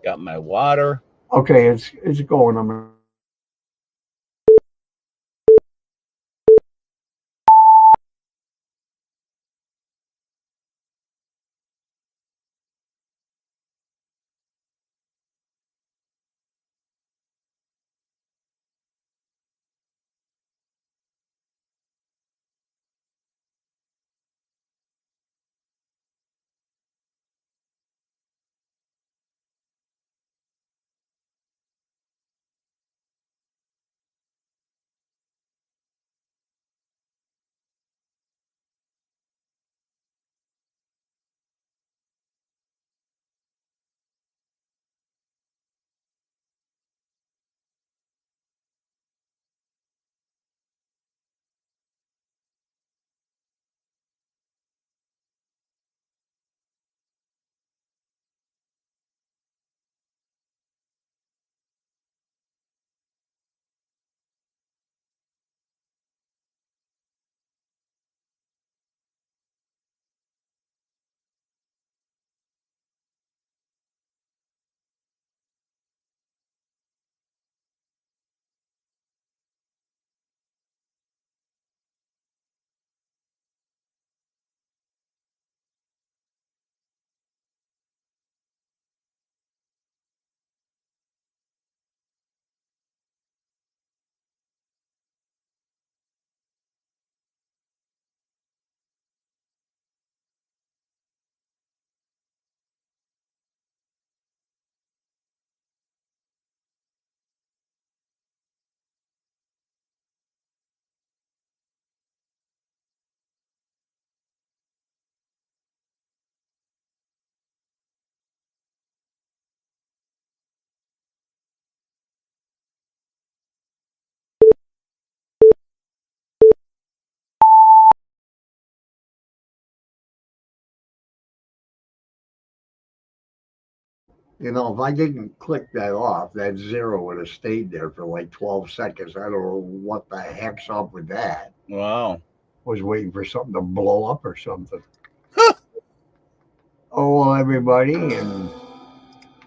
Got my water. Okay, it's going. I'm if I didn't click that off, that zero would have stayed there for like 12 seconds. I don't know what the heck's up with that. Wow. Was waiting for something to blow up or something. Oh, well, everybody, and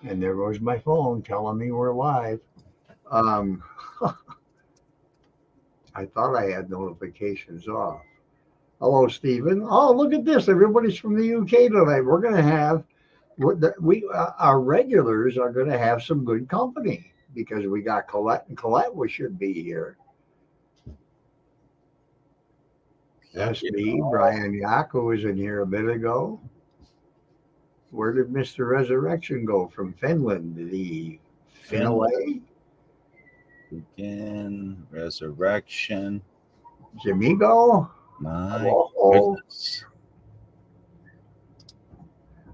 there goes my phone telling me we're live. Um, I thought I had notifications off. Hello, Stephen. Oh, look at this! Everybody's from the UK tonight. We're going to have our regulars are going to have some good company because we got Colette and Colette. We should be here. That's Yeah. me, Brian Yak, who was in here a bit ago. Where did Mr. Resurrection go from Finland? Did he fin Finland away? begin resurrection. Jimmy go? My Hello. goodness.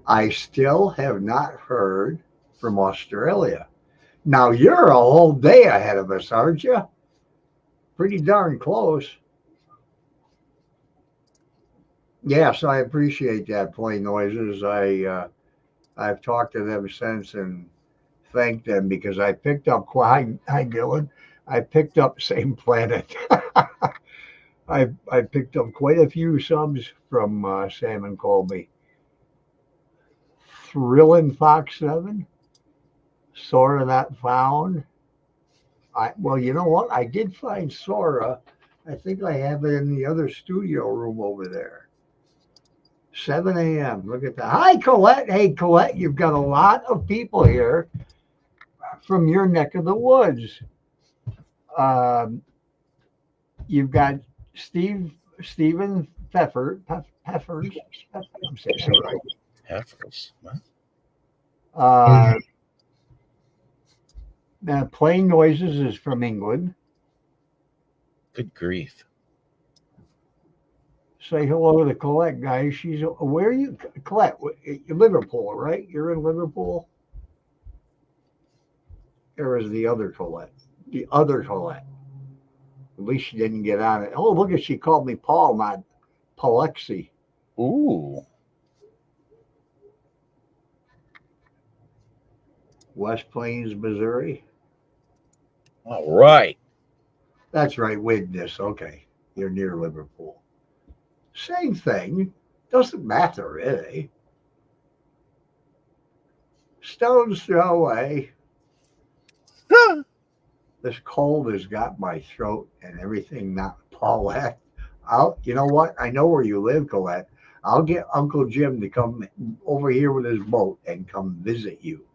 I still have not heard from Australia. Now you're a whole day ahead of us, aren't you? Pretty darn close. Yes, I appreciate that. Play noises. I've talked to them since and thanked them because I picked up. Hi, Gillen. I picked up same planet. I picked up quite a few subs from Sam and Colby. Thrillin' Fox 7, Sora Not Found. Well, you know what? I did find Sora. I think I have it in the other studio room over there. 7 a.m. Look at that. Hi, Colette. Hey, Colette, you've got a lot of people here from your neck of the woods. Um, you've got Stephen Peffers. I'm saying that right. Heifers. What? Uh, Playing Noises is from England. Good grief. Say hello to Colette, guys. She's where are you, Colette? Liverpool, right? You're in Liverpool. There is the other Colette. The other Colette. At least she didn't get on it. Oh, look at she called me Paul, not Palexi. Ooh. West Plains, Missouri. All right. That's right, Widnes. Okay, you're near Liverpool. Same thing. Doesn't matter really. Stones throw away. This cold has got my throat and everything. Not Paulette. You know what? I know where you live, Colette. I'll get Uncle Jim to come over here with his boat and come visit you.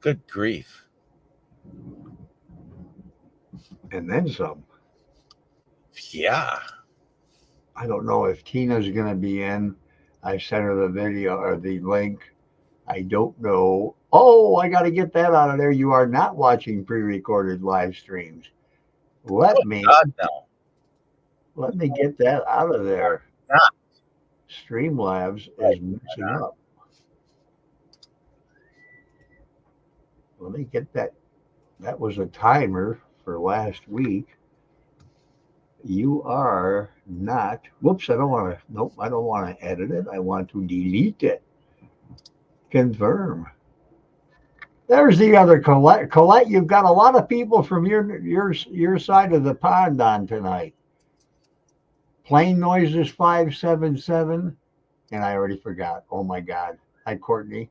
Good grief. And then some. Yeah. I don't know if Tina's going to be in. I sent her the video or the link. I don't know. Oh, I got to get that out of there. You are not watching pre-recorded live streams. Let me get that out of there. Streamlabs is messing up. Let me get that. That was a timer for last week. You are not. Whoops, I don't want to. Nope, I don't want to edit it. I want to delete it. Confirm. There's the other Colette. Colette, you've got a lot of people from your side of the pond on tonight. Plain Noises 577, and I already forgot. Oh my God. Hi, Courtney.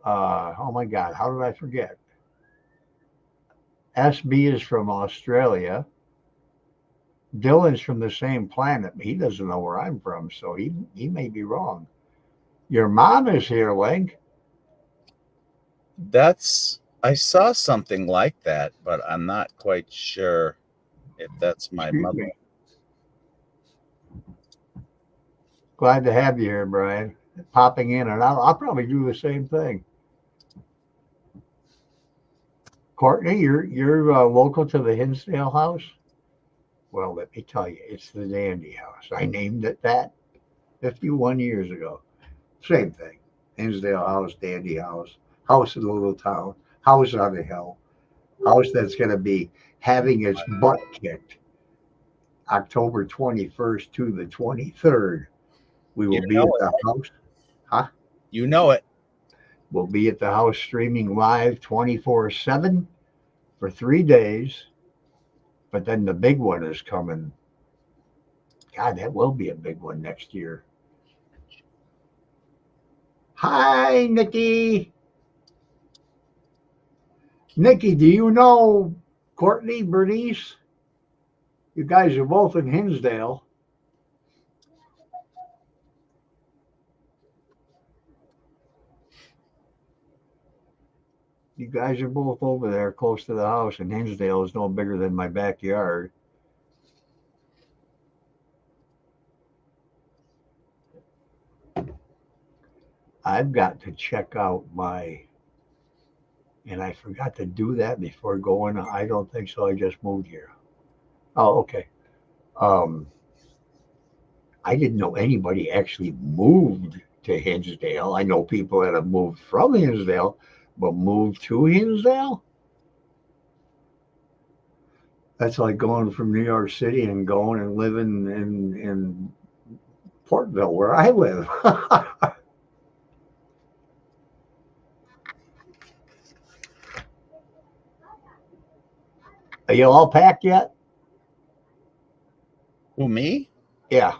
Oh my God, how did I forget? SB is from Australia. Dylan's from the same planet. He doesn't know where I'm from, so he may be wrong. Your mom is here, Link. I saw something like that, but I'm not quite sure if that's my mother. Glad to have you here, Brian. Popping in and out. I'll probably do the same thing. Courtney, you're local to the Hinsdale house? Well, let me tell you, it's the Dandy House. I named it that 51 years ago. Same thing. Hinsdale House, Dandy House, house in a little town, house on the hill, house that's going to be having its butt kicked October 21st to the 23rd. We will be at the house. Huh? You know it. We'll be at the house streaming live 24/7 for 3 days. But then the big one is coming. God, that will be a big one next year. Hi, Niki. Niki, do you know Courtney, Bernice? You guys are both in Hinsdale. You guys are both over there close to the house, and Hinsdale is no bigger than my backyard. I've got to check out and I forgot to do that before going. I don't think so. I just moved here. Oh, okay. I didn't know anybody actually moved to Hinsdale. I know people that have moved from Hinsdale, but moved to Hinsdale? That's like going from New York City and going and living in Portville, where I live. Are you all packed yet? Who, me? Yeah.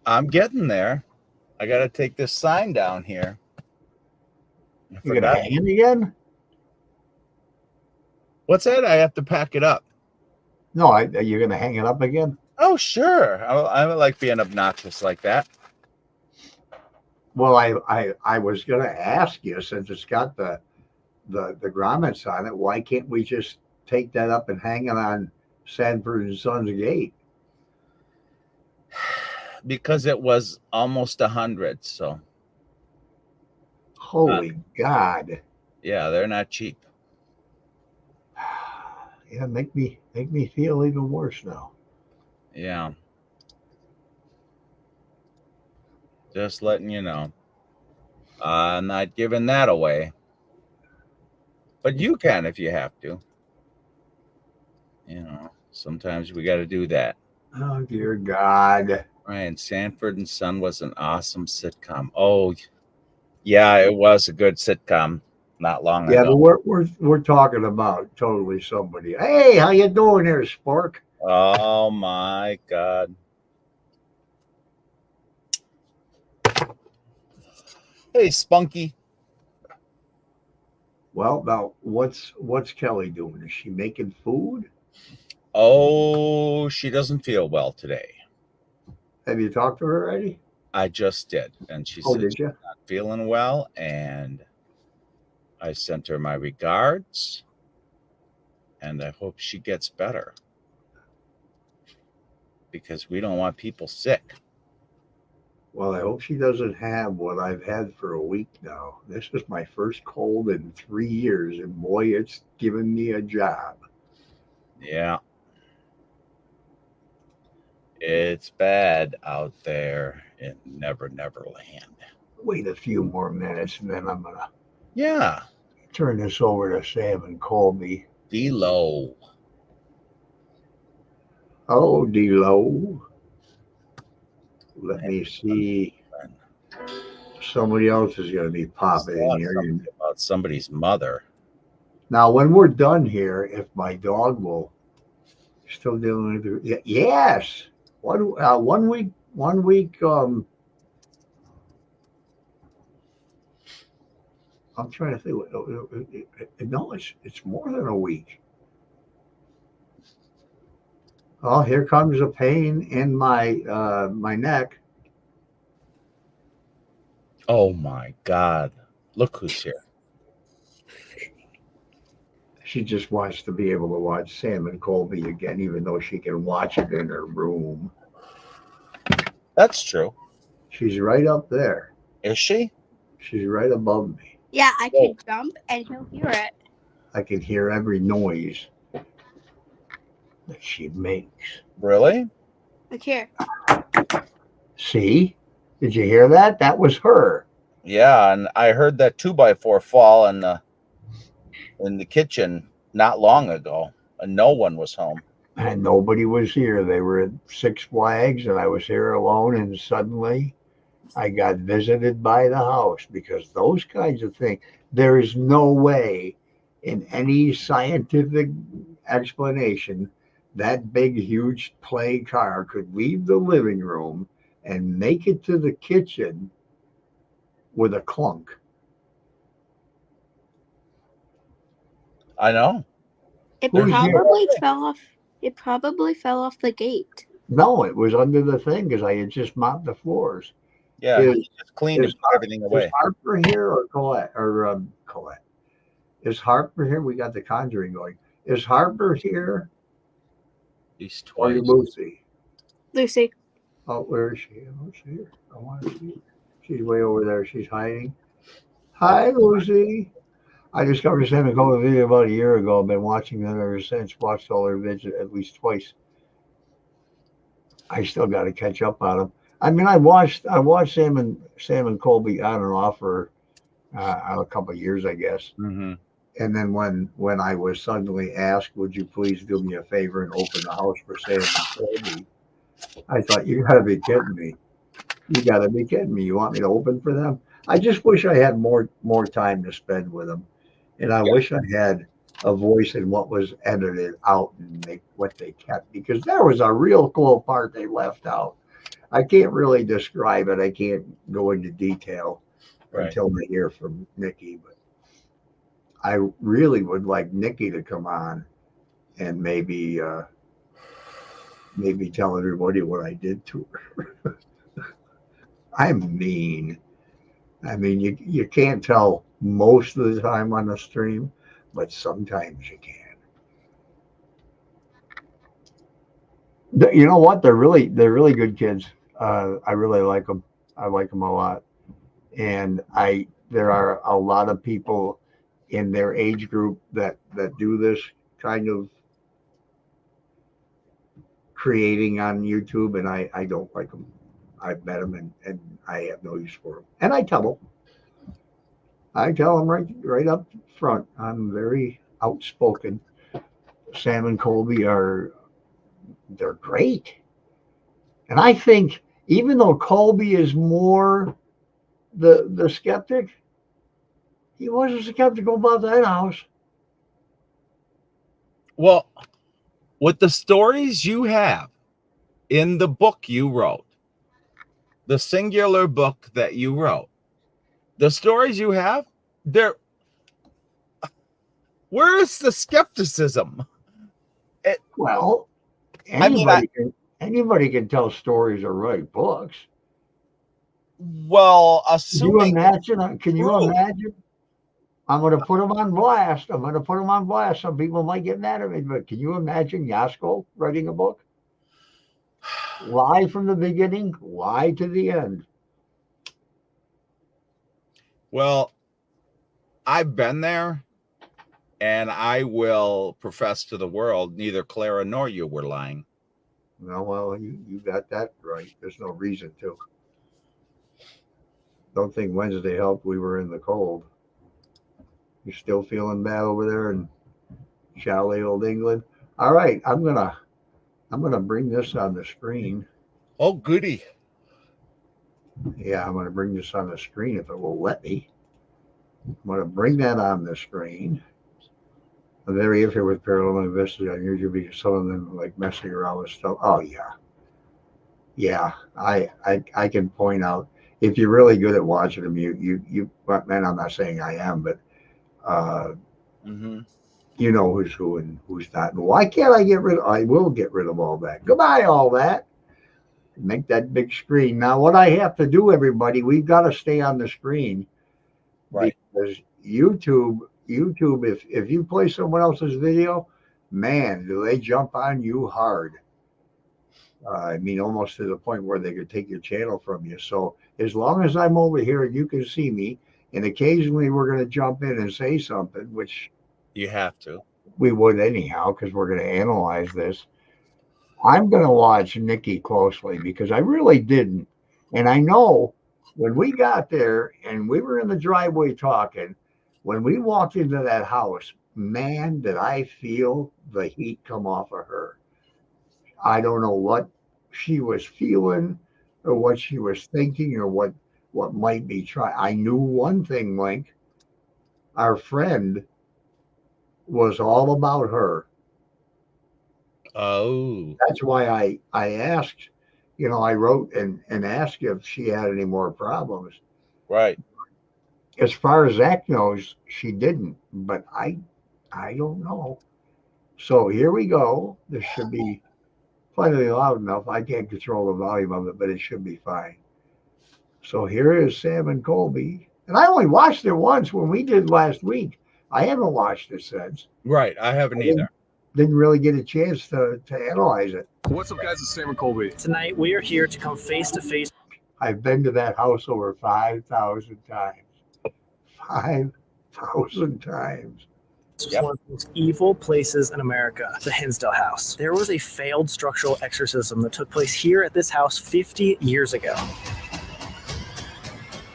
I'm getting there. I got to take this sign down here. You're going to hang it again? What's that? I have to pack it up. No, you're going to hang it up again? Oh, sure. I don't like being obnoxious like that. Well, I was going to ask you, since it's got the grommets on it, why can't we just take that up and hang it on Sanford and Sons gate? Because it was almost 100, so. Holy God. Yeah, they're not cheap. Yeah, make me feel even worse now. Yeah. Just letting you know. I'm not giving that away. But you can if you have to. You know, sometimes we got to do that. Oh, dear God. Right. Sanford and Son was an awesome sitcom. Oh, yeah, it was a good sitcom not long ago. Yeah, but we're talking about totally somebody. Hey, how you doing there, Spork? Oh, my God. Hey, Spunky. Well, now what's Kelly doing? Is she making food? Oh, she doesn't feel well today. Have you talked to her already? I just did. And she Oh, said did she's you? not feeling well. And I sent her my regards. And I hope she gets better. Because we don't want people sick. Well, I hope she doesn't have what I've had for a week now. This is my first cold in 3 years, and boy, it's given me a job. Yeah. It's bad out there in Never Never Land. Wait a few more minutes, and then I'm gonna Yeah. turn this over to Sam and Colby. D-Lo. Oh, D-Lo. Let me see. Somebody else is going to be popping in Saw here. something about somebody's mother. Now, when we're done here, if my dog will still dealing with it, yes. 1 week. 1 week. I'm trying to think. No, it's more than a week. Oh, here comes a pain in my neck. Oh my God. Look who's here. She just wants to be able to watch Sam and Colby again, even though she can watch it in her room. That's true. She's right up there. Is she? She's right above me. Yeah, I Whoa. can jump and he'll hear it. I can hear every noise that she makes. Really? Look here. See? Did you hear that? That was her. Yeah, and I heard that 2x4 fall in the kitchen not long ago, and no one was home. And nobody was here. They were at Six Flags, and I was here alone. And suddenly I got visited by the house because those kinds of things, there is no way in any scientific explanation that big, huge play car could leave the living room and make it to the kitchen with a clunk. I know. It Who's here? probably fell off. It probably fell off the gate. No, it was under the thing because I had just mopped the floors. Yeah, Is he just cleaned and put everything is away. Harper here or Colette Colette? Is Harper here? We got the Conjuring going. Is Harper here He's or twice. Lucy? Lucy. Oh, where is she? Oh, she's here. I want to see her. She's way over there. She's hiding. Hi, Lucy. I discovered Sam and Colby video about a year ago. I've been watching them ever since. Watched all their videos at least twice. I still got to catch up on them. I mean, I watched Sam and Colby on and off for a couple of years, I guess. Mm-hmm. And then when I was suddenly asked, "Would you please do me a favor and open the house for Sam and Colby?" I thought, "You got to be kidding me! You got to be kidding me! You want me to open for them?" I just wish I had more time to spend with them, and I wish I had a voice in what was edited out and what they kept, because there was a real cool part they left out. I can't really describe it. I can't go into detail until I hear from Niki, but I really would like Niki to come on and maybe tell everybody what I did to her. I'm mean. I mean, you can't tell most of the time on the stream, but sometimes you can. You know what? They're really good kids. I really like them. I like them a lot, and there are a lot of people in their age group that do this kind of creating on YouTube, and I don't like them. I've met them, and I have no use for them. And I tell them. Right up front. I'm very outspoken. Sam and Colby they're great, and I think even though Colby is more the skeptic, he wasn't skeptical about that house. Well, with the stories you have in the book you wrote, the singular book that you wrote, The stories you have, where is the skepticism? Well, I mean, anybody can tell stories or write books. well, assuming Can you imagine? I'm going to put them on blast. Some people might get mad at me, but can you imagine Yasko writing a book? Lie from the beginning, lie to the end. Well, I've been there, and I will profess to the world, neither Clara nor you were lying. No, well, you got that right. There's no reason to. Don't think Wednesday helped. We were in the cold. You still feeling bad over there in Chalet, Old England? All right, I'm gonna bring this on the screen. Oh, goody. Yeah, I'm gonna bring this on the screen if it will let me. I'm gonna bring that on the screen. I'm very interested with paranormal investigators unusual because some of them like messing around with stuff. Oh yeah. I can point out if you're really good at watching them. You. Man, I'm not saying I am, but you know who's who and who's not. And why can't I get rid of? I will get rid of all that. Goodbye, all that. Make that big screen. Now, what I have to do, everybody, we've got to stay on the screen, Right? Because YouTube, if you play someone else's video, man, do they jump on you hard. I mean, almost to the point where they could take your channel from you. So as long as I'm over here and you can see me, and occasionally we're going to jump in and say something, which You have to. we would anyhow, because we're going to analyze this. I'm going to watch Niki closely because I really didn't. And I know when we got there and we were in the driveway talking, when we walked into that house, man, did I feel the heat come off of her. I don't know what she was feeling or what she was thinking or what might be trying. I knew one thing, Link. Our friend was all about her. Oh. That's why I asked, I wrote and asked if she had any more problems. Right. As far as Zach knows, she didn't, but I don't know. So here we go. This should be plenty loud enough. I can't control the volume of it, but it should be fine. So here is Sam and Colby. And I only watched it once when we did last week. I haven't watched it since. Right. I haven't either. Didn't really get a chance to analyze it. What's up, guys? It's Sam and Colby. Tonight, we are here to come face to face. I've been to that house over 5,000 times. 5,000 times. Yep. One of the most evil places in America, the Hinsdale House. There was a failed structural exorcism that took place here at this house 50 years ago.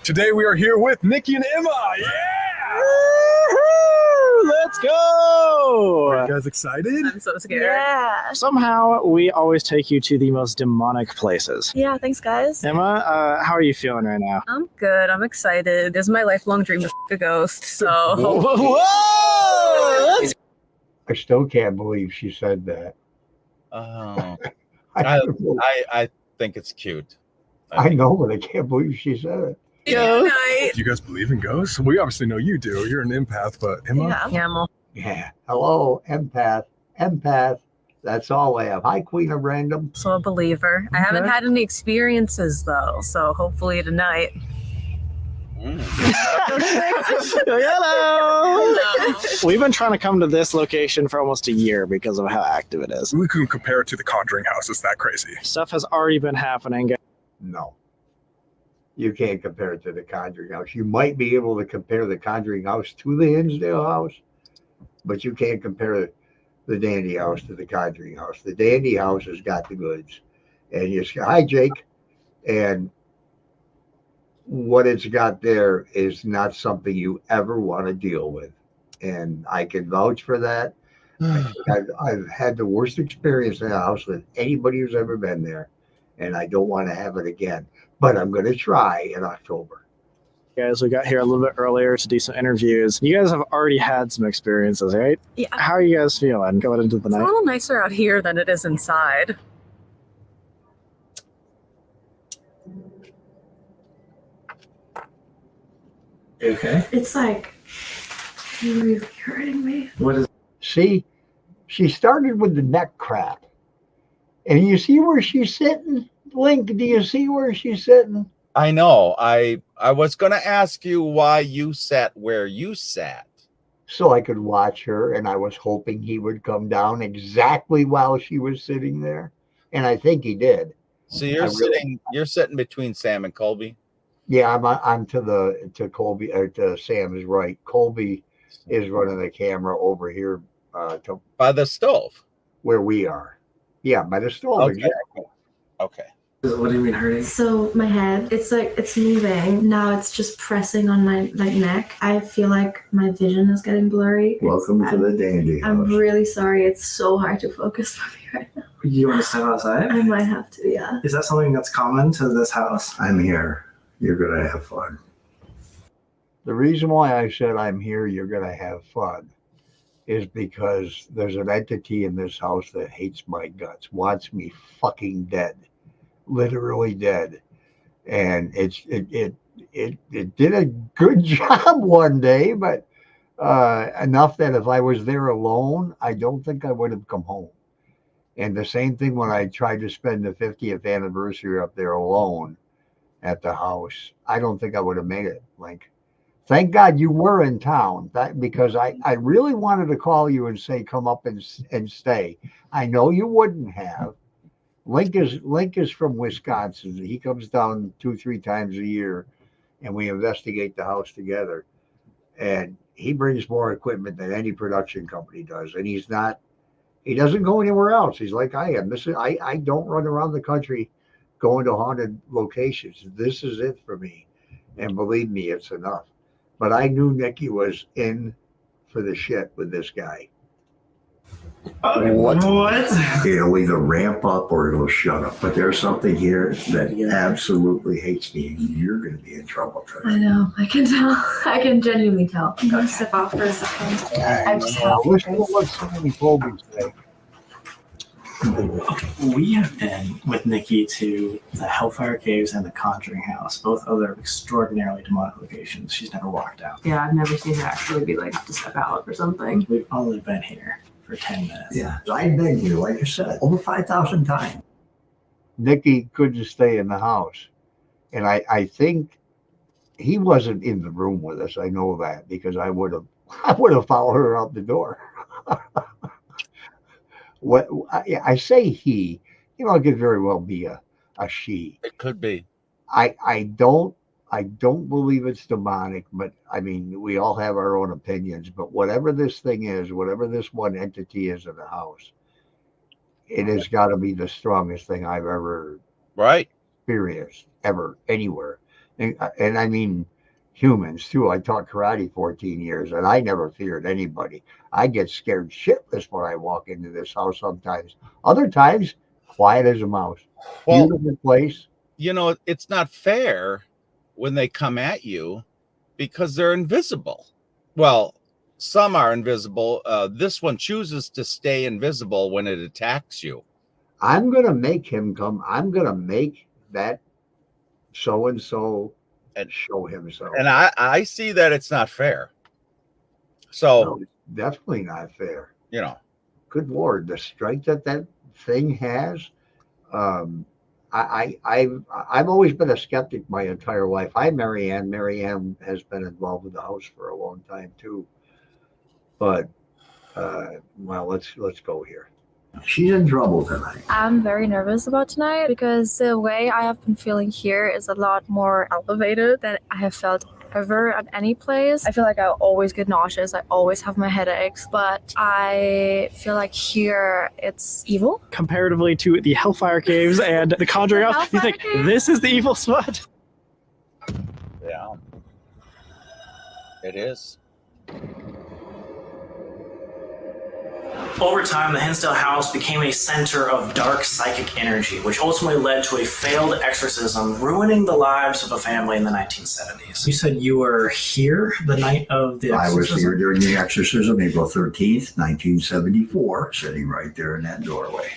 Today, we are here with Niki and Emma. Yeah! Let's go! Are you guys excited? I'm so scared. Yeah. Somehow, we always take you to the most demonic places. Yeah, thanks, guys. Emma, how are you feeling right now? I'm good. I'm excited. This is my lifelong dream to f*** a ghost, so... Whoa! I still can't believe she said that. Oh. I I think it's cute. I know, but I can't believe she said it. Good night. Do you guys believe in ghosts? We obviously know you do. You're an empath, but Emma? Yeah. Camel. Yeah. Hello, empath. That's all I have. Hi, Queen of Random. So a believer. I haven't had any experiences, though, so hopefully tonight. Hello. We've been trying to come to this location for almost a year because of how active it is. We can compare it to the Conjuring house. It's that crazy. Stuff has already been happening. No. You can't compare it to the Conjuring house. You might be able to compare the Conjuring house to the Hinsdale house, but you can't compare the Dandy house to the Conjuring house. The Dandy house has got the goods. And you say, hi, Jake. And what it's got there is not something you ever want to deal with. And I can vouch for that. I've had the worst experience in the house with anybody who's ever been there. And I don't want to have it again. But I'm going to try in October. Guys, we got here a little bit earlier to do some interviews. You guys have already had some experiences, right? Yeah. How are you guys feeling going into the It's a night? little nicer out here than it is inside. Okay. It's like really hurting me. What is See, she started with the neck crap. And you see where she's sitting? Link, do you see where she's sitting? I know. I was going to ask you why you sat where you sat. So I could watch her, and I was hoping he would come down exactly while she was sitting there. And I think he did. So you're sitting between Sam and Colby. Yeah, I'm to Colby, or to Sam's right. Colby is running the camera over here to By the stove. where we are. Yeah, by the stove. Okay. Exactly. Okay. what do you mean hurting? So my head, it's like it's moving. Now it's just pressing on my neck. I feel like my vision is getting blurry. Welcome to the dandy house. I'm really sorry. It's so hard to focus for me right now. You want to step outside? I might have to, yeah. Is that something that's common to this house? I'm here. You're going to have fun. The reason why I said I'm here, you're going to have fun, is because there's an entity in this house that hates my guts, wants me fucking dead, literally dead. And it did a good job one day, but enough that if I was there alone, I don't think I would have come home. And the same thing when I tried to spend the 50th anniversary up there alone at the house, I don't think I would have made it. Like, thank God you were in town, because I really wanted to call you and say, come up and stay. I know you wouldn't have. Link is from Wisconsin. He comes down 2-3 times a year, and we investigate the house together. And he brings more equipment than any production company does. And he doesn't go anywhere else. He's like I am. I don't run around the country going to haunted locations. This is it for me. And believe me, it's enough. But I knew Niki was in for the shit with this guy. What? It'll either ramp up or it'll shut up. But there's something here that absolutely hates me, and you're going to be in trouble for I it. know. I can tell. I can genuinely tell. I'm going to step off for a second. I just have wish there was so many phobias today. We have been with Niki to the Hellfire Caves and the Conjuring House, both other extraordinarily demonic locations. She's never walked out. Yeah, I've never seen her actually be like, have to step out or something. We've only been here for 10 minutes. Yeah, I've been here, like I said, over 5,000 times. Niki couldn't stay in the house. And I think he wasn't in the room with us. I know that because I would have followed her out the door. What I say he, it could very well be a she. It could be. I don't believe it's demonic, but I mean, we all have our own opinions. But whatever this thing is, whatever this one entity is in the house, it has got to be the strongest thing I've ever experienced, ever, anywhere. And I mean humans too. I taught karate 14 years, and I never feared anybody. I get scared shitless when I walk into this house sometimes. Other times, quiet as a mouse. Well, beautiful place. It's not fair when they come at you because they're invisible. Well, some are invisible. This one chooses to stay invisible when it attacks you. I'm going to make him come. I'm going to make that so-and-so and show himself. And I see that it's not fair. So no, it's definitely not fair. Good Lord, the strength that thing has. I've always been a skeptic my entire life. Marianne has been involved with the house for a long time too. But well, let's go here. She's in trouble tonight. I'm very nervous about tonight because the way I have been feeling here is a lot more elevated than I have felt ever at any place. I feel like I always get nauseous. I always have my headaches, but I feel like here it's evil. Comparatively to the Hellfire Caves and the Conjuring House, you think this is the evil spot? Yeah, it is. Over time, the Hinsdale House became a center of dark psychic energy, which ultimately led to a failed exorcism, ruining the lives of a family in the 1970s. You said you were here the night of the exorcism? I was here during the exorcism, April 13th, 1974, sitting right there in that doorway.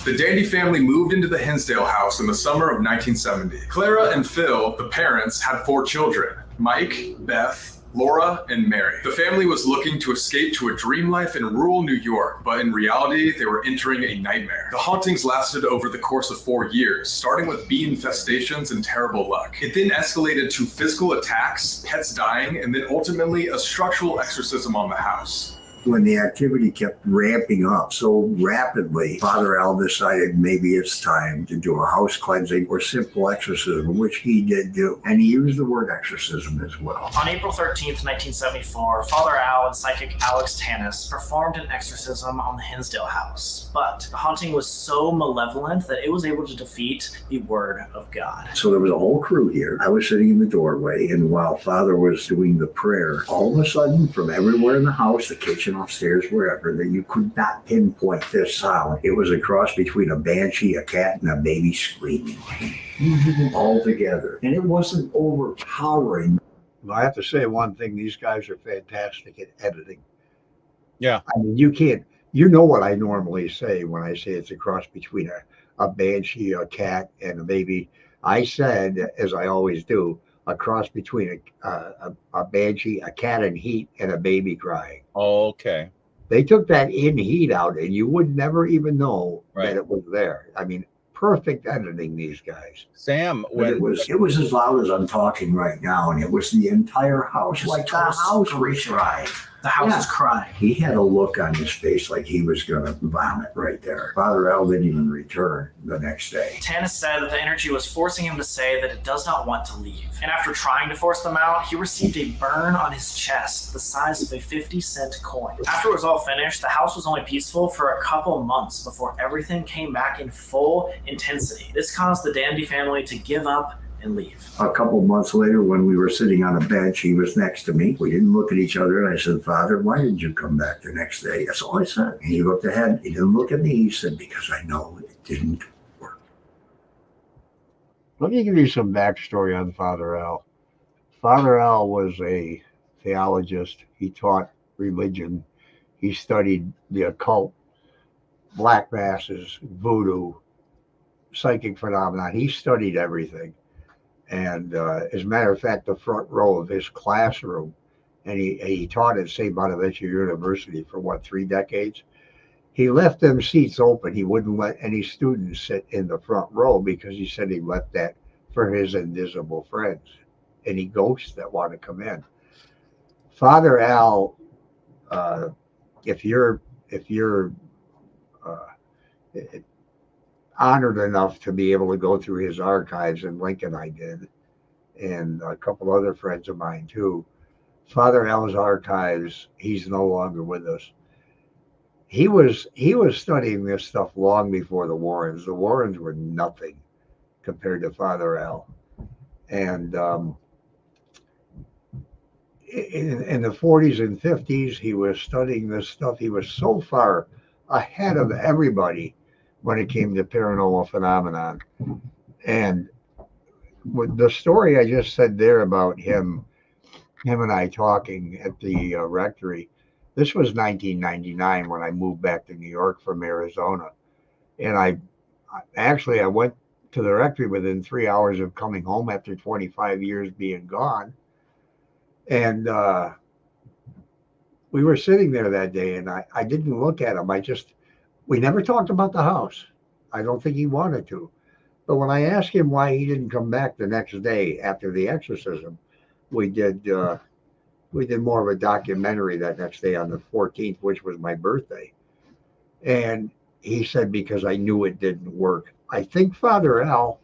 The Dandy family moved into the Hinsdale house in the summer of 1970. Clara and Phil, the parents, had 4 children. Mike, Beth, Laura, and Mary. The family was looking to escape to a dream life in rural New York, but in reality, they were entering a nightmare. The hauntings lasted over the course of 4 years, starting with bee infestations and terrible luck. It then escalated to physical attacks, pets dying, and then ultimately a structural exorcism on the house. When the activity kept ramping up so rapidly, Father Al decided maybe it's time to do a house cleansing or simple exorcism, which he did do. And he used the word exorcism as well. On April 13th, 1974, Father Al and psychic Alex Tanis performed an exorcism on the Hinsdale house. But the haunting was so malevolent that it was able to defeat the word of God. So there was a whole crew here. I was sitting in the doorway, and while Father was doing the prayer, all of a sudden, from everywhere in the house, the kitchen, upstairs, wherever, that you could not pinpoint this sound. It was a cross between a banshee, a cat, and a baby screaming all together. And it wasn't overpowering. I have to say one thing, these guys are fantastic at editing. Yeah. I mean, you know what I normally say when I say it's a cross between a banshee, a cat, and a baby. I said, as I always do, a cross between a banshee, a cat in heat, and a baby crying. Okay. They took that in heat out, and you would never even know that it was there. I mean, perfect editing, these guys. Sam, It was as loud as I'm talking right now, and it was the entire house. Just Like the house was crying. The house is crying. He had a look on his face like he was going to vomit right there. Father Al didn't even return the next day. Tanis said that the energy was forcing him to say that it does not want to leave. And after trying to force them out, he received a burn on his chest the size of a 50-cent coin. After it was all finished, the house was only peaceful for a couple months before everything came back in full intensity. This caused the Dandy family to give up and leave. A couple months later, when we were sitting on a bench, he was next to me. We didn't look at each other, and I said, Father, why didn't you come back the next day? That's all I said. And he looked ahead. He didn't look at me. He said, because I know it didn't work. Let me give you some backstory on Father Al. Father Al was a theologist. He taught religion. He studied the occult, black masses, voodoo, psychic phenomenon. He studied everything. And as a matter of fact, the front row of his classroom, and he taught at St. Bonaventure University for 3 decades. He left them seats open. He wouldn't let any students sit in the front row because he said he left that for his invisible friends, any ghosts that want to come in. Father Al, if you're honored enough to be able to go through his archives, and Lincoln I did, and a couple other friends of mine too. Father Al's archives, he's no longer with us. He was studying this stuff long before the Warrens. The Warrens were nothing compared to Father Al. And in the 40s and 50s, he was studying this stuff. He was so far ahead of everybody when it came to paranormal phenomenon. And with the story I just said there about him and I talking at the rectory, this was 1999 when I moved back to New York from Arizona. And I went to the rectory within 3 hours of coming home after 25 years being gone. And we were sitting there that day, and I didn't look at him. We never talked about the house. I don't think he wanted to. But when I asked him why he didn't come back the next day after the exorcism, we did more of a documentary that next day on the 14th, which was my birthday. And he said, because I knew it didn't work. I think Father Al,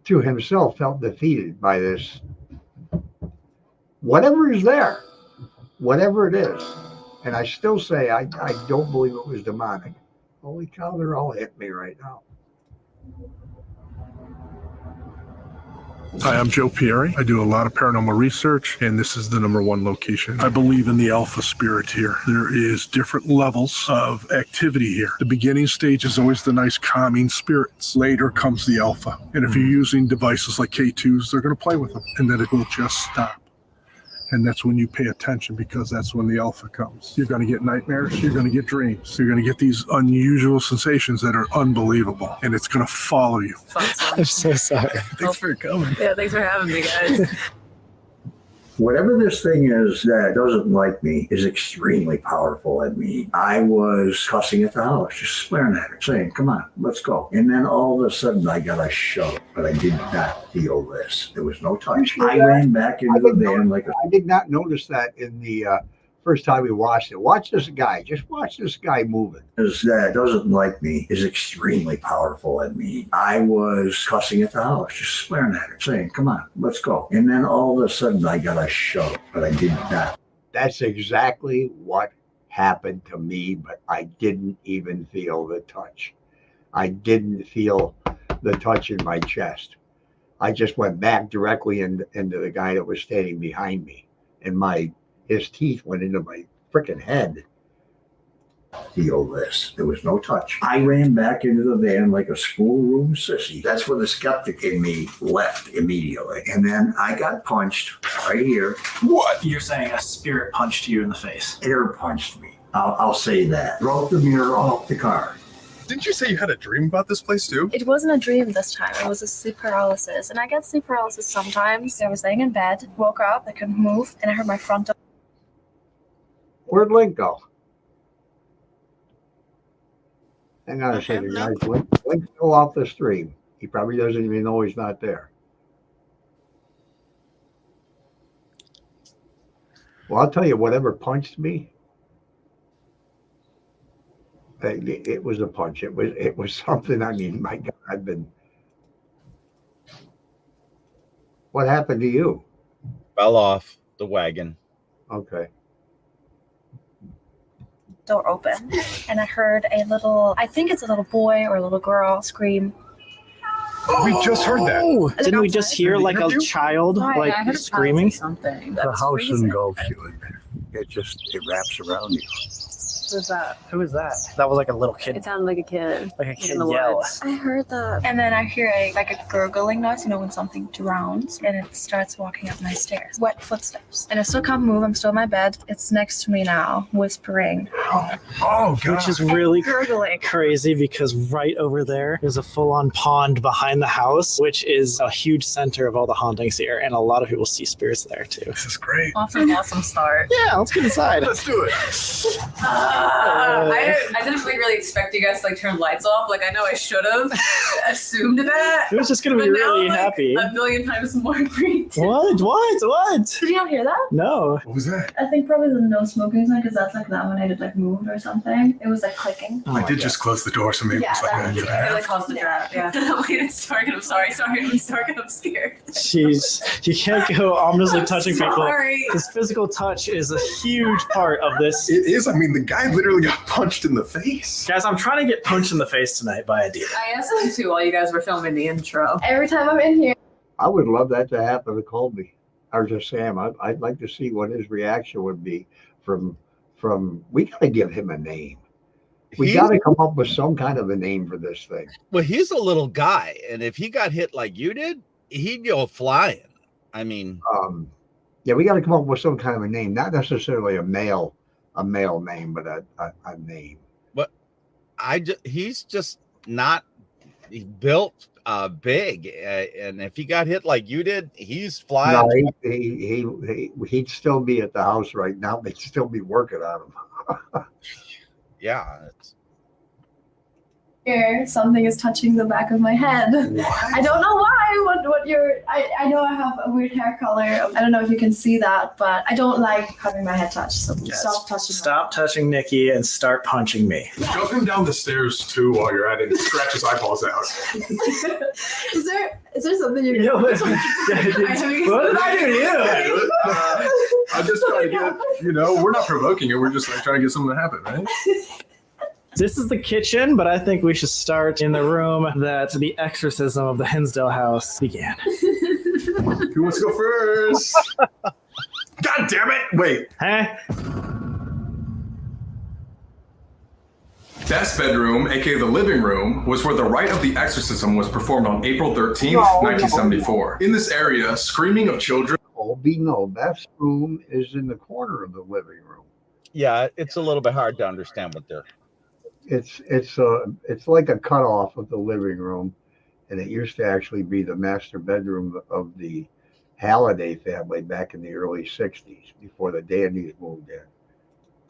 to himself, felt defeated by this. Whatever is there, whatever it is. And I still say I don't believe it was demonic. Holy cow, they're all hitting me right now. Hi, I'm Joe Pieri. I do a lot of paranormal research, and this is the #1 location. I believe in the alpha spirit here. There is different levels of activity here. The beginning stage is always the nice calming spirits. Later comes the alpha. And if you're using devices like K2s, they're going to play with them, and then it will just stop. And that's when you pay attention, because that's when the alpha comes. You're going to get nightmares. You're going to get dreams. You're going to get these unusual sensations that are unbelievable, and it's going to follow you. I'm so sorry. Thanks for coming. Yeah, thanks for having me, guys. Whatever this thing is that doesn't like me is extremely powerful at me. I was cussing at the house, just swearing at her, saying, come on, let's go. And then all of a sudden I got a shove, but I did not feel this. There was no touch. I ran back into the van like a... I did not notice that in the first time we watched it. Watch this guy. Just watch this guy moving. That doesn't like me is extremely powerful at me. I was cussing at the house, just swearing at her, saying, come on, let's go. And then all of a sudden I got a shove, but I did not. That's exactly what happened to me, but I didn't even feel the touch. I didn't feel the touch in my chest. I just went back directly into the guy that was standing behind me, and his teeth went into my freaking head. Feel this. There was no touch. I ran back into the van like a schoolroom sissy. That's where the skeptic in me left immediately. And then I got punched right here. What? You're saying a spirit punched you in the face? Air punched me. I'll say that. Broke the mirror off the car. Didn't you say you had a dream about this place too? It wasn't a dream this time. It was a sleep paralysis. And I get sleep paralysis sometimes. I was laying in bed, woke up, I couldn't move, and I heard my front door. Where'd Link go? Hang on a second, guys. Link's still off the stream. He probably doesn't even know he's not there. Well, I'll tell you, whatever punched me, it was a punch. It was something. I mean, my God, what happened to you? Fell off the wagon. Okay. Door open, and I heard I think it's a little boy or a little girl scream. We just heard that. Oh, didn't we just hear like a child Right, I heard screaming? Something. The That's house crazy. engulfs you. It wraps around you. Who's that? Who is that? That was like a little kid. It sounded like a kid. Like a kid in the yell. woods. I heard that, and then I hear a gurgling noise. You know, when something drowns, and it starts walking up my stairs. Wet footsteps, and I still can't move. I'm still in my bed. It's next to me now, whispering. Oh, God. Which is really Gurgling. crazy because right over there is a full-on pond behind the house, which is a huge center of all the hauntings here, and a lot of people see spirits there too. This is great. Awesome start. Yeah, let's get inside. Let's do it. I didn't really expect you guys to turn lights off. I know I should have assumed that. It was just gonna be But now really I'm, happy. a billion times more freaked. What? Did you not hear that? No. What was that? I think probably the no smoking sign, because that's that when I did moved or something. It was clicking. I did just close the door, so maybe Yeah, it's like that a was It caused the draft, yeah. Wait, it's dark and I'm sorry, and I'm scared. Jeez, you can't go ominously touching people. Sorry. Because physical touch is a huge part of this. It is. I mean, the guy literally got punched in the face. Guys, I'm trying to get punched in the face tonight by a demon. I asked him to while you guys were filming the intro. Every time I'm in here. I would love that to happen to Colby or to Sam. I'd like to see what his reaction would be from. We got to give him a name. We got to come up with some kind of a name for this thing. Well, he's a little guy, and if he got hit like you did, he'd go flying. I mean, yeah, we got to come up with some kind of a name, not necessarily a male name, but a name. But he's just not built big, and if he got hit like you did, he's flying. No, he'd still be at the house right now. They'd still be working on him. Yeah. Here, something is touching the back of my head. I don't know why. I know I have a weird hair color. I don't know if you can see that, but I don't like having my head touched. So Yes. stop touching. Stop touching Niki and start punching me. Shove him down the stairs too while you're at it. Scratch his eyeballs out. Is there something you can What did I do to you? I'm just trying to get, we're not provoking it. We're just trying to get something to happen, right? This is the kitchen, but I think we should start in the room that the exorcism of the Hinsdale house began. Who wants to go first? God damn it! Wait. Huh? Best bedroom, aka the living room, was where the rite of the exorcism was performed on April 13th, 1974. In this area, screaming of children. Colby, no. Beth's room is in the corner of the living room. Yeah, it's a little bit hard to understand what they're. It's like a cutoff of the living room, and it used to actually be the master bedroom of the Halliday family back in the early '60s before the Dandys moved in.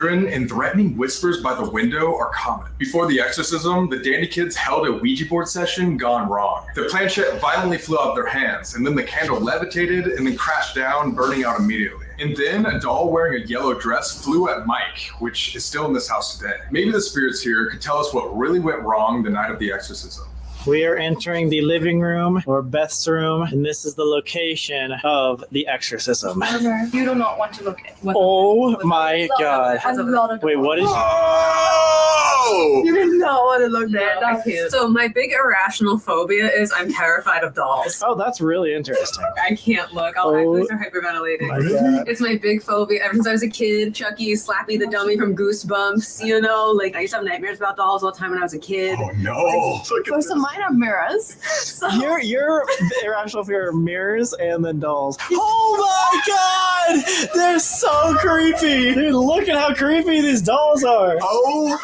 And threatening whispers by the window are common. Before the exorcism, the Dandy kids held a Ouija board session gone wrong. The planchette violently flew out of their hands, and then the candle levitated and then crashed down, burning out immediately. And then a doll wearing a yellow dress flew at Mike, which is still in this house today. Maybe the spirits here could tell us what really went wrong the night of the exorcism. We are entering the living room, or Beth's room, and this is the location of the exorcism. You do not want to look at. Oh my god. Wait, what is... Oh! You do not want to look there. I can't. So my big irrational phobia is I'm terrified of dolls. Oh, that's really interesting. I can't look. I'll actually start hyperventilating. It's my big phobia. Ever since I was a kid, Chucky, Slappy the dummy from Goosebumps, you know, like I used to have nightmares about dolls all the time when I was a kid. Oh no! First of mine are mirrors. So. You're irrational fear of mirrors and then dolls. Oh my god! They're so creepy! Dude, look at how creepy these dolls are! Oh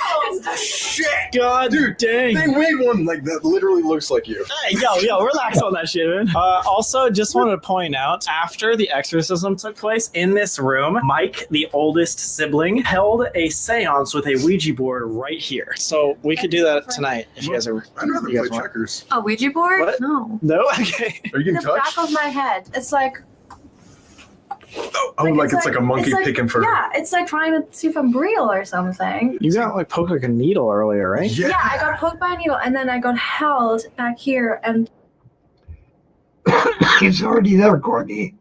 shit! God dang. They made one like that literally looks like you. Hey, yo, relax on that shit, man. Also, just wanted to point out, after the exorcism took place in this room, Mike, the oldest sibling, held a seance with a Ouija board right here. So we could do that tonight if you guys are... I'd rather play checkers. A Ouija board? What? No. No? Okay. Are you getting The touched? back of my head. It's like... It's like a monkey picking for... Yeah, it's like trying to see if I'm real or something. You got like poked like a needle earlier, right? Yeah, I got poked by a needle and then I got held back here and... It's already there, Courtney.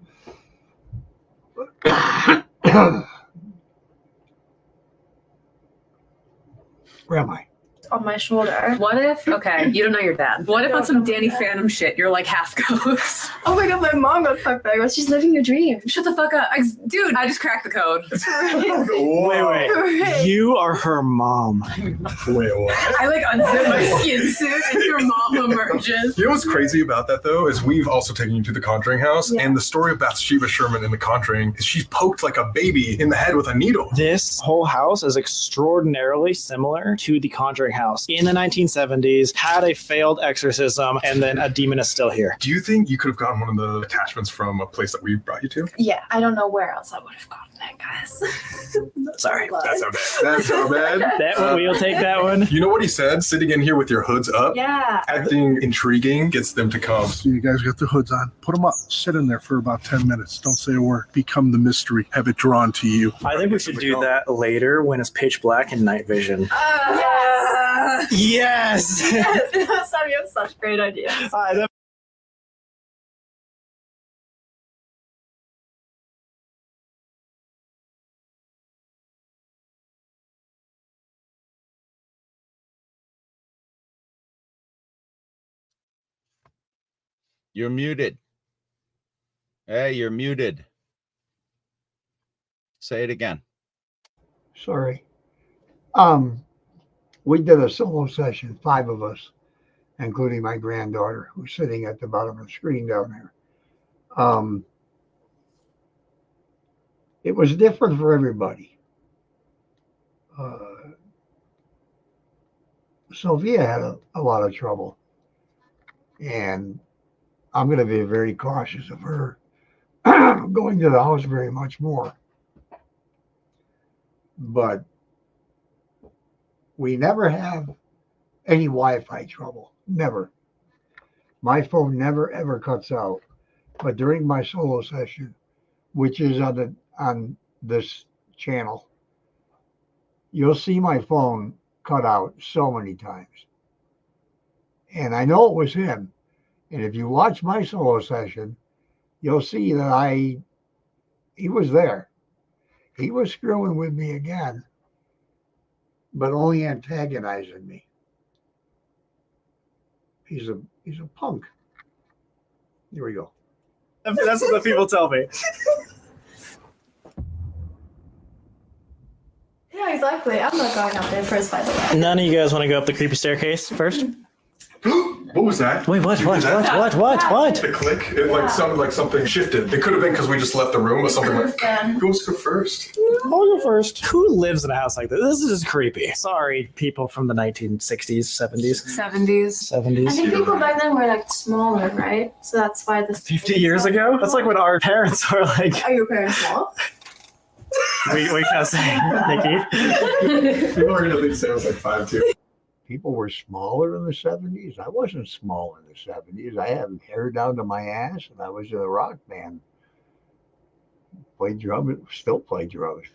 Where am I? On my shoulder. What if, okay, you don't know your dad. What if on some Danny Phantom shit, you're like half ghost? Oh my god, my mom got fucked by us. She's living your dream. Shut the fuck up. Dude, I just cracked the code. Wait. You are her mom. Wait, what? I like unzip my skin suit and your mom emerges. You know what's crazy about that though is we've also taken you to the Conjuring house, and the story of Bathsheba Sherman in the Conjuring is she's poked like a baby in the head with a needle. This whole house is extraordinarily similar to the Conjuring house in the 1970s, had a failed exorcism, and then a demon is still here. Do you think you could have gotten one of the attachments from a place that we brought you to? Yeah, I don't know where else I would have gotten it, guys. Sorry. That's our bad. That's our bad. That one, we'll take that one. You know what he said? Sitting in here with your hoods up, Yeah. acting intriguing gets them to come. So you guys got the hoods on. Put them up. Sit in there for about 10 minutes. Don't say a word. Become the mystery. Have it drawn to you. I think we should do that later when it's pitch black and night vision. Yes! Yes! Sam, you have such great ideas. You're muted. Hey, you're muted. Say it again. Sorry. We did a solo session, 5 of us, including my granddaughter, who's sitting at the bottom of the screen down there. It was different for everybody. Sophia had a lot of trouble, and I'm going to be very cautious of her going to the house very much more. But we never have any Wi-Fi trouble. Never. My phone never ever cuts out. But during my solo session, which is on this channel, you'll see my phone cut out so many times. And I know it was him. And if you watch my solo session, you'll see that he was there. He was screwing with me again, but only antagonizing me. He's a punk. Here we go. That's what the people tell me. Yeah, exactly. I'm not going up there first, by the way. None of you guys want to go up the creepy staircase first? What was that? Wait, what? Did you What? hear that? What? The click? It like sounded like something shifted. It could have been because we just left the room or something like. Who wants to go first? I'll go first. Who lives in a house like this? This is just creepy. Sorry, people from the 1960s, 70s, 70s. 70s. I think people back then were like smaller, right? So that's why this 50 years ago? That's like when our parents were like. Are your parents small? We can't say, Nikki. People are gonna think Sam's like 5'2". People were smaller in the 70s. I wasn't small in the 70s. I had hair down to my ass, and I was in a rock band. Played drums, still play drums.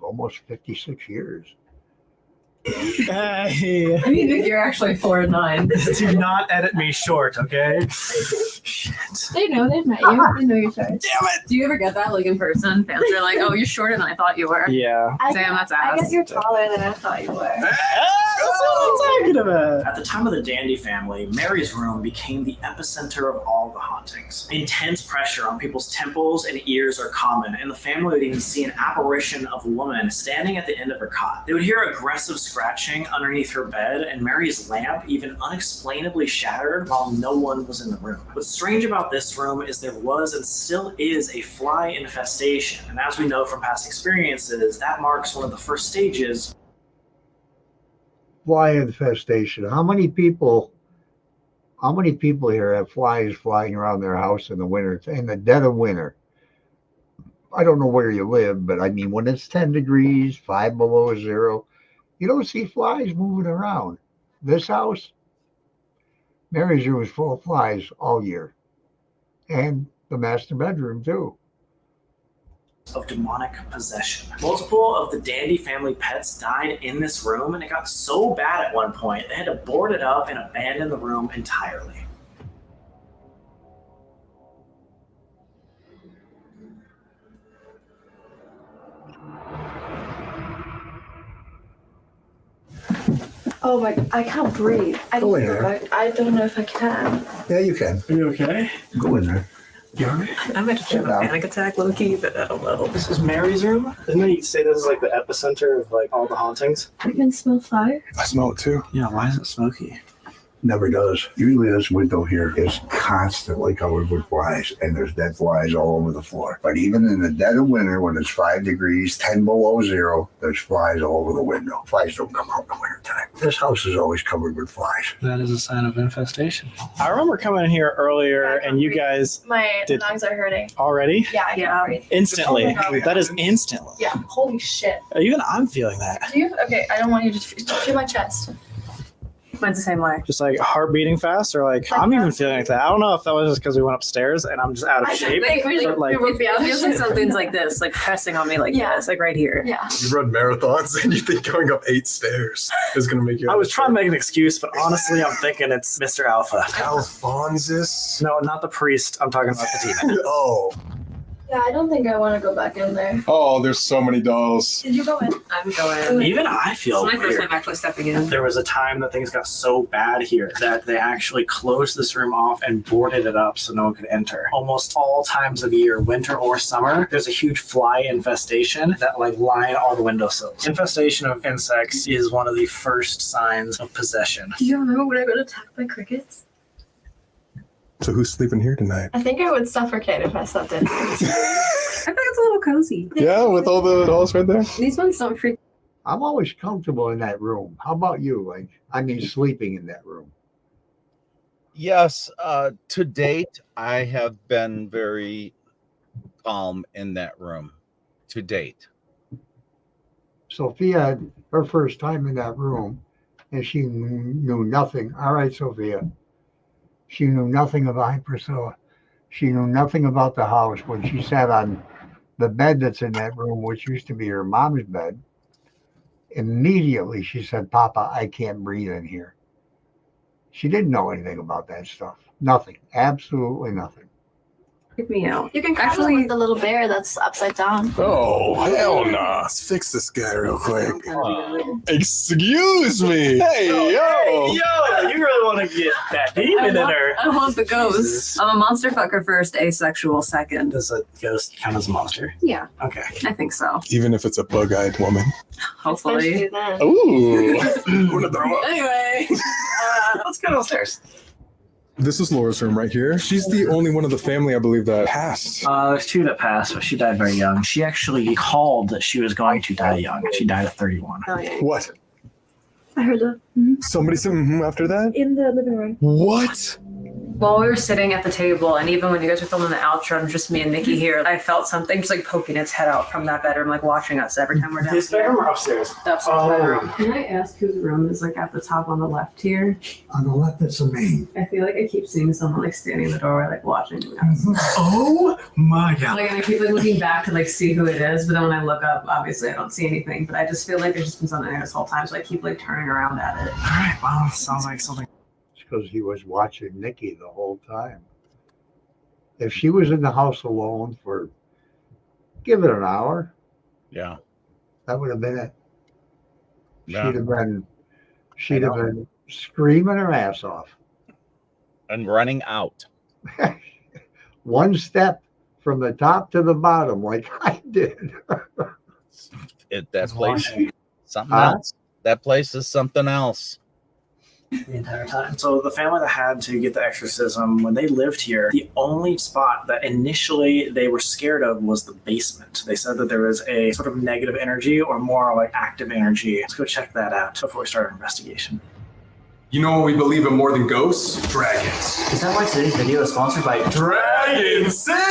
Almost 56 years. Hey. I mean, you're actually 4'9". Do not edit me short, okay? They know they've met you. They know you're short. Damn it! Do you ever get that, like, in person? Fans are like, oh, you're shorter than I thought you were. Yeah. Sam, that's I ass. guess you're taller than I thought you were. That's what I'm talking about. At the time of the Dandy family, Mary's room became the epicenter of all the hauntings. Intense pressure on people's temples and ears are common, and the family would even see an apparition of a woman standing at the end of her cot. They would hear aggressive scratching underneath her bed, and Mary's lamp even unexplainably shattered while no one was in the room. What's strange about this room is there was and still is a fly infestation, and as we know from past experiences, that marks one of the first stages. Fly infestation. How many people here have flies flying around their house in the winter, in the dead of winter? I don't know where you live, but I mean, when it's 10 degrees, 5 below zero, you don't see flies moving around. This house, Mary's room is full of flies all year. And the master bedroom too. Of demonic possession. Multiple of the Dandy family pets died in this room, and it got so bad at one point they had to board it up and abandon the room entirely. Oh my! I can't breathe. I Go in there. I don't know if I can. Yeah, you can. Are you okay? Go in there. You alright? I might just have a panic attack, low-key, but I don't know. This is Mary's room? Didn't they say this is like the epicenter of like all the hauntings? I can smell fire. I smell it too. Yeah, why is it smoky? Never does. Usually this window here is constantly covered with flies, and there's dead flies all over the floor. But even in the dead of winter, when it's 5 degrees, 10 below zero, there's flies all over the window. Flies don't come out in the wintertime. This house is always covered with flies. That is a sign of infestation. I remember coming in here earlier and you guys My Did- lungs are hurting. already Yeah, I can't breathe. instantly. Oh my God. That is instantly. Yeah. Holy shit. Even I'm feeling that. Do you? Okay. I don't want you to feel my chest. Mine's the same way. Just like heart beating fast, or like I'm even feeling like that. I don't know if that was just because we went upstairs and I'm just out of shape. But like, It feels like something's like this, like pressing on me like this, like right here. Yeah. You run marathons and you think going up 8 stairs is gonna make you. I was trying to make an excuse, but honestly, I'm thinking it's Mr. Alpha. Alphonsus. No, not the priest. I'm talking about the demon. Oh. Yeah. I don't think I want to go back in there. Oh, there's so many dolls. Did you go in? I'm going. Even I It's feel my first weird. time actually stepping in. There was a time that things got so bad here that they actually closed this room off and boarded it up so no one could enter. Almost all times of year, winter or summer, there's a huge fly infestation that like line all the windowsills. Infestation of insects is one of the first signs of possession. Do you remember when I got attacked by crickets? So who's sleeping here tonight? I think I would suffocate if I slept in. I think it's a little cozy. Yeah, with all the dolls right there. These ones don't freak. I'm always comfortable in that room. How about you? Sleeping in that room. Yes, to date, I have been very calm in that room. To date. Sophia had her first time in that room, and she knew nothing. All right, Sophia. She knew nothing about Priscilla. She knew nothing about the house. When she sat on the bed that's in that room, which used to be her mom's bed, immediately she said, "Papa, I can't breathe in here." She didn't know anything about that stuff. Nothing. Absolutely nothing. Get me out. You can cuddle with the little bear that's upside down. Oh, hell nah. Let's fix this guy real quick. Excuse me. Hey, yo. Hey, yo, you really want to get that demon in her. I want the ghost. I'm a monster fucker first, asexual second. Does a ghost count as a monster? Yeah. Okay. I think so. Even if it's a bug-eyed woman. Hopefully. Ooh. Wanna throw up? Anyway, let's go downstairs. This is Laura's room right here. She's the only one of the family, I believe, that passed. There's 2 that passed, but she died very young. She actually called that she was going to die young. She died at 31. Oh, yeah. What? I heard that. Somebody said after that? In the living room. What? While we were sitting at the table, and even when you guys were filming the outro, and just me and Niki here, I felt something just like poking its head out from that bedroom, like watching us every time we're down This bedroom or upstairs? Upstairs bedroom. Can I ask whose room is like at the top on the left here? On the left, that's the main. I feel like I keep seeing someone like standing in the doorway, like watching us. Oh my god. Like, and I keep like looking back to like see who it is, but then when I look up, obviously I don't see anything. But I just feel like there's just been something there this whole time, so I keep like turning around at it. All right, well, sounds like something. Because he was watching Niki the whole time. If she was in the house alone for, give it an hour, Yeah. that would have been it. Yeah. She'd have been screaming her ass off. And running out. One step from the top to the bottom, like I did. That place, something else. That place is something else. The entire time. So the family that had to get the exorcism, when they lived here, the only spot that initially they were scared of was the basement. They said that there was a sort of negative energy or more like active energy. Let's go check that out before we start our investigation. You know what we believe in more than ghosts? Dragons. Is that why today's video is sponsored by Dragon City?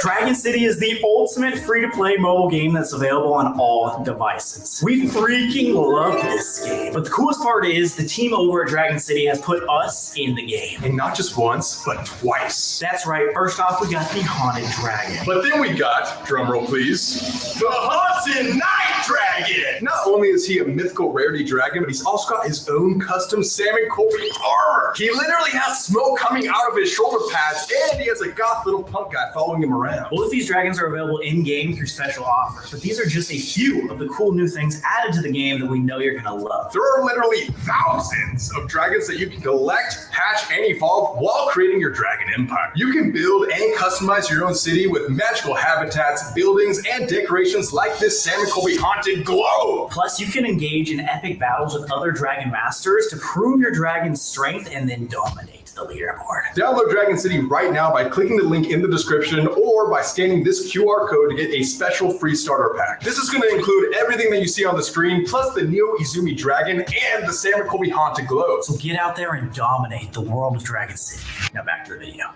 Dragon City is the ultimate free-to-play mobile game that's available on all devices. We freaking love this game. But the coolest part is the team over at Dragon City has put us in the game. And not just once, but twice. That's right. First off, we got the Haunted Dragon. But then we got, drumroll please, the Haunted Night Dragon! Not only is he a mythical rarity dragon, but he's also got his own custom Sam and Colby armor. He literally has smoke coming out of his shoulder pads, and he has a goth little punk guy following him around. Both of these dragons are available in-game through special offers, but these are just a few of the cool new things added to the game that we know you're gonna love. There are literally thousands of dragons that you can collect, hatch, and evolve while creating your dragon empire. You can build and customize your own city with magical habitats, buildings, and decorations like this Sam and Colby haunted globe. Plus, you can engage in epic battles with other dragon masters to prove your dragon's strength and then dominate the leaderboard. Download Dragon City right now by clicking the link in the description or by scanning this QR code to get a special free starter pack. This is going to include everything that you see on the screen, plus the Neo Izumi Dragon and the Sam and Colby Haunted Globe. So get out there and dominate the world of Dragon City. Now back to the video.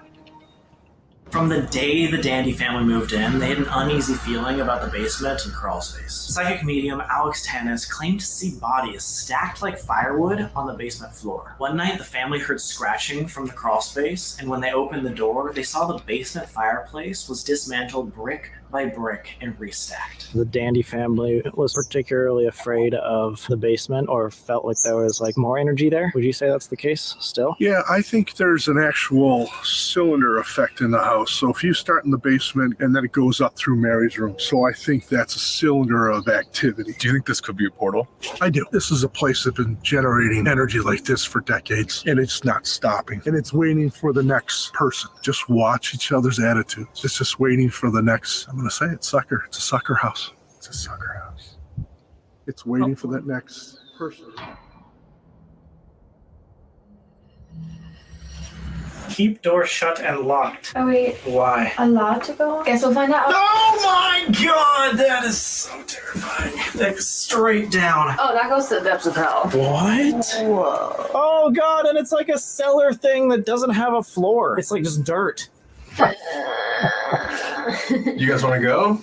From the day the Dandy family moved in, they had an uneasy feeling about the basement and crawl space. Psychic medium Alex Tannis claimed to see bodies stacked like firewood on the basement floor. One night, the family heard scratching from the crawl space, and when they opened the door, they saw the basement fireplace was dismantled brick by brick and restacked. The Dandy family was particularly afraid of the basement or felt like there was like more energy there. Would you say that's the case still? Yeah, I think there's an actual cylinder effect in the house. So if you start in the basement and then it goes up through Mary's room. So I think that's a cylinder of activity. Do you think this could be a portal? I do. This is a place that's been generating energy like this for decades, and it's not stopping. And it's waiting for the next person. Just watch each other's attitudes. It's just waiting for the next, I'm going to say it, sucker. It's a sucker house. It's a sucker house. It's waiting for that next person. Keep doors shut and locked. Oh wait, Why? allowed to go? Guess we'll find out. Oh my god, that is so terrifying. Like straight down. Oh, that goes to the depths of hell. What? Whoa. Oh god, and it's like a cellar thing that doesn't have a floor. It's like just dirt. You guys want to go?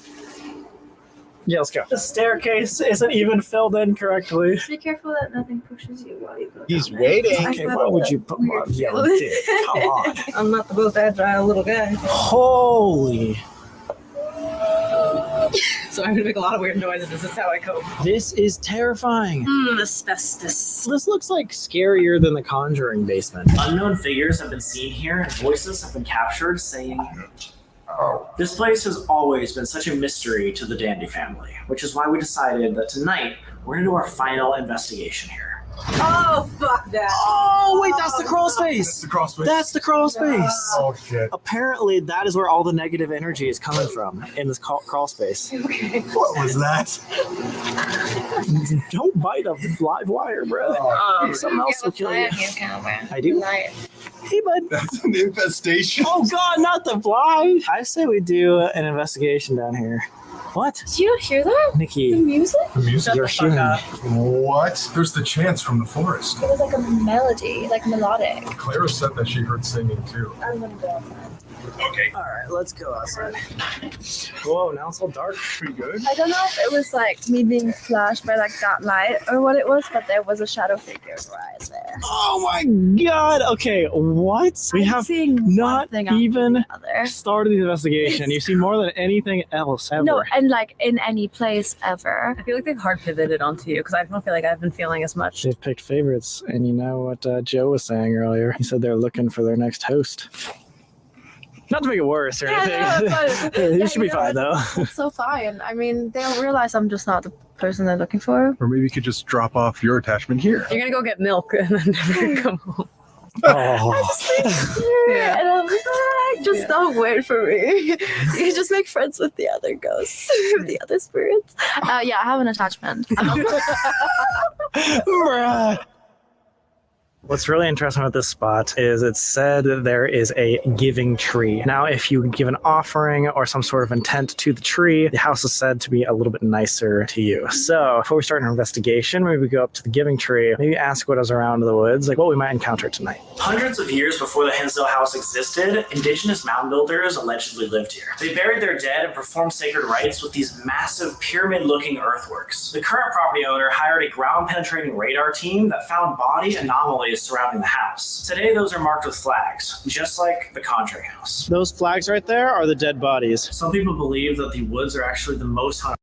Yeah, let's go. The staircase isn't even filled in correctly. Be careful that nothing pushes you while you go. He's down there. waiting. Okay, why would you put my yellow dick? Come on. I'm not the most agile little guy. Holy. so I'm gonna make a lot of weird noises. This is how I cope. This is terrifying. Asbestos. This looks like scarier than the Conjuring basement. Unknown figures have been seen here, and voices have been captured saying, this place has always been such a mystery to the Dandy family, which is why we decided that tonight we're going to do our final investigation here. Oh, fuck that. Oh, wait, that's the crawl space. That's the crawl space. That's the crawl space. Oh, shit. Apparently, that is where all the negative energy is coming from, in this crawl space. Okay. What was that? Don't bite a live wire, bro. Something else will kill you. I do? Hey, bud. That's an infestation. Oh, God, not the fly. I say we do an investigation down here. What? Did you hear that? Nikki. The music? The music? You're hearing it. What? There's the chants from the forest. It was like a melody, like melodic. Clara said that she heard singing too. I'm gonna go outside. Okay. All right, let's go outside. Whoa, now it's all dark. Pretty good. I don't know if it was like me being flashed by like that light or what it was, but there was a shadow figure right there. Oh my God. Okay, what? We have not even started the investigation. You see more than anything else ever. No, and like in any place ever. I feel like they've hard pivoted onto you because I don't feel like I've been feeling as much. They've picked favorites, and you know what Joe was saying earlier? He said they're looking for their next host. Not to make it worse or anything. You should be fine, though. It's so fine. I mean, they'll realize I'm just not the person they're looking for. Or maybe you could just drop off your attachment here. You're gonna go get milk and then never come home. Oh. Yeah. And I'm like, just don't wait for me. You just make friends with the other ghosts, the other spirits. Yeah, I have an attachment. Bruh. What's really interesting about this spot is it's said that there is a giving tree. Now, if you give an offering or some sort of intent to the tree, the house is said to be a little bit nicer to you. So before we start an investigation, maybe we go up to the giving tree, maybe ask what is around the woods, like what we might encounter tonight. Hundreds of years before the Hinsdale House existed, indigenous mound builders allegedly lived here. They buried their dead and performed sacred rites with these massive pyramid-looking earthworks. The current property owner hired a ground-penetrating radar team that found body anomalies surrounding the house. Today, those are marked with flags, just like the Conjuring house. Those flags right there are the dead bodies. Some people believe that the woods are actually the most haunted.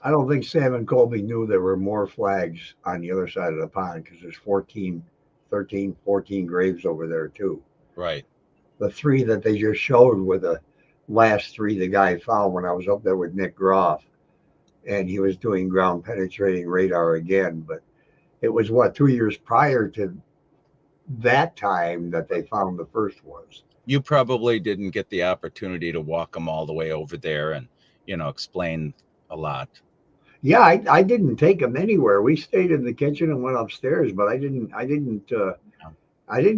I don't think Sam and Colby knew there were more flags on the other side of the pond because there's 14 graves over there too. Right. The three that they just showed were the last three the guy found when I was up there with Nick Groff. And he was doing ground penetrating radar again. But it was 2 years prior to that time that they found the first ones. You probably didn't get the opportunity to walk them all the way over there and, explain a lot. Yeah, I didn't take them anywhere. We stayed in the kitchen and went upstairs, but I didn't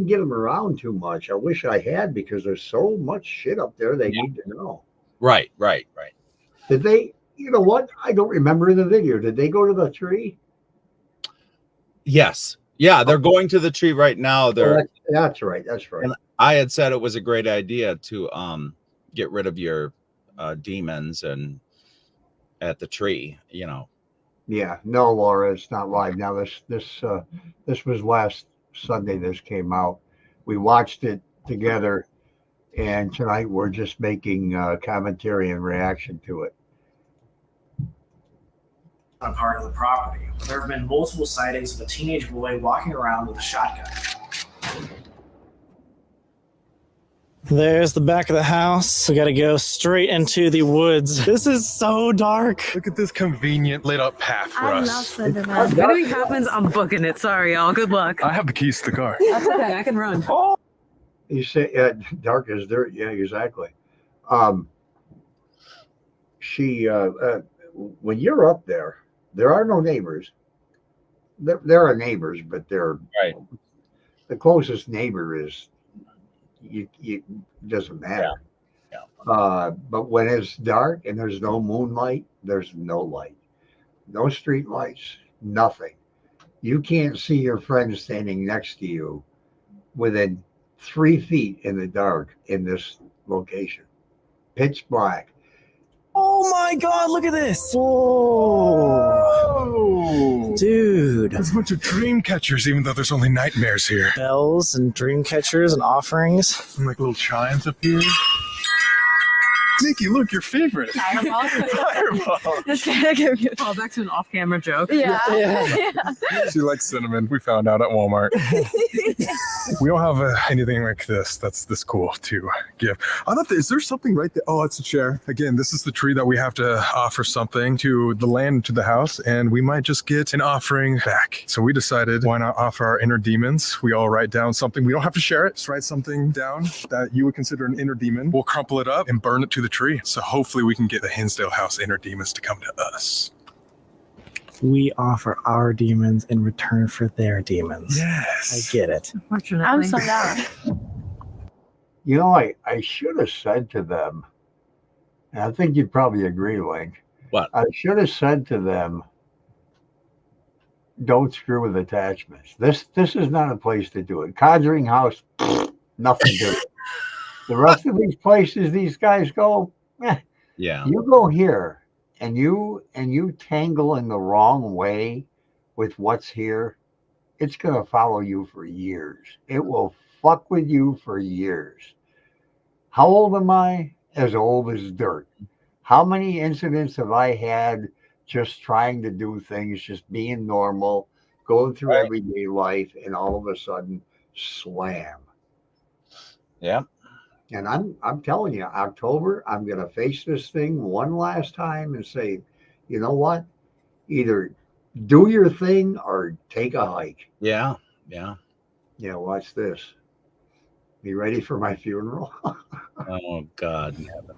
get them around too much. I wish I had because there's so much shit up there they need to know. Right. Did they? You know what? I don't remember the video. Did they go to the tree? Yes. Yeah, they're going to the tree right now. That's right. And I had said it was a great idea to get rid of your demons and at the tree, Yeah. No, Laura, it's not live. Now this was last Sunday this came out. We watched it together, and tonight we're just making commentary and reaction to it. A part of the property. There have been multiple sightings of a teenage boy walking around with a shotgun. There's the back of the house. We gotta go straight into the woods. This is so dark. Look at this convenient lit up path for us. If anything happens, I'm booking it. Sorry, y'all. Good luck. I have the keys to the car. That's okay. I can run. Oh. You say dark as dirt. Yeah, exactly. When you're up there, there are no neighbors. There are neighbors, but they're right. The closest neighbor is you doesn't matter. Yeah. But when it's dark and there's no moonlight, there's no light, no street lights, nothing. You can't see your friend standing next to you within 3 feet in the dark in this location. Pitch black. Oh my God, look at this. Whoa. Whoa. Dude. There's a bunch of dream catchers, even though there's only nightmares here. Bells and dream catchers and offerings. And like little chimes up here. Niki, look, your favorite. Fireball. Fireball. Just gonna give you a call back to an off-camera joke. Yeah. She likes cinnamon. We found out at Walmart. We don't have anything like this that's this cool to give. I thought, is there something right there? Oh, it's a chair. Again, this is the tree that we have to offer something to the land, to the house, and we might just get an offering back. So we decided, why not offer our inner demons? We all write down something. We don't have to share it. Just write something down that you would consider an inner demon. We'll crumple it up and burn it to the tree. So hopefully we can get the Hinsdale House inner demons to come to us. We offer our demons in return for their demons. Yes. I get it. Unfortunately. I'm so down. You know, I should have said to them, and I think you'd probably agree, Link. What? I should have said to them, don't screw with attachments. This is not a place to do it. Conjuring house, nothing to it. The rest of these places these guys go, Yeah. you go here and you tangle in the wrong way with what's here, it's gonna follow you for years. It will fuck with you for years. How old am I? As old as dirt. How many incidents have I had just trying to do things, just being normal, going through everyday life, and all of a sudden, slam. Yeah. And I'm telling you, October, I'm gonna face this thing one last time and say, you know what? Either do your thing or take a hike. Yeah. Yeah. Yeah, watch this. Be ready for my funeral. Oh God in heaven.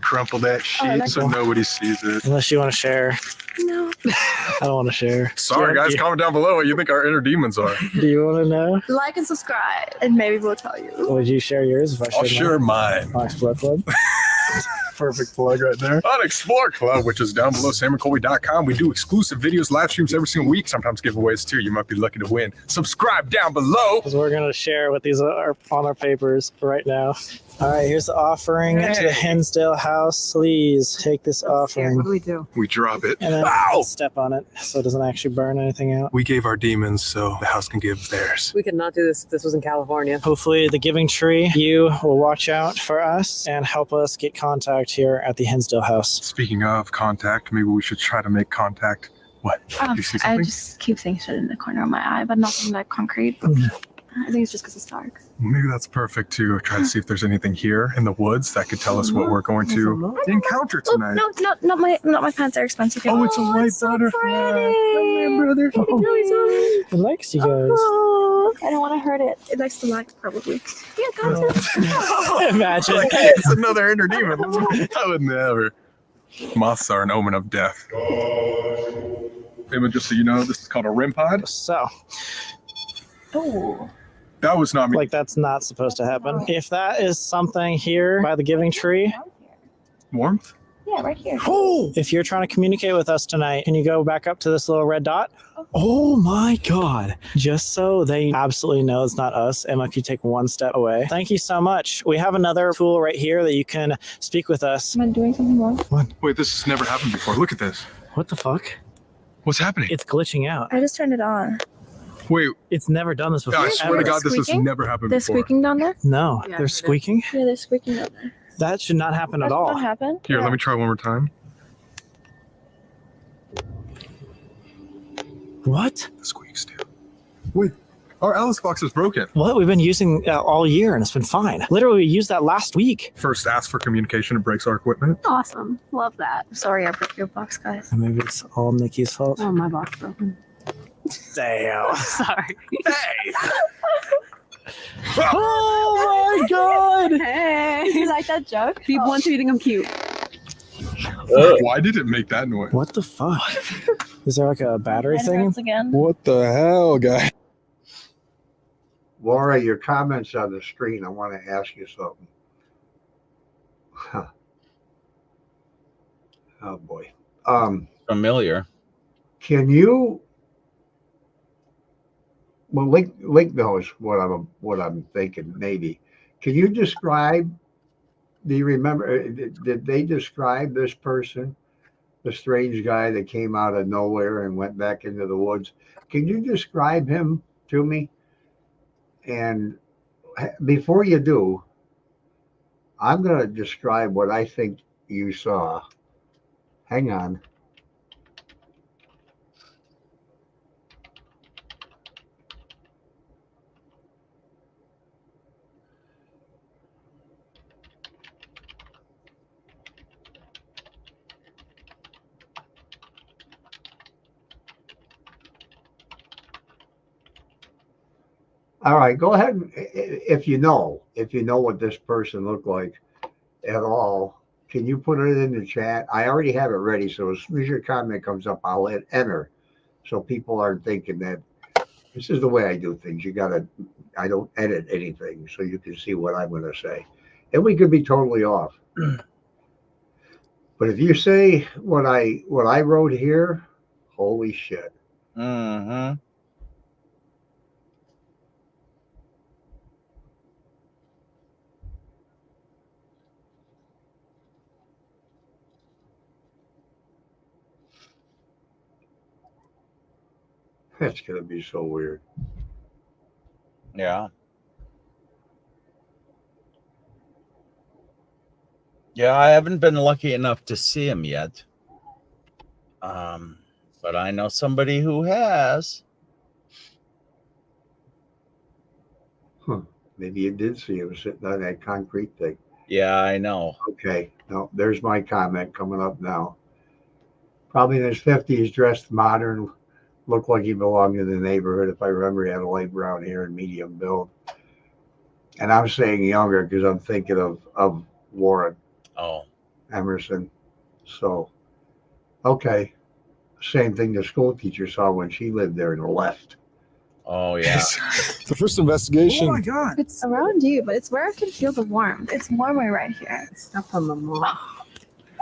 Crumple that shit so nobody sees it. Unless you want to share. No. I don't want to share. Sorry, guys. Comment down below what you think our inner demons are. Do you want to know? Like and subscribe, and maybe we'll tell you. Would you share yours if I I'll shared share mine. My Explore Club? Perfect plug right there. On Explore Club, which is down below, samandcolby.com. We do exclusive videos, live streams every single week, sometimes giveaways too. You might be lucky to win. Subscribe down below. Because we're going to share what these are on our papers right now. All right, here's the offering to the Hinsdale House. Please take this offering. What do we do? We drop it. And then step on it so it doesn't actually burn anything out. We gave our demons so the house can give theirs. We could not do this if this was in California. Hopefully the giving tree, you will watch out for us and help us get contact here at the Hinsdale House. Speaking of contact, maybe we should try to make contact. What? You see I something? just keep seeing shit in the corner of my eye, but nothing like concrete. I think it's just because it's dark. Maybe that's perfect to try to see if there's anything here in the woods that could tell us what we're going to encounter tonight. No, not my pants are expensive. Oh, it's a white butterfly. Come here, brother. It likes you guys. Oh, I don't want to hurt it. It likes to lie, probably. Yeah, got it. Imagine. Like, hey, it's another inner demon. I would never. Moths are an omen of death. Even just so you know, this is called a REM pod. So. Oh. That was not me. Like, that's not supposed to happen. If that is something here by the giving tree. Warmth? Yeah, right here. Oh! If you're trying to communicate with us tonight, can you go back up to this little red dot? Oh my God. Just so they absolutely know it's not us, and if you take one step away. Thank you so much. We have another tool right here that you can speak with us. Am I doing something wrong? What? Wait, this has never happened before. Look at this. What the fuck? What's happening? It's glitching out. I just turned it on. Wait. It's never done this before. I swear to God, this has never happened They're before. squeaking down there? No, they're squeaking? Yeah, they're squeaking down there. That should not happen at That's all. what happened? Here, let me try one more time. What? The squeaks do. Wait, our Alice box is broken. What? We've been using all year and it's been fine. Literally, we used that last week. First, ask for communication. It breaks our equipment. Awesome. Love that. Sorry I broke your box, guys. Maybe it's all Nikki's fault. Oh, my box broken. Damn. Sorry. Hey! Oh my God! Hey. Did you like that joke? People want to think I'm cute. Why did it make that noise? What the fuck? Is there like a battery It thing? hurts again. What the hell, guy? Laura, your comments on the screen, I want to ask you something. Huh. Oh boy. Familiar. Can you? Well, Link knows what I'm thinking. Maybe. Can you describe? Do you remember? Did they describe this person the strange guy that came out of nowhere and went back into the woods. Can you describe him to me? And before you do, I'm going to describe what I think you saw. Hang on. All right, go ahead. If you know what this person looked like at all, can you put it in the chat? I already have it ready, so as soon as your comment comes up, I'll hit enter, so people aren't thinking that this is the way I do things. I don't edit anything, so you can see what I'm going to say, and we could be totally off. But if you say what I wrote here, holy shit. Mm-hmm. That's going to be so weird. Yeah. Yeah, I haven't been lucky enough to see him yet. But I know somebody who has. Huh. Maybe you did see him sitting on that concrete thing. Yeah, I know. Okay. No, there's my comment coming up now. Probably in his 50s, dressed modern, looked like he belonged in the neighborhood. If I remember, he had a light brown hair and medium build. And I'm saying younger because I'm thinking of Warren. Oh. Emerson. So, okay. Same thing the school teacher saw when she lived there and left. Oh, yeah. The first investigation. Oh my god. It's around you, but it's where I can feel the warmth. It's warmer right here. Stuff on the moth.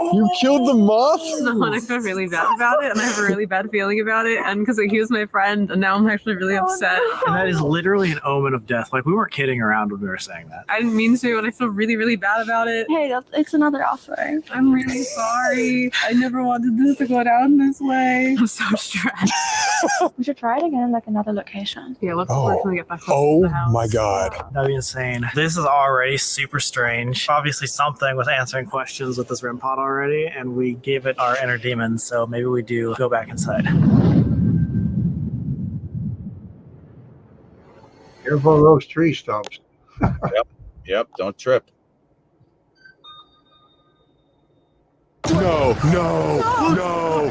You killed the moth? No, and I feel really bad about it, and I have a really bad feeling about it, and because he was my friend, and now I'm actually really upset. And that is literally an omen of death. Like, we weren't kidding around when we were saying that. I didn't mean to, and I feel really, really bad about it. Hey, it's another offer. I'm really sorry. I never wanted this to go down this way. I'm so stressed. We should try it again in like another location. Yeah, let's get back Oh to the house. my god. That'd be insane. This is already super strange. Obviously something was answering questions with this REM pod already, and we gave it our inner demons, so maybe we do go back inside. Careful of those tree stumps. Yep, don't trip. No.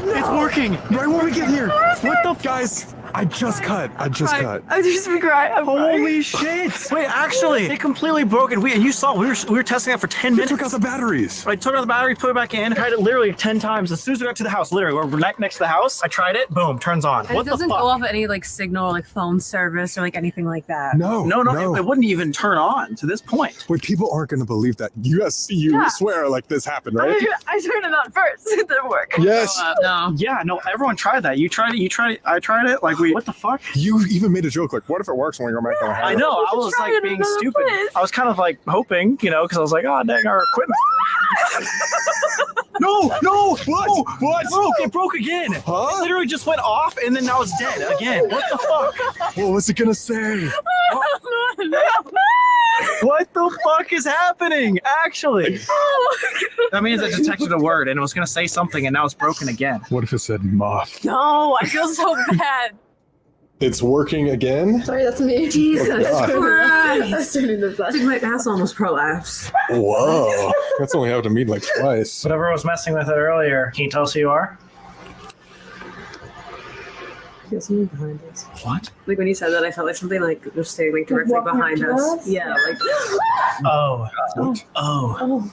It's working! Right when we get here. What the guys? I just cut. I just regret. Holy shit! Wait, actually, it completely broke, and you saw we were testing that for 10 minutes. Took out the batteries. I took out the battery, put it back in, tried it literally 10 times. As soon as we got to the house, literally, we're right next to the house. I tried it, boom, turns on. And What it doesn't the fuck? go off any like signal or like phone service or like anything like that. No. It wouldn't even turn on to this point. Wait, people aren't going to believe that. You swear like this happened, right? I turned it on first. It didn't work. Yes. No. Yeah, no, everyone tried that. You tried it, I tried it. Like, what the fuck? You even made a joke like, what if it works when we go back on the house? I know, I was try like it being another stupid. place. I was kind of like hoping, because I was like, oh, dang, our equipment. No, What? It broke again. Huh? It literally just went off, and then now it's dead again. What the fuck? What was it going to say? What the fuck is happening? Actually, that means it detected a word, and it was gonna say something, and now it's broken again. What if it said moth? No, I feel so bad. It's working again? Sorry, that's me. Jesus God. Christ. I think my ass almost prolapsed. Whoa. That's only happened to me like twice. Whatever was messing with it earlier. Can you tell us who you are? There's something behind us. What? Like when you said that, I felt like something like just staying like directly Walking behind up to us. us? Yeah, like Oh.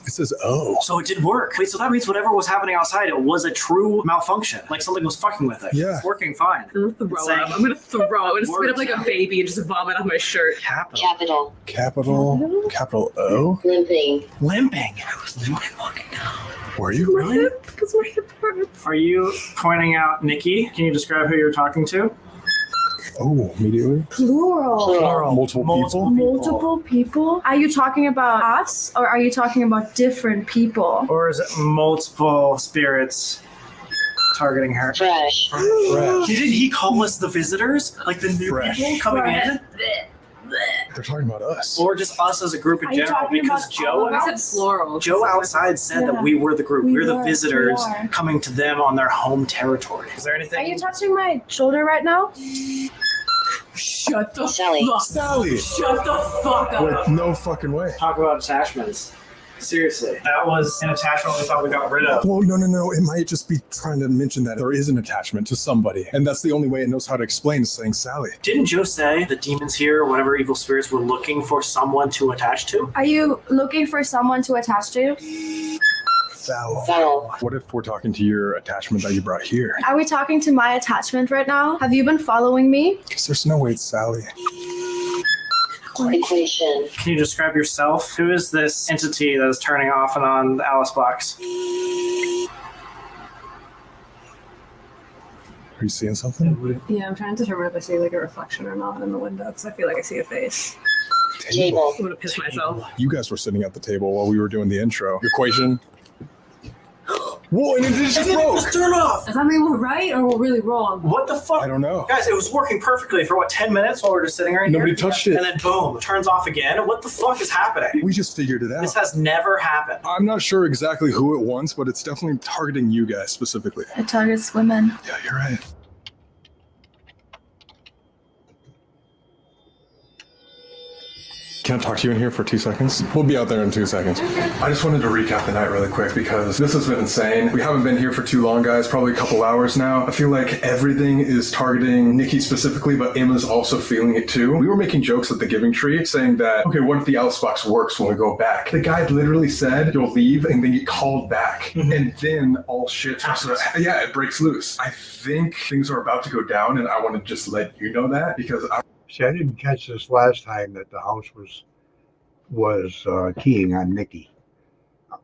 It says oh. So it did work. Wait, so that means whatever was happening outside, it was a true malfunction. Like something was fucking with it. Yeah. It's working fine. I'm gonna throw up. I'm gonna spit up like a baby and just vomit on my shirt. Capital. Capital O? Limping. Limping. I was limping walking down. Were you? Really? Are you pointing out Niki? Can you describe who you're talking to? Oh, immediately. Plural. Multiple people? Are you talking about us or are you talking about different people? Or is it multiple spirits targeting her. Fresh. Didn't he call us the visitors? Like the new people coming in? They're talking about us. Or just us as a group in Are you general? talking Because about Joe, I said floral. Joe outside said that we were the group. We We're the were, visitors we are. coming to them on their home territory. Is there anything? Are you touching my shoulder right now? Shut the Sally. fuck. Sally! Shut the fuck up. With no fucking way. Talk about attachments. Seriously. That was an attachment we thought we got rid of. Well, no. It might just be trying to mention that there is an attachment to somebody. And that's the only way it knows how to explain is saying Sally. Didn't Joe say the demons here, or whatever evil spirits, were looking for someone to attach to? Are you looking for someone to attach to? Foul. What if we're talking to your attachment that you brought here? Are we talking to my attachment right now? Have you been following me? Because there's no way it's Sally. Equation. Can you describe yourself? Who is this entity that is turning off and on the Alice box? Are you seeing something? Yeah, I'm trying to determine if I see like a reflection or not in the window because I feel like I see a face. Table. I'm gonna piss myself. You guys were sitting at the table while we were doing the intro. Equation. Whoa, and it just broke. Turn off. Does that mean we're right or we're really wrong? What the fuck? I don't know. Guys, it was working perfectly for 10 minutes while we were just sitting right Nobody here? touched it. And then boom, it turns off again. What the fuck is happening? We just figured it out. This has never happened. I'm not sure exactly who it wants, but it's definitely targeting you guys specifically. It targets women. Yeah, you're right. Can I talk to you in here for 2 seconds? We'll be out there in 2 seconds. I just wanted to recap the night really quick because this has been insane. We haven't been here for too long, guys, probably a couple hours now. I feel like everything is targeting Niki specifically, but Emma's also feeling it too. We were making jokes at the Giving Tree saying that, okay, what if the Alice box works when we go back? The guy literally said, you'll leave and then get called back. And then all shit starts to, yeah, it breaks loose. I think things are about to go down and I want to just let you know that because See, I didn't catch this last time that the house was keying on Niki.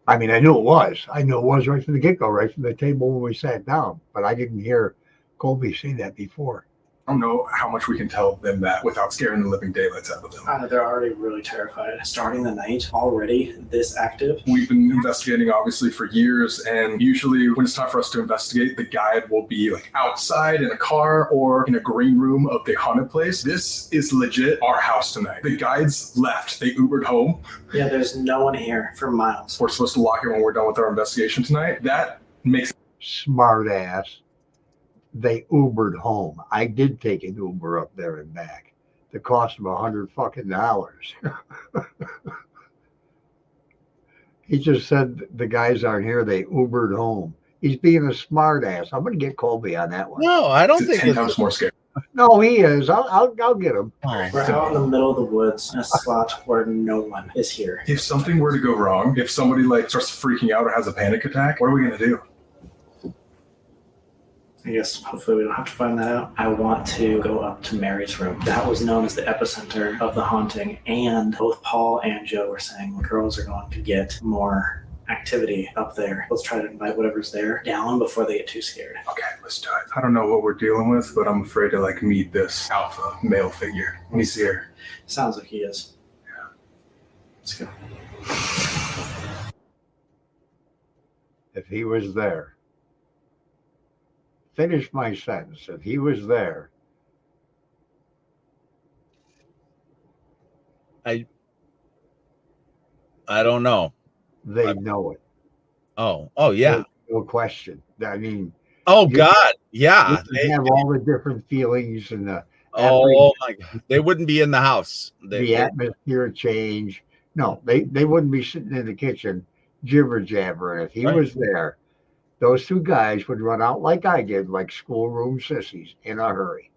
I mean, I knew it was. I knew it was right from the get-go, right from the table when we sat down. But I didn't hear Colby say that before. I don't know how much we can tell them that without scaring the living daylights out of them. They're already really terrified. Starting the night already this active. We've been investigating obviously for years, and usually when it's time for us to investigate, the guide will be like outside in a car or in a green room of the haunted place. This is legit our house tonight. The guides left. They Ubered home. Yeah, there's no one here for miles. We're supposed to lock it when we're done with our investigation tonight. That makes Smart ass. They Ubered home. I did take an Uber up there and back. The cost of $100 fucking. He just said the guys aren't here. They Ubered home. He's being a smart ass. I'm going to get Colby on that one. No, I don't it's think 10 it's times more scary. No, he is. I'll get him. We're out in the middle of the woods in a spot where no one is here. If something were to go wrong, if somebody like starts freaking out or has a panic attack, what are we going to do? I guess hopefully we don't have to find that out. I want to go up to Mary's room. That was known as the epicenter of the haunting, and both Paul and Joe were saying the girls are going to get more activity up there. Let's try to invite whatever's there down before they get too scared. Okay, let's do it. I don't know what we're dealing with, but I'm afraid to like meet this alpha male figure. Let me see her. Sounds like he is. Yeah. Let's go. If he was there. Finish my sentence. If he was there. I don't know. They know it. Oh, yeah. No question. I mean. Oh God, yeah. They have all the different feelings and the. Oh my God, they wouldn't be in the house. The atmosphere change. No, they wouldn't be sitting in the kitchen jibber jabbering. If he was there, those two guys would run out like I did, like schoolroom sissies in a hurry.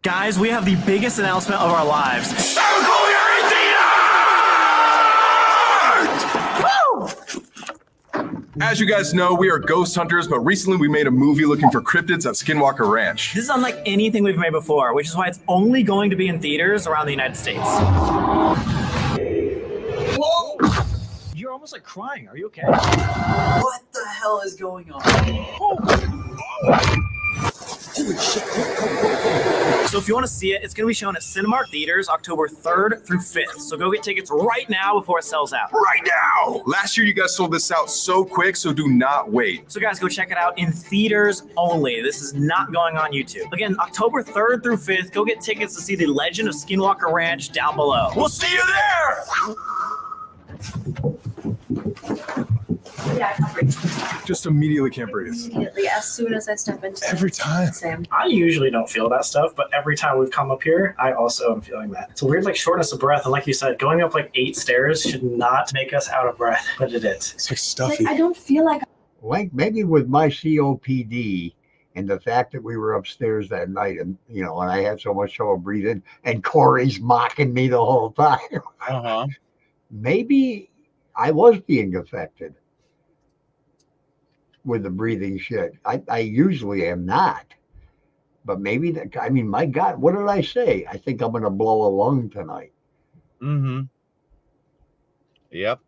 Guys, we have the biggest announcement of our lives. Sam and Colby are in theaters! As you guys know, we are ghost hunters, but recently we made a movie looking for cryptids at Skinwalker Ranch. This is unlike anything we've made before, which is why it's only going to be in theaters around the United States. Whoa! You're almost like crying. Are you okay? What the hell is going on? So if you want to see it, it's going to be shown at Cinemark Theaters October 3rd through 5th. So go get tickets right now before it sells out. Right now! Last year, you guys sold this out so quick, so do not wait. So guys, go check it out in theaters only. This is not going on YouTube. Again, October 3rd through 5th, go get tickets to see The Legend of Skinwalker Ranch down below. We'll see you there! Yeah, I can't breathe. Just immediately can't breathe. Immediately, as soon as I step into Every time. Sam. I usually don't feel that stuff, but every time we've come up here, I also am feeling that. It's a weird like shortness of breath, and like you said, going up like 8 stairs should not make us out of breath, but it is. It's like stuffy. Like, I don't feel like Like maybe with my COPD and the fact that we were upstairs that night and, you know, and I had so much trouble breathing and Corey's mocking me the whole time. Uh-huh. Maybe I was being affected with the breathing shit. I usually am not. But maybe that, I mean, my God, what did I say? I think I'm going to blow a lung tonight. Mm-hmm. Yep.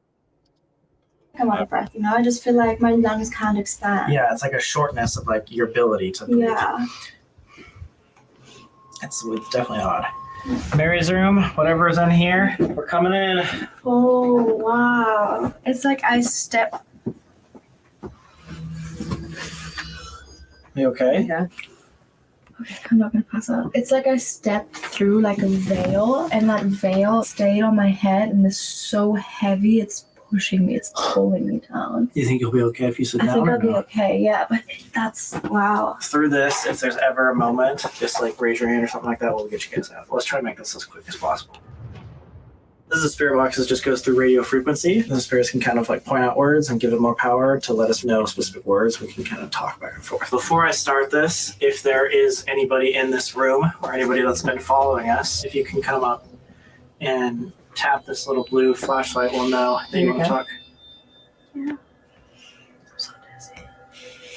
I'm out of breath, you know? I just feel like my lungs can't expand. Yeah, it's like a shortness of like your ability to breathe. Yeah. It's definitely odd. Mary's room, whatever is in here, we're coming in. Oh, wow. It's like I step. You okay? Yeah. Okay, I'm not gonna pass out. It's like I stepped through like a veil, and that veil stayed on my head, and it's so heavy. It's pushing me. It's pulling me down. Do you think you'll be okay if you sit I down? think or I'll be no? okay. Yeah, but that's wow. Through this, if there's ever a moment, just like raise your hand or something like that, we'll get you guys out. Let's try to make this as quick as possible. This is a spirit box that just goes through radio frequency. The spirits can kind of like point out words and give it more power to let us know specific words. We can kind of talk back and forth. Before I start this, if there is anybody in this room or anybody that's been following us, if you can come up and tap this little blue flashlight, we'll know that you want to talk. Yeah. I'm so dizzy.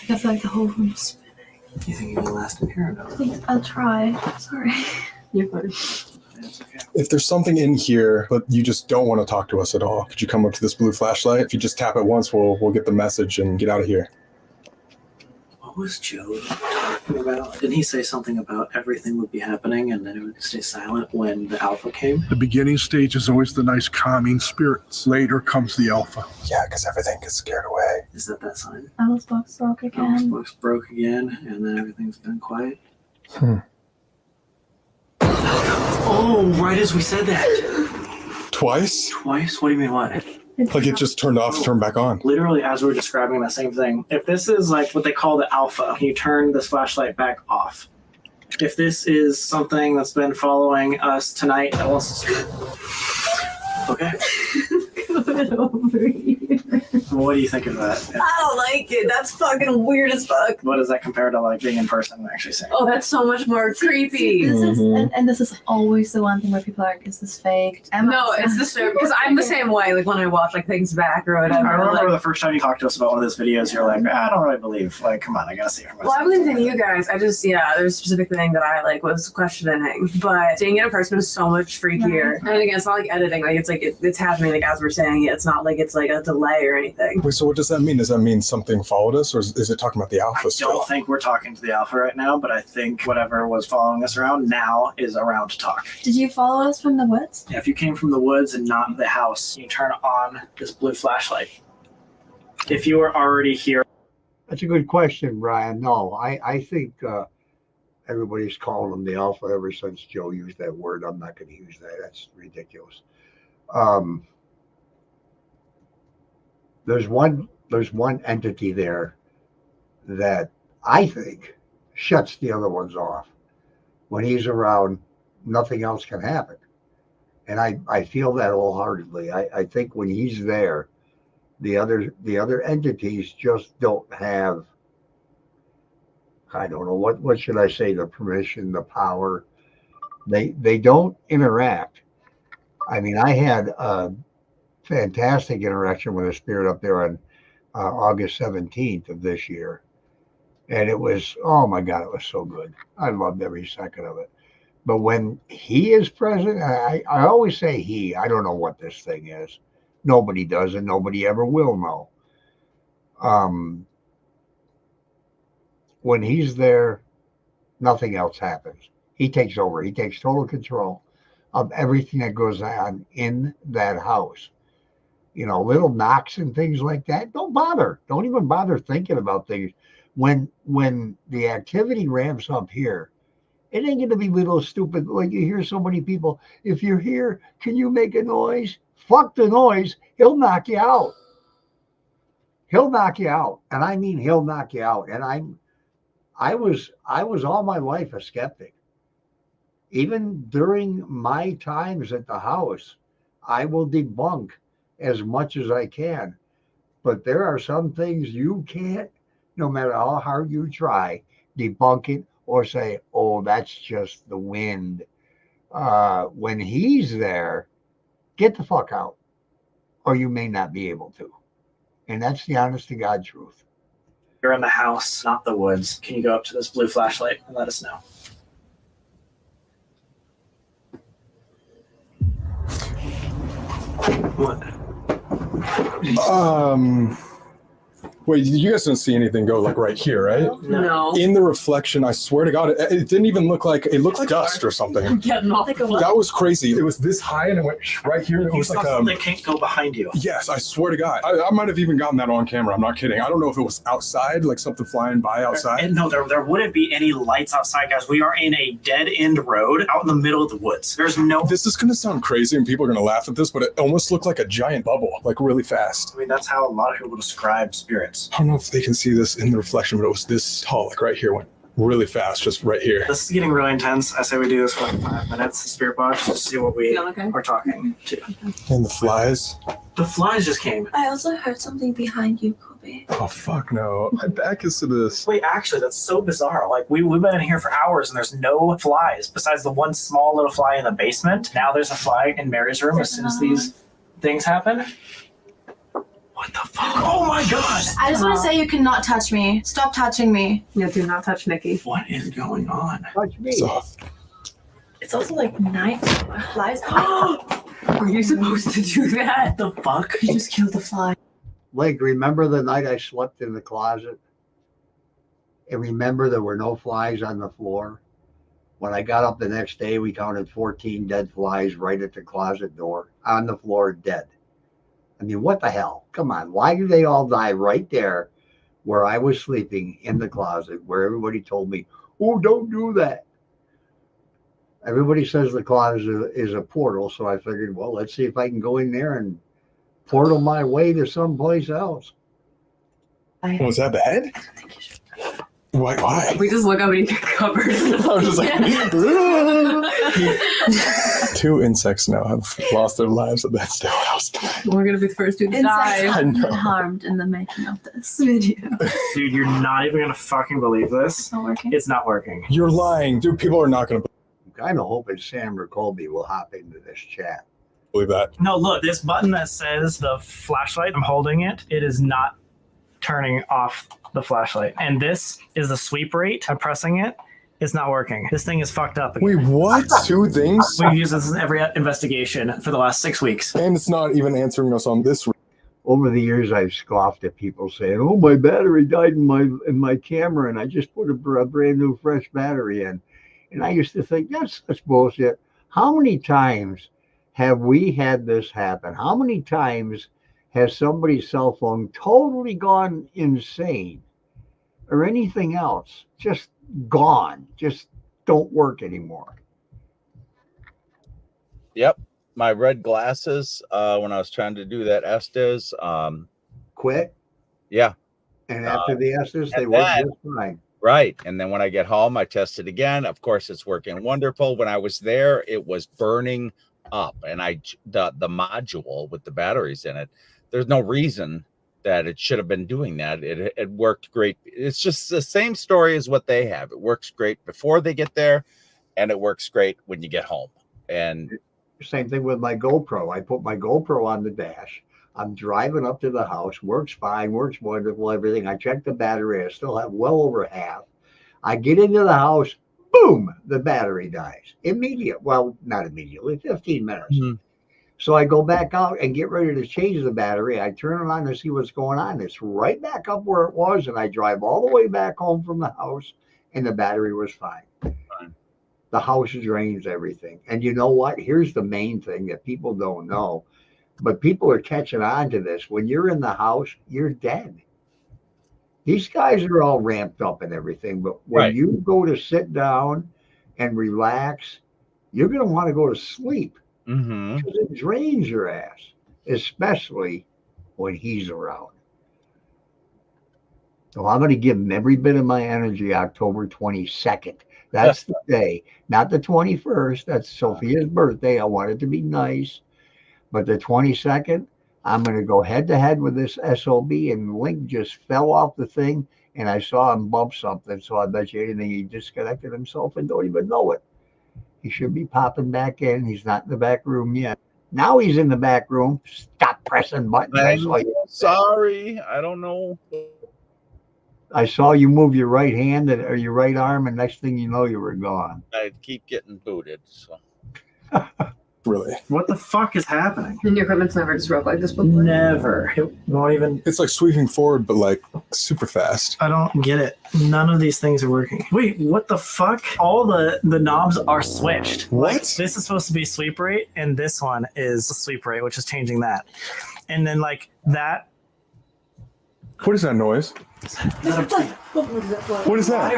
I feel like the whole room is spinning. Do you think you can last in here or no? Please, I'll try. Sorry. You're fine. It's okay. If there's something in here, but you just don't want to talk to us at all, could you come up to this blue flashlight? If you just tap it once, we'll get the message and get out of here. What was Joe talking about? Didn't he say something about everything would be happening and then it would stay silent when the alpha came? The beginning stage is always the nice calming spirits. Later comes the alpha. Yeah, because everything gets scared away. Is that sign? Alice box broke Alice again. box broke again and then everything's been quiet. Oh, right as we said that. Twice? Twice? What do you mean what? Like it just turned off, turned back on. Literally as we were describing the same thing. If this is like what they call the alpha, can you turn this flashlight back off? If this is something that's been following us tonight that wants to... Okay. Coming over here. What do you think of that? I don't like it. That's fucking weird as fuck. What does that compare to like being in person and actually saying? Oh, that's so much more creepy. This is, and this is always the one thing where people are like, is this faked? No, it's the same because I'm the same way. Like when I watch like things back or whatever. I remember like, the first time you talked to us about one of those videos, you're like, I don't really believe. Like, come on, I gotta see it. well, I believed in you guys. I just there's a specific thing that I like was questioning. But seeing it in person is so much freakier. And again, it's not like editing. Like it's happening like as we're saying it. It's not like it's like a delay or anything. Wait, so what does that mean? Does that mean something followed us, or is it talking about the alpha I still? don't think we're talking to the alpha right now, but I think whatever was following us around now is around to talk. Did you follow us from the woods? Yeah, if you came from the woods and not the house, you turn on this blue flashlight. If you were already here. That's a good question, Brian. No, I think everybody's calling them the alpha ever since Joe used that word. I'm not going to use that. That's ridiculous. There's one entity there that I think shuts the other ones off. When he's around, nothing else can happen. And I feel that wholeheartedly. I think when he's there, the other entities just don't have, I don't know, what should I say, the permission, the power. They don't interact. I mean, I had a fantastic interaction with a spirit up there on August 17th of this year. And it was, oh my God, it was so good. I loved every second of it. But when he is present, I always say he, I don't know what this thing is. Nobody does, and nobody ever will know. When he's there, nothing else happens. He takes over. He takes total control of everything that goes on in that house. You know, little knocks and things like that. Don't bother. Don't even bother thinking about things. When the activity ramps up here, it ain't gonna be little stupid, like you hear so many people, if you're here, can you make a noise? Fuck the noise. He'll knock you out. He'll knock you out. And I mean he'll knock you out. And I was all my life a skeptic. Even during my times at the house, I will debunk as much as I can. But there are some things you can't, no matter how hard you try, debunk it or say, oh, that's just the wind. When he's there, get the fuck out, or you may not be able to. And that's the honest to God truth. You're in the house, not the woods. Can you go up to this blue flashlight and let us know? What? Wait, you guys didn't see anything go like right here, right? No. In the reflection, I swear to God, it didn't even look like, it looked like dust or something. Getting off the That was crazy. It was this high and it went right here. It You was saw like something that can't go behind you. yes, I swear to God. I might have even gotten that on camera. I'm not kidding. I don't know if it was outside, like something flying by outside. And no, there wouldn't be any lights outside, guys. We are in a dead-end road out in the middle of the woods. There's no... This is going to sound crazy and people are going to laugh at this, but it almost looked like a giant bubble, like really fast. I mean, that's how a lot of people describe spirits. I don't know if they can see this in the reflection, but it was this tall, like right here, went really fast, just right here. This is getting really intense. I say we do this for like 5 minutes, the spirit box, just to see what we are talking to. And the flies. The flies just came. I also heard something behind you, Colby. Oh, fuck no. My back is to this. Wait, actually, that's so bizarre. Like, we've been in here for hours and there's no flies besides the one small little fly in the basement. Now there's a fly in Mary's room as soon as these things happen. What the fuck? Oh my god! I just want to say you cannot touch me. Stop touching me. Yeah, do not touch Niki. What is going on? Touch me. Soft. It's also like night flies. Are you supposed to do that? The fuck? You just killed the fly. Like, remember the night I slept in the closet? And remember there were no flies on the floor? When I got up the next day, we counted 14 dead flies right at the closet door, on the floor, dead. I mean, what the hell? Come on. Why do they all die right there where I was sleeping in the closet, where everybody told me, oh, don't do that? Everybody says the closet is a portal, so I figured, well, let's see if I can go in there and portal my way to someplace else. Was that bad? I don't think you should. Why? We just look up and you get covered. I was just like, 2 insects now have lost their lives at that stairhouse. We're gonna be the first to Insects die. have been harmed in the making of this video. Dude, you're not even gonna fucking believe this. It's not working. It's not working. You're lying. Dude, people are not going to I'm kind of hoping Sam or Colby will hop into this chat. believe that. No, look, this button that says the flashlight, I'm holding it. It is not turning off the flashlight. And this is the sweep rate. I'm pressing it. It's not working. This thing is fucked up again. Wait, what? 2 things? We've used this in every investigation for the last 6 weeks. And it's not even answering us on this. Over the years, I've scoffed at people saying, oh, my battery died in my camera, and I just put a brand new fresh battery in. And I used to think, that's bullshit. How many times have we had this happen? How many times has somebody's cell phone totally gone insane or anything else? Just gone. Just don't work anymore. Yep. My red glasses, when I was trying to do that Estes, Quit. yeah. And after the Estes, they and work then- just fine. Right. And then when I get home, I test it again. Of course, it's working wonderful. When I was there, it was burning up. And the module with the batteries in it, there's no reason that it should have been doing that. It worked great. It's just the same story as what they have. It works great before they get there, and it works great when you get home. And Same thing with my GoPro. I put my GoPro on the dash. I'm driving up to the house. Works fine. Works wonderful. Everything. I check the battery. I still have well over half. I get into the house. Boom! The battery dies. Immediate. Well, not immediately. 15 minutes. Mhm. So I go back out and get ready to change the battery. I turn it on to see what's going on. It's right back up where it was. And I drive all the way back home from the house. And the battery was fine. the house drains everything. And you know what? Here's the main thing that people don't know, but people are catching on to this. When you're in the house, you're dead. These guys are all ramped up and everything, but when Right. you go to sit down and relax, you're going to want to go to sleep Mm-hmm. because it drains your ass, especially when he's around. So I'm going to give him every bit of my energy October 22nd. That's the day, not the 21st. That's Sophia's birthday. I want it to be nice. But the 22nd, I'm going to go head to head with this SOB, and Link just fell off the thing, and I saw him bump something. So I bet you anything he disconnected himself and don't even know it. He should be popping back in. He's not in the back room yet. Now he's in the back room. Stop pressing buttons. I'm sorry. I don't know. I saw you move your right hand or your right arm, and next thing you know, you were gone. I keep getting booted. So. Really? What the fuck is happening? And your equipment's never just broke like this before? Never. It won't even. It's like sweeping forward, but like super fast. I don't get it. None of these things are working. Wait, what the fuck? All the knobs are switched. What? Like, this is supposed to be sweep rate, and this one is sweep rate, which is changing that. And then like that. What is that noise? What is that?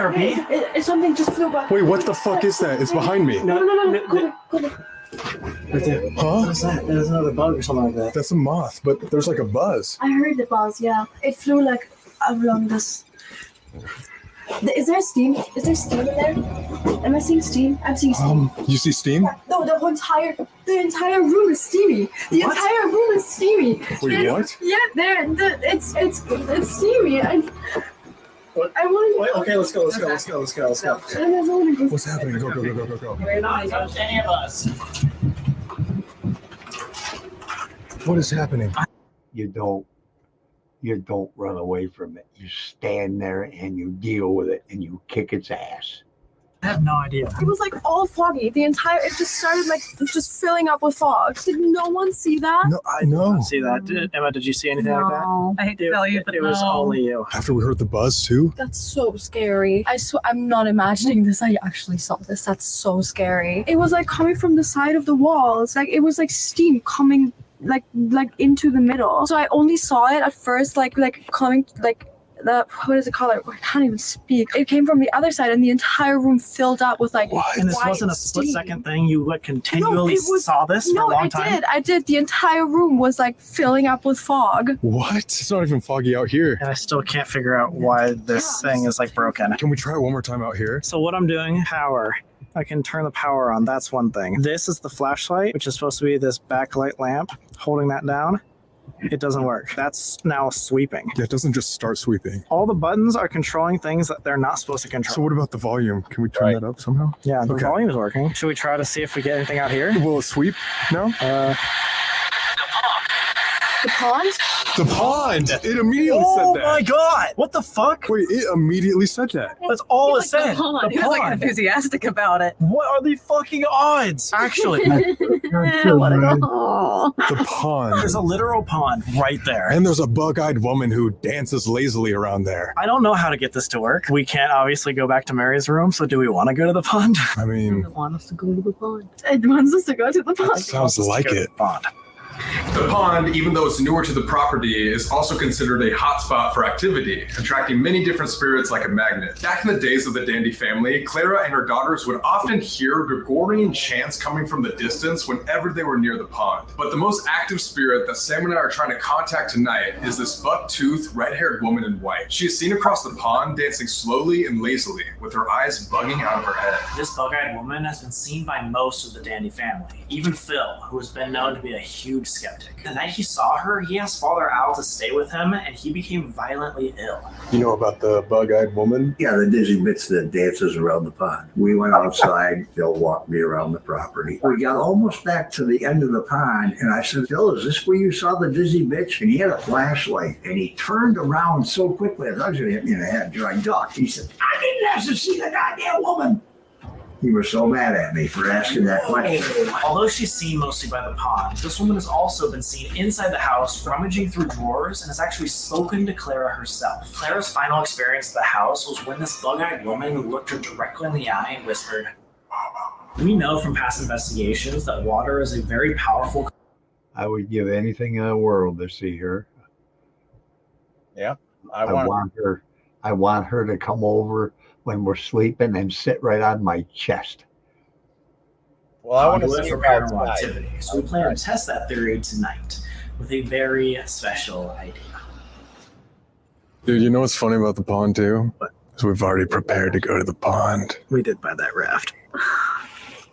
It's something just flew by. Wait, what the fuck is that? It's behind me. No. Go there. Right there. Huh? What is that? There's another bug or something like that. That's a moth, but there's like a buzz. I heard the buzz, yeah. It flew like along this. Is there steam? Is there steam in there? Am I seeing steam? I'm seeing steam. You see steam? No, the entire room is steamy. The What? entire room is steamy. Wait, what? Yeah, it's steamy. I want to. Wait, okay, let's go. What's happening? Go. We're not touched any of us. What is happening? You don't run away from it. You stand there and you deal with it and you kick its ass. I have no idea. It was like all foggy. It just started like just filling up with fog. Did no one see that? No, I know. See that? Emma, did you see anything like that? I hate to tell you, but It was only you. After we heard the buzz too? That's so scary. I'm not imagining this. I actually saw this. That's so scary. It was like coming from the side of the wall. It's like it was like steam coming like into the middle. So I only saw it at first like coming like the what is it called? I can't even speak. It came from the other side, and the entire room filled up with like What? And this white wasn't a steam. split-second thing. You like continually No, it was- saw this for a long time. I did. The entire room was like filling up with fog. What? It's not even foggy out here. And I still can't figure out why this thing is like broken. Can we try it one more time out here? So what I'm doing, power. I can turn the power on. That's one thing. This is the flashlight, which is supposed to be this backlight lamp. Holding that down, it doesn't work. That's now sweeping. Yeah, it doesn't just start sweeping. All the buttons are controlling things that they're not supposed to control. So what about the volume? Can we turn that up somehow? Yeah, the Okay. volume is working. Should we try to see if we get anything out here? Will it sweep? No? The pond? The pond! It immediately Oh said that. my god! What the fuck? Wait, it immediately said that. That's all it Like said. the pond. He The was like pond. enthusiastic about it. What are the fucking odds? Actually, The pond. there's a literal pond right there. And there's a bug-eyed woman who dances lazily around there. I don't know how to get this to work. We can't obviously go back to Mary's room, so do we want to go to the pond? I mean, Want us to go to the pond? It wants us to go to the pond. sounds like Go to it. the pond. The pond, even though it's newer to the property, is also considered a hotspot for activity, attracting many different spirits like a magnet. Back in the days of the Dandy family, Clara and her daughters would often hear Gregorian chants coming from the distance whenever they were near the pond. But the most active spirit that Sam and I are trying to contact tonight is this buck-toothed, red-haired woman in white. She is seen across the pond dancing slowly and lazily, with her eyes bugging out of her head. This bug-eyed woman has been seen by most of the Dandy family, even Phil, who has been known to be a huge skeptic. The night he saw her, he asked Father Al to stay with him, and he became violently ill. You know about the bug-eyed woman? Yeah, the dizzy bits that dances around the pond. We went outside. Phil walked me around the property. We got almost back to the end of the pond, and I said, Phil, is this where you saw the dizzy bitch? And he had a flashlight, and he turned around so quickly, I thought he was going to hit me in the head. I ducked. He said, I didn't have to see the goddamn woman. He was so mad at me for asking that question. Although she's seen mostly by the pond, this woman has also been seen inside the house, rummaging through drawers, and has actually spoken to Clara herself. Clara's final experience at the house was when this bug-eyed woman looked her directly in the eye and whispered, "Mama." We know from past investigations that water is a very powerful. I would give anything in the world to see her. Yeah, I want her. I want her to come over when we're sleeping and sit right on my chest. Well, I want to conduit see for her paranormal outside. activity. So we plan to test that theory tonight with a very special idea. Dude, you know what's funny about the pond too? Is we've already prepared to go to the pond. We did buy that raft.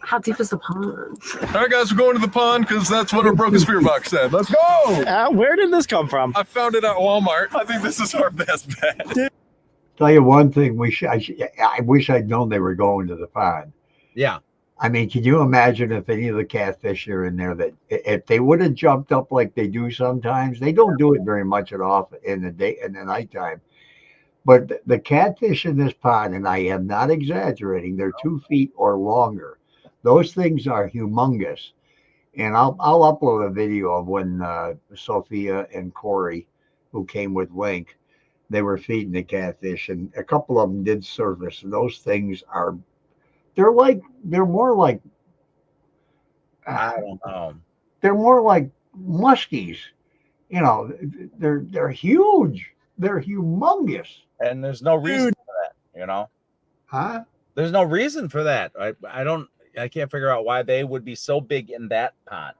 How deep is the pond? All right, guys, we're going to the pond because that's what our broken spirit box said. Let's go! Where did this come from? I found it at Walmart. I think this is our best bet. Tell you one thing, I wish I'd known they were going to the pond. Yeah. I mean, can you imagine if any of the catfish are in there that if they would have jumped up like they do sometimes, they don't do it very much at all in the day and the nighttime. But the catfish in this pond, and I am not exaggerating, they're 2 feet or longer. Those things are humongous. And I'll upload a video of when Sophia and Corey, who came with Link, they were feeding the catfish, and a couple of them did surface. And those things are, they're more like, I don't know. They're more like muskies. You know, they're huge. They're humongous. And there's no reason for that, you know? Huh? There's no reason for that. I can't figure out why they would be so big in that pond.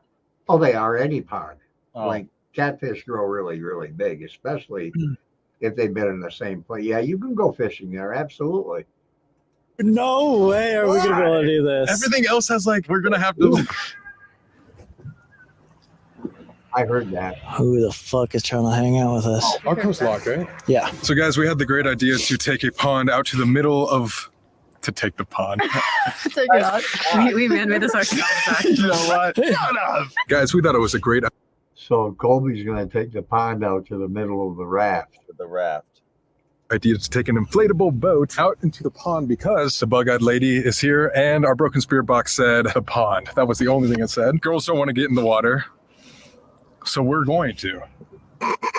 Oh, they are any pond. Oh. Like catfish grow really, really big, especially if they've been in the same place. Yeah, you can go fishing there. Absolutely. No way are we going to be able to do this. Everything else has we're going to have to... I heard that. Who the fuck is trying to hang out with us? Our coast lock, right? Yeah. So, guys, we had the great idea to take a pond out to the middle of... To take the pond. Take it out. We man-made this ourselves. You know what? Shut up. Guys, we thought it was a great... So Colby's going to take the pond out to the middle of the raft. Idea to take an inflatable boat out into the pond because the bug-eyed lady is here and our broken spirit box said the pond. That was the only thing it said. Girls don't want to get in the water, so we're going to.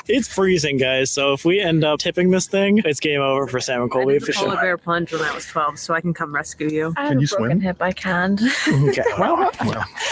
It's freezing, guys. So if we end up tipping this thing, it's game over for Sam and Colby for Polar sure. bear plunge when I was 12, so I can come rescue you. I have a broken hip. I can't. Okay. Well,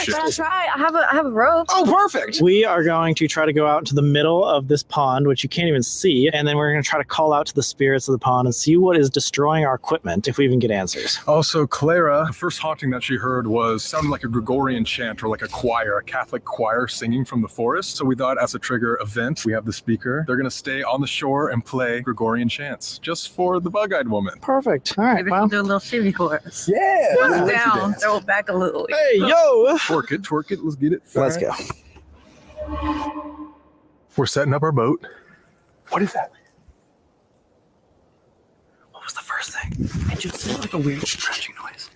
But I'll try. I have a rope. oh, perfect. We are going to try to go out into the middle of this pond, which you can't even see, and then we're going to try to call out to the spirits of the pond and see what is destroying our equipment, if we even get answers. Also, Clara, the first haunting that she heard sounded like a Gregorian chant or like a choir, a Catholic choir singing from the forest. So we thought as a trigger event, we have the speaker. They're going to stay on the shore and play Gregorian chants just for the bug-eyed woman. Perfect. All right. Maybe Well, we'll do a little shimmy for us. Yeah. Put it down, throw it back a little. hey, yo. Twerk it. Let's get it. Let's go. We're setting up our boat. What is that? What was the first thing? It just sounded like a weird scratching noise.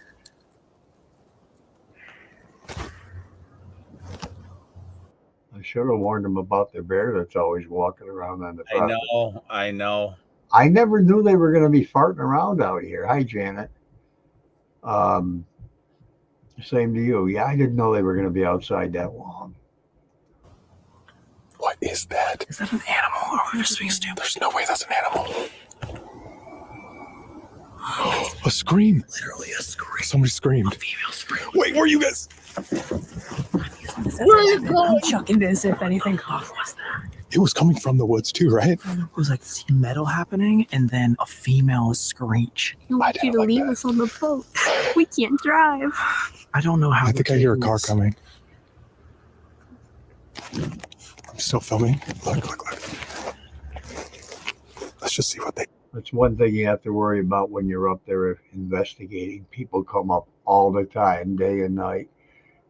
I should have warned them about the bear that's always walking around on the property. I know. I never knew they were going to be farting around out here. Hi, Janet. Same to you. Yeah, I didn't know they were going to be outside that long. What is that? Is that an animal or are we just being stupid? There's no way that's an animal. A scream. Literally a scream. Somebody screamed. A female scream. Wait, where are you guys? Where are you going? I'm chucking this if anything. What was that? It was coming from the woods too, right? It was like metal happening and then a female screech. I want you to leave us on the boat. We can't drive. I don't know how. I think I hear a car coming. I'm still filming. Look. Let's just see what they... That's one thing you have to worry about when you're up there investigating. People come up all the time, day and night.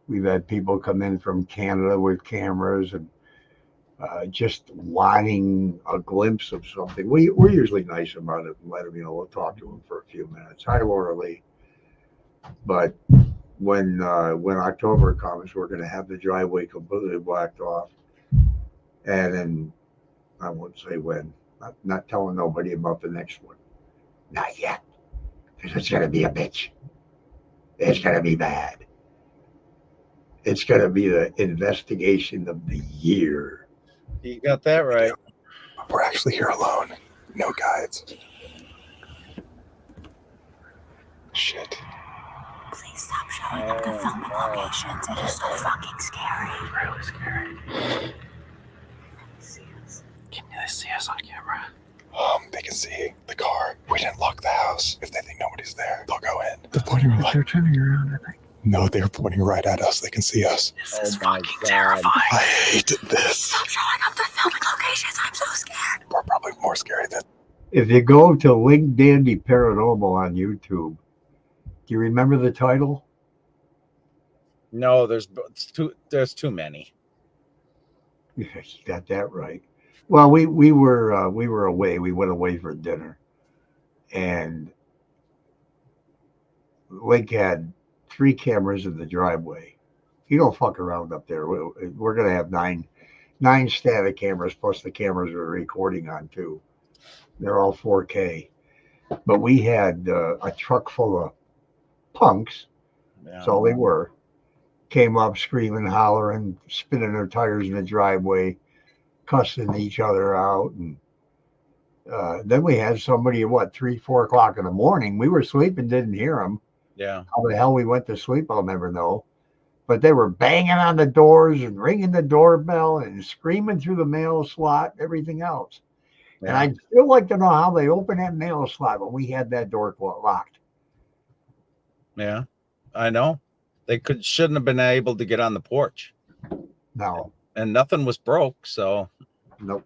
We've had people come in from Canada with cameras and just wanting a glimpse of something. We're usually nice about it and let them, we'll talk to them for a few minutes. Hi, Laura Lee. But when October comes, we're going to have the driveway completely blocked off. And then I won't say when. Not telling nobody about the next one. Not yet. Because it's going to be a bitch. It's going to be bad. It's going to be the investigation of the year. You got that right. We're actually here alone. No guides. Shit. Please stop showing up the filming locations. It is so fucking scary. Really scary. Can they see us on camera? They can see the car. We didn't lock the house. If they think nobody's there, they'll go in. They're pointing right. They're turning around, I think. No, they're pointing right at us. They can see us. This is fucking terrifying. I hate this. Stop showing up the filming locations. I'm so scared. We're probably more scary than. If you go to Link Dandy Paranormal on YouTube, do you remember the title? No, there's too many. Yeah, you got that right. Well, we were away. We went away for dinner, and Link had 3 cameras in the driveway. You don't fuck around up there. We're gonna have nine static cameras plus the cameras we're recording on too. They're all 4K. But we had a truck full of punks. That's all they were. Came up screaming, hollering, spinning their tires in the driveway, cussing each other out. And then we had somebody at 3, 4 o'clock in the morning. We were sleeping, didn't hear them. Yeah. How the hell we went to sleep, I'll never know. But they were banging on the doors and ringing the doorbell and screaming through the mail slot, everything else. Yeah. And I'd still like to know how they opened that mail slot when we had that door locked. Yeah, I know. They shouldn't have been able to get on the porch. No. And nothing was broke, so. Nope.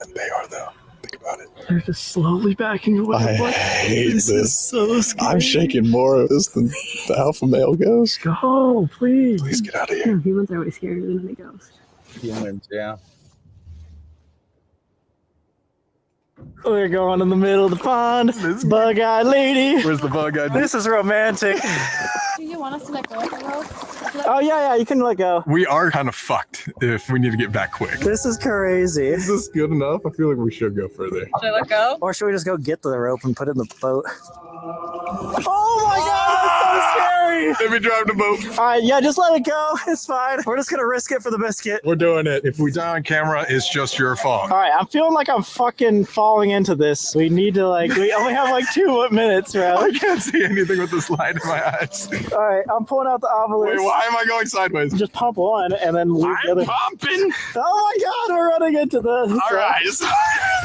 And they are, though. Think about it. They're just slowly backing away. I hate this. Is so scary. I'm shaking more of this than the alpha male ghost. Go, please. Please get out of here. Humans are always scarier than any ghost. Humans, yeah. We're going in the middle of the pond. Bug-eyed lady. Where's the bug-eyed? This is romantic. Do you want us to let go of the rope? Oh, yeah, you can let go. We are kind of fucked if we need to get back quick. This is crazy. Is this good enough? I feel like we should go further. Should I let go? Or should we just go get the rope and put it in the boat? Oh my god, that's so scary! Let me drive the boat. Alright, yeah, just let it go. It's fine. We're just gonna risk it for the biscuit. We're doing it. If we die on camera, it's just your fault. Alright, I'm feeling like I'm fucking falling into this. We need to we only have 2 minutes, bro. I can't see anything with this light in my eyes. Alright, I'm pulling out the obelisk. Wait, why am I going sideways? Just pump one and then leave the other. Pumping! Oh my god, we're running into the. Alright.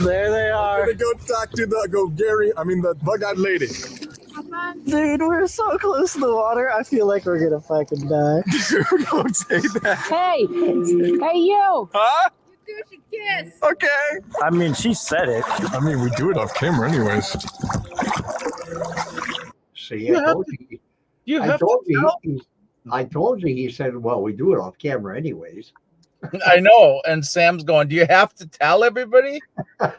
There they are. I'm gonna go talk to the bug-eyed lady. Dude, we're so close to the water. I feel like we're gonna fucking die. Dude, don't say that. Hey, you! Huh? You should kiss. Okay. I mean, she said it. I mean, we do it off camera anyways. See, I told you, he said, well, we do it off camera anyways. I know. And Sam's going, do you have to tell everybody? All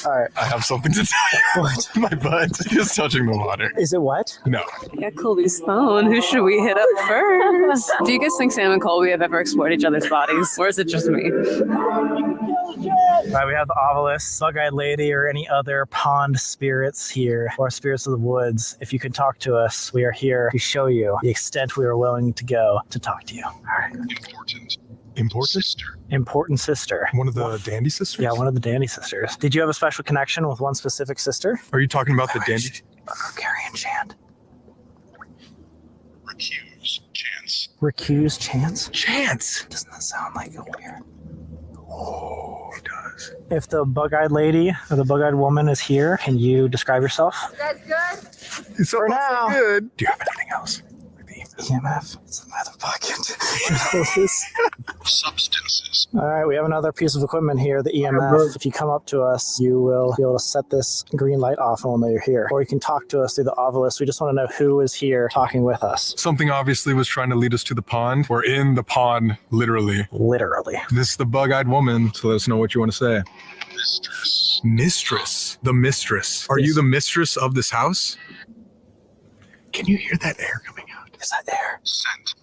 right. I have something to tell you. What? My butt is touching the water. Is it what? No. I got Colby's phone. Who should we hit up first? Do you guys think Sam and Colby have ever explored each other's bodies? Or is it just me? All right, we have the obelisk, bug-eyed lady, or any other pond spirits here, or spirits of the woods. If you could talk to us, we are here to show you the extent we are willing to go to talk to you. All right. Important sister. One of the Dandy sisters? Yeah, one of the Dandy sisters. Did you have a special connection with one specific sister? Are you talking about the Dandy? Carrie and Chant. Recuse Chance? Chance? Doesn't that sound like a weird? Oh, it does. If the bug-eyed lady or the bug-eyed woman is here, can you describe yourself? That's good. It's for now. Good. Do you have anything else? EMF. It's in my other pocket. Substances. All right, we have another piece of equipment here, the EMF. If you come up to us, you will be able to set this green light off and we'll know you're here. Or you can talk to us through the obelisk. We just want to know who is here talking with us. Something obviously was trying to lead us to the pond. We're in the pond, literally. Literally. This is the bug-eyed woman, so let us know what you want to say. Mistress. The mistress. Are you the mistress of this house? Can you hear that air coming out? Is that air? Sent.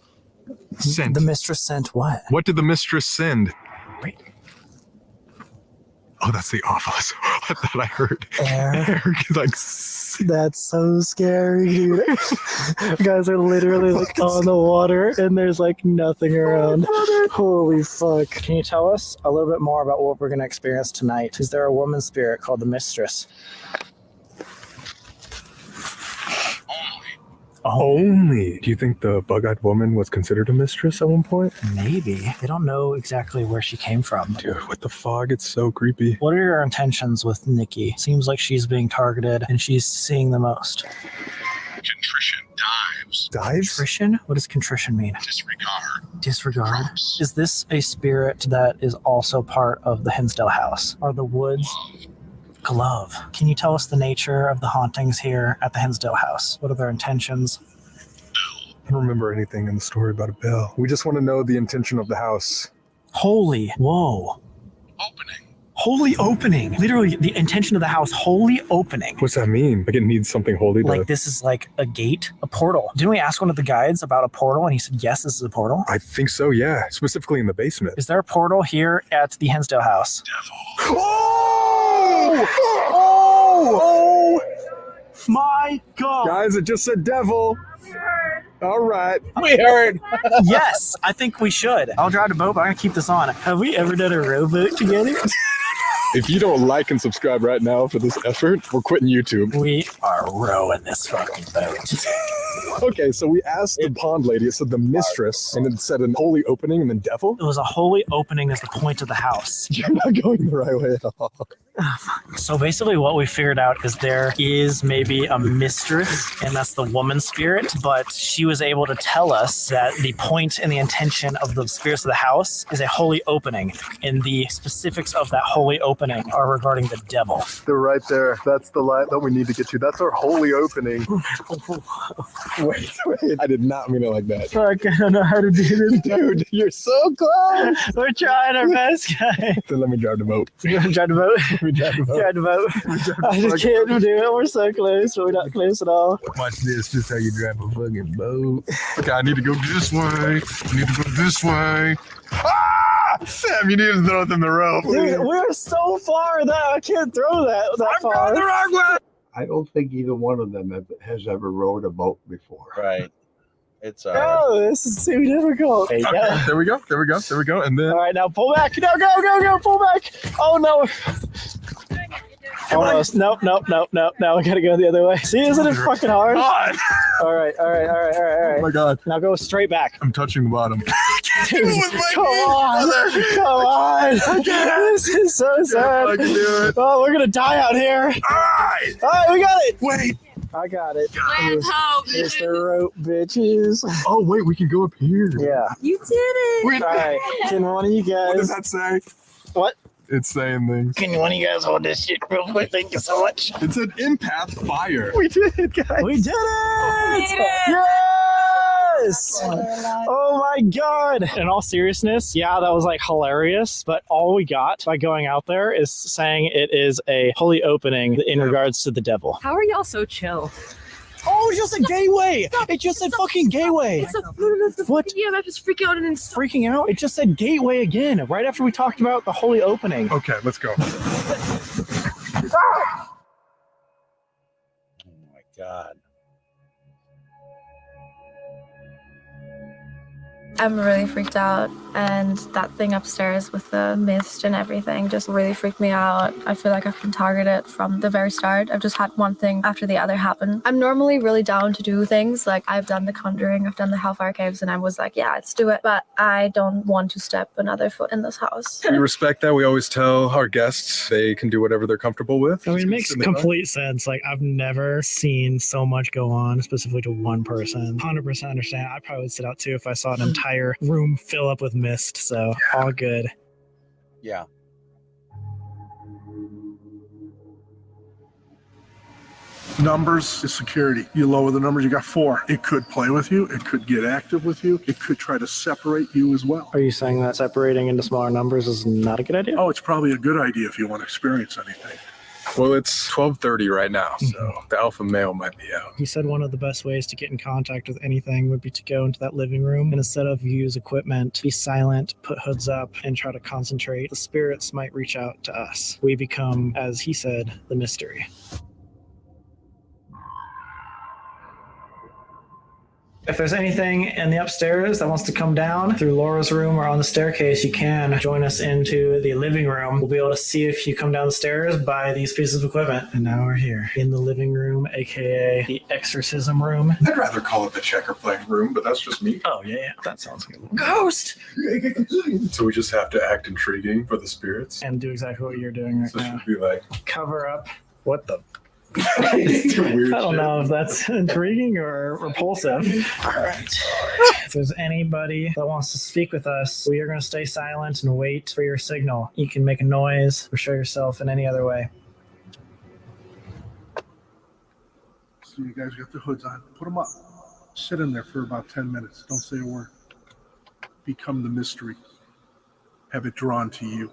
The mistress sent what? What did the mistress send? Wait. Oh, that's the obelisk. I thought I heard air. Like, that's so scary, dude. You guys are literally on the water and there's nothing around. Holy fuck. Can you tell us a little bit more about what we're going to experience tonight? Is there a woman spirit called the mistress? Only. Do you think the bug-eyed woman was considered a mistress at one point? Maybe. They don't know exactly where she came from. Dude, with the fog, it's so creepy. What are your intentions with Niki? Seems like she's being targeted and she's seeing the most. Contrition dives. Dives? Contrition? What does contrition mean? Disregard. Disregard. Is this a spirit that is also part of the Hinsdale house? Are the woods... Glove. Can you tell us the nature of the hauntings here at the Hinsdale house? What are their intentions? I don't remember anything in the story about a bell. We just want to know the intention of the house. Holy. Whoa. Opening. Holy opening. Literally, the intention of the house, holy opening. What's that mean? Like it needs something holy to... Like this is like a gate, a portal. Didn't we ask one of the guides about a portal and he said, yes, this is a portal? I think so, yeah. Specifically in the basement. Is there a portal here at the Hinsdale house? Devil. Oh! Oh! My God. Guys, it just said devil. All right. We heard. Yes, I think we should. I'll drive the boat, but I'm going to keep this on. Have we ever done a rowboat together? If you don't like and subscribe right now for this effort, we're quitting YouTube. We are rowing this fucking boat. Okay, so we asked the pond lady, it said the mistress, and it said an holy opening and then devil? It was a holy opening as the point of the house. You're not going the right way at all. So basically what we figured out is there is maybe a mistress, and that's the woman spirit, but she was able to tell us that the point and the intention of the spirits of the house is a holy opening, and the specifics of that holy opening are regarding the devil. They're right there. That's the light that we need to get to. That's our holy opening. Wait. I did not mean it like that. Fuck, I don't know how to do this. Dude, you're so close. We're trying our best, guys. Then let me drive the boat. You want to drive the boat? We drive the boat. Drive the boat. I just can't do it. We're so close, but we're not close at all. Watch this. This is how you drive a fucking boat. Okay, I need to go this way. I need to go this way. Ah! Sam, you need to throw it in the rope. Dude, we're so far that I can't throw that far. I'm going the wrong way. I don't think either one of them has ever rowed a boat before. Right. It's Oh, this is too difficult. There you go. Okay, there we go. There we go. There we go. And then... All right, now pull back. No, go, pull back. Oh, no. Almost. Nope. Now we gotta go the other way. See, isn't it fucking hard? God. All right. Oh my God. Now go straight back. I'm touching the bottom. Dude, come on. This is so sad. I can do it. Oh, we're gonna die out here. All right, we got it. Wait. I got it. help. It's the rope, bitches. Oh, wait, we can go up here. Yeah. You did it. All right. Can one of you guys? What does that say? What? It's saying things. Can one of you guys hold this shit real quick? Thank you so much. It said empath fire. We did it, guys. We did it. Yes. Oh my God. In all seriousness, yeah, that was like hilarious. But all we got by going out there is saying it is a holy opening in regards to the devil. How are y'all so chill? Oh, it's just a gateway. It just said fucking gateway. It's a What? EMF is freaking out and then Freaking out? It just said gateway again, right after we talked about the holy opening. Okay, let's go. Oh my God. I'm really freaked out, and that thing upstairs with the mist and everything just really freaked me out. I feel like I've been targeted from the very start. I've just had one thing after the other happen. I'm normally really down to do things, like I've done the Conjuring, I've done the Hellfire Caves, and I was like, yeah, let's do it. But I don't want to step another foot in this house. We respect that. We always tell our guests they can do whatever they're comfortable with. I mean, it makes complete sense. Like, I've never seen so much go on, specifically to one person. 100% understand. I probably would sit out too if I saw an entire room fill up with mist. So all good. Yeah. Numbers is security. You lower the numbers, you got 4. It could play with you. It could get active with you. It could try to separate you as well. Are you saying that separating into smaller numbers is not a good idea? Oh, it's probably a good idea if you want to experience anything. Well, it's 12:30 right now, so the alpha male might be out. He said one of the best ways to get in contact with anything would be to go into that living room and instead of use equipment, be silent, put hoods up, and try to concentrate. The spirits might reach out to us. We become, as he said, the mystery. If there's anything in the upstairs that wants to come down through Laura's room or on the staircase, you can join us into the living room. We'll be able to see if you come down the stairs by these pieces of equipment. And now we're here in the living room, aka the exorcism room. I'd rather call it the checker playing room, but that's just me. Oh, yeah. That sounds like a little ghost. So we just have to act intriguing for the spirits? And do exactly what you're doing right So now. should be like, Cover up. What the? it's weird I don't shit. know if that's intriguing or repulsive. All right. If there's anybody that wants to speak with us, we are going to stay silent and wait for your signal. You can make a noise or show yourself in any other way. So you guys got the hoods on. Put them up. Sit in there for about 10 minutes. Don't say a word. Become the mystery. Have it drawn to you.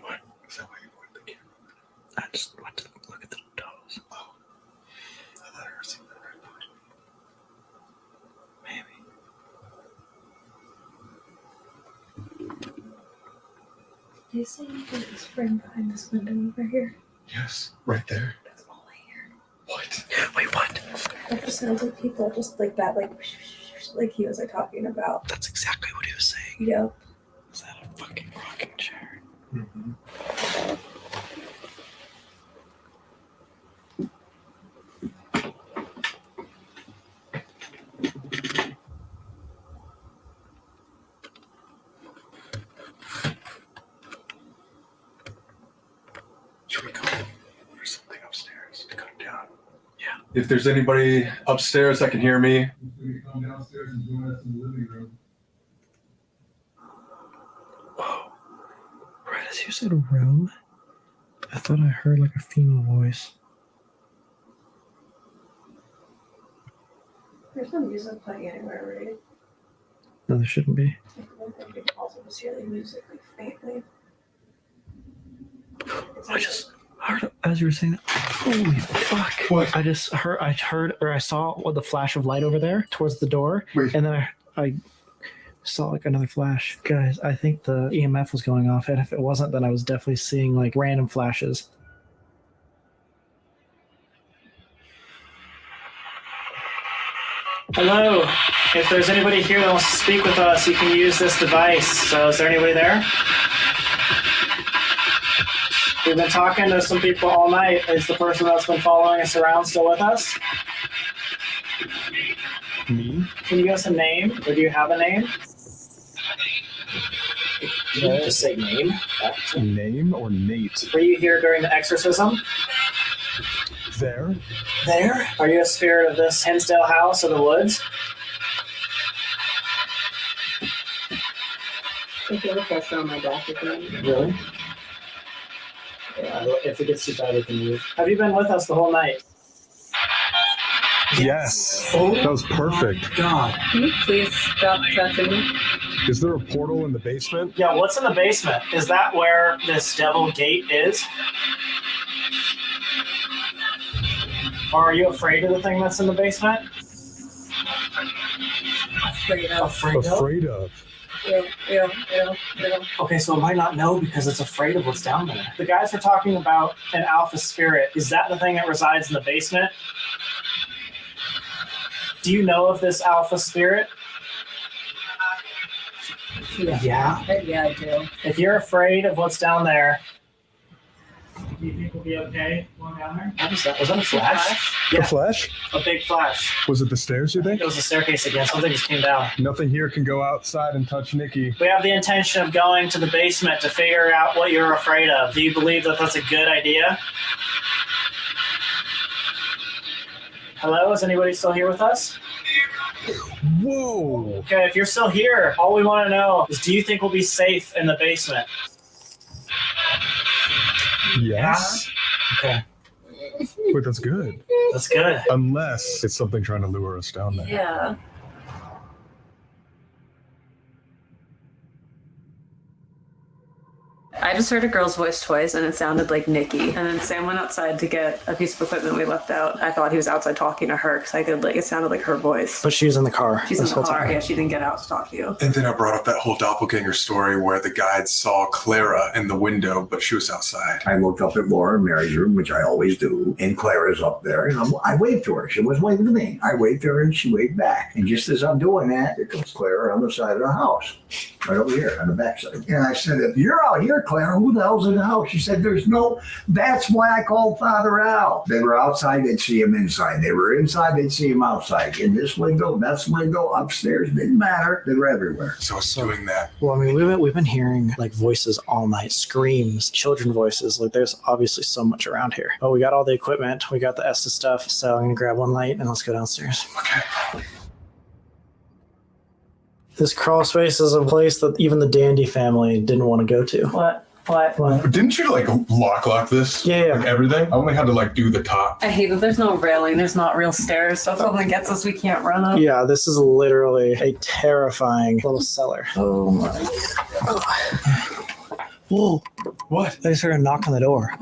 What? Is that why you wanted the camera? I just want to look at the toes. Oh. I thought I heard something right behind me. Maybe. Do you see anything that's framed behind this window over here? Yes, right there. That's all I hear. What? Wait, what? It just sounds like people just like that, like he was like talking about. That's exactly what he was saying. Yep. Is that a fucking rocking chair? Mm-hmm. Should we go? There's something upstairs to come down. Yeah. If there's anybody upstairs that can hear me, come downstairs and join us in the living room. Whoa. Right as you said room, I thought I heard like a female voice. There's no music playing anywhere, right? No, there shouldn't be. I think you can also just hear the music like faintly. I just heard as you were saying that. Holy fuck! What? I heard, or I saw the flash of light over there towards the door, Wait. and then I saw like another flash. Guys, I think the EMF was going off, and if it wasn't, then I was definitely seeing like random flashes. Hello. If there's anybody here that wants to speak with us, you can use this device. So, is there anybody there? We've been talking to some people all night. Is the person that's been following us around still with us? Me? Can you give us a name? Or do you have a name? Did you just say name? Name or Nate? Were you here during the exorcism? There? There? Are you a spirit of this Hinsdale house or the woods? I feel the pressure on my back again. Really? Yeah, if it gets too bad, we can leave. Have you been with us the whole night? Yes. Oh. That was perfect. God. Can you please stop touching me? Is there a portal in the basement? Yeah, what's in the basement? Is that where this devil gate is? Or are you afraid of the thing that's in the basement? Afraid of. Afraid of. Yeah. Okay, so it might not know because it's afraid of what's down there. The guys were talking about an alpha spirit. Is that the thing that resides in the basement? Do you know of this alpha spirit? Yeah. Yeah, I do. If you're afraid of what's down there, do you think we'll be okay going down there? What was that? Was that a flash? A flash? A big flash. Was it the stairs, you think? It was a staircase again. Something just came down. Nothing here can go outside and touch Nikki. We have the intention of going to the basement to figure out what you're afraid of. Do you believe that that's a good idea? Hello? Is anybody still here with us? Whoa! Okay, if you're still here, all we want to know is, do you think we'll be safe in the basement? Yes. Okay. Wait, that's good. That's good. Unless it's something trying to lure us down there. Yeah. I just heard a girl's voice twice and it sounded like Niki. And then Sam went outside to get a piece of equipment we left out. I thought he was outside talking to her because I could it sounded like her voice. But she was in the car. She's in the car. Yeah, she didn't get out to talk to you. And then I brought up that whole doppelganger story where the guide saw Clara in the window, but she was outside. I looked up at Laura and Mary's room, which I always do, and Clara's up there, and I waved to her. She was waving to me. I waved to her, and she waved back. And just as I'm doing that, there comes Clara on the side of the house, right over here on the backside. And I said, if you're out here, Clara, who the hell's in the house? She said, there's no, that's why I called Father Al. They were outside, they'd see him inside. They were inside, they'd see him outside. In this window, that window, upstairs, didn't matter. They were everywhere. So it's doing that. Well, I mean, we've been hearing like voices all night, screams, children voices. Like there's obviously so much around here. But we got all the equipment, we got the Estes stuff. So I'm gonna grab one light and let's go downstairs. Okay. This crawl space is a place that even the Dandy family didn't want to go to. What? Didn't you lock this? Yeah. Like everything? I only had to do the top. I hate that there's no railing. There's not real stairs. So if something gets us, we can't run up. Yeah, this is literally a terrifying little cellar. Oh my God. Whoa. What? I just heard a knock on the door.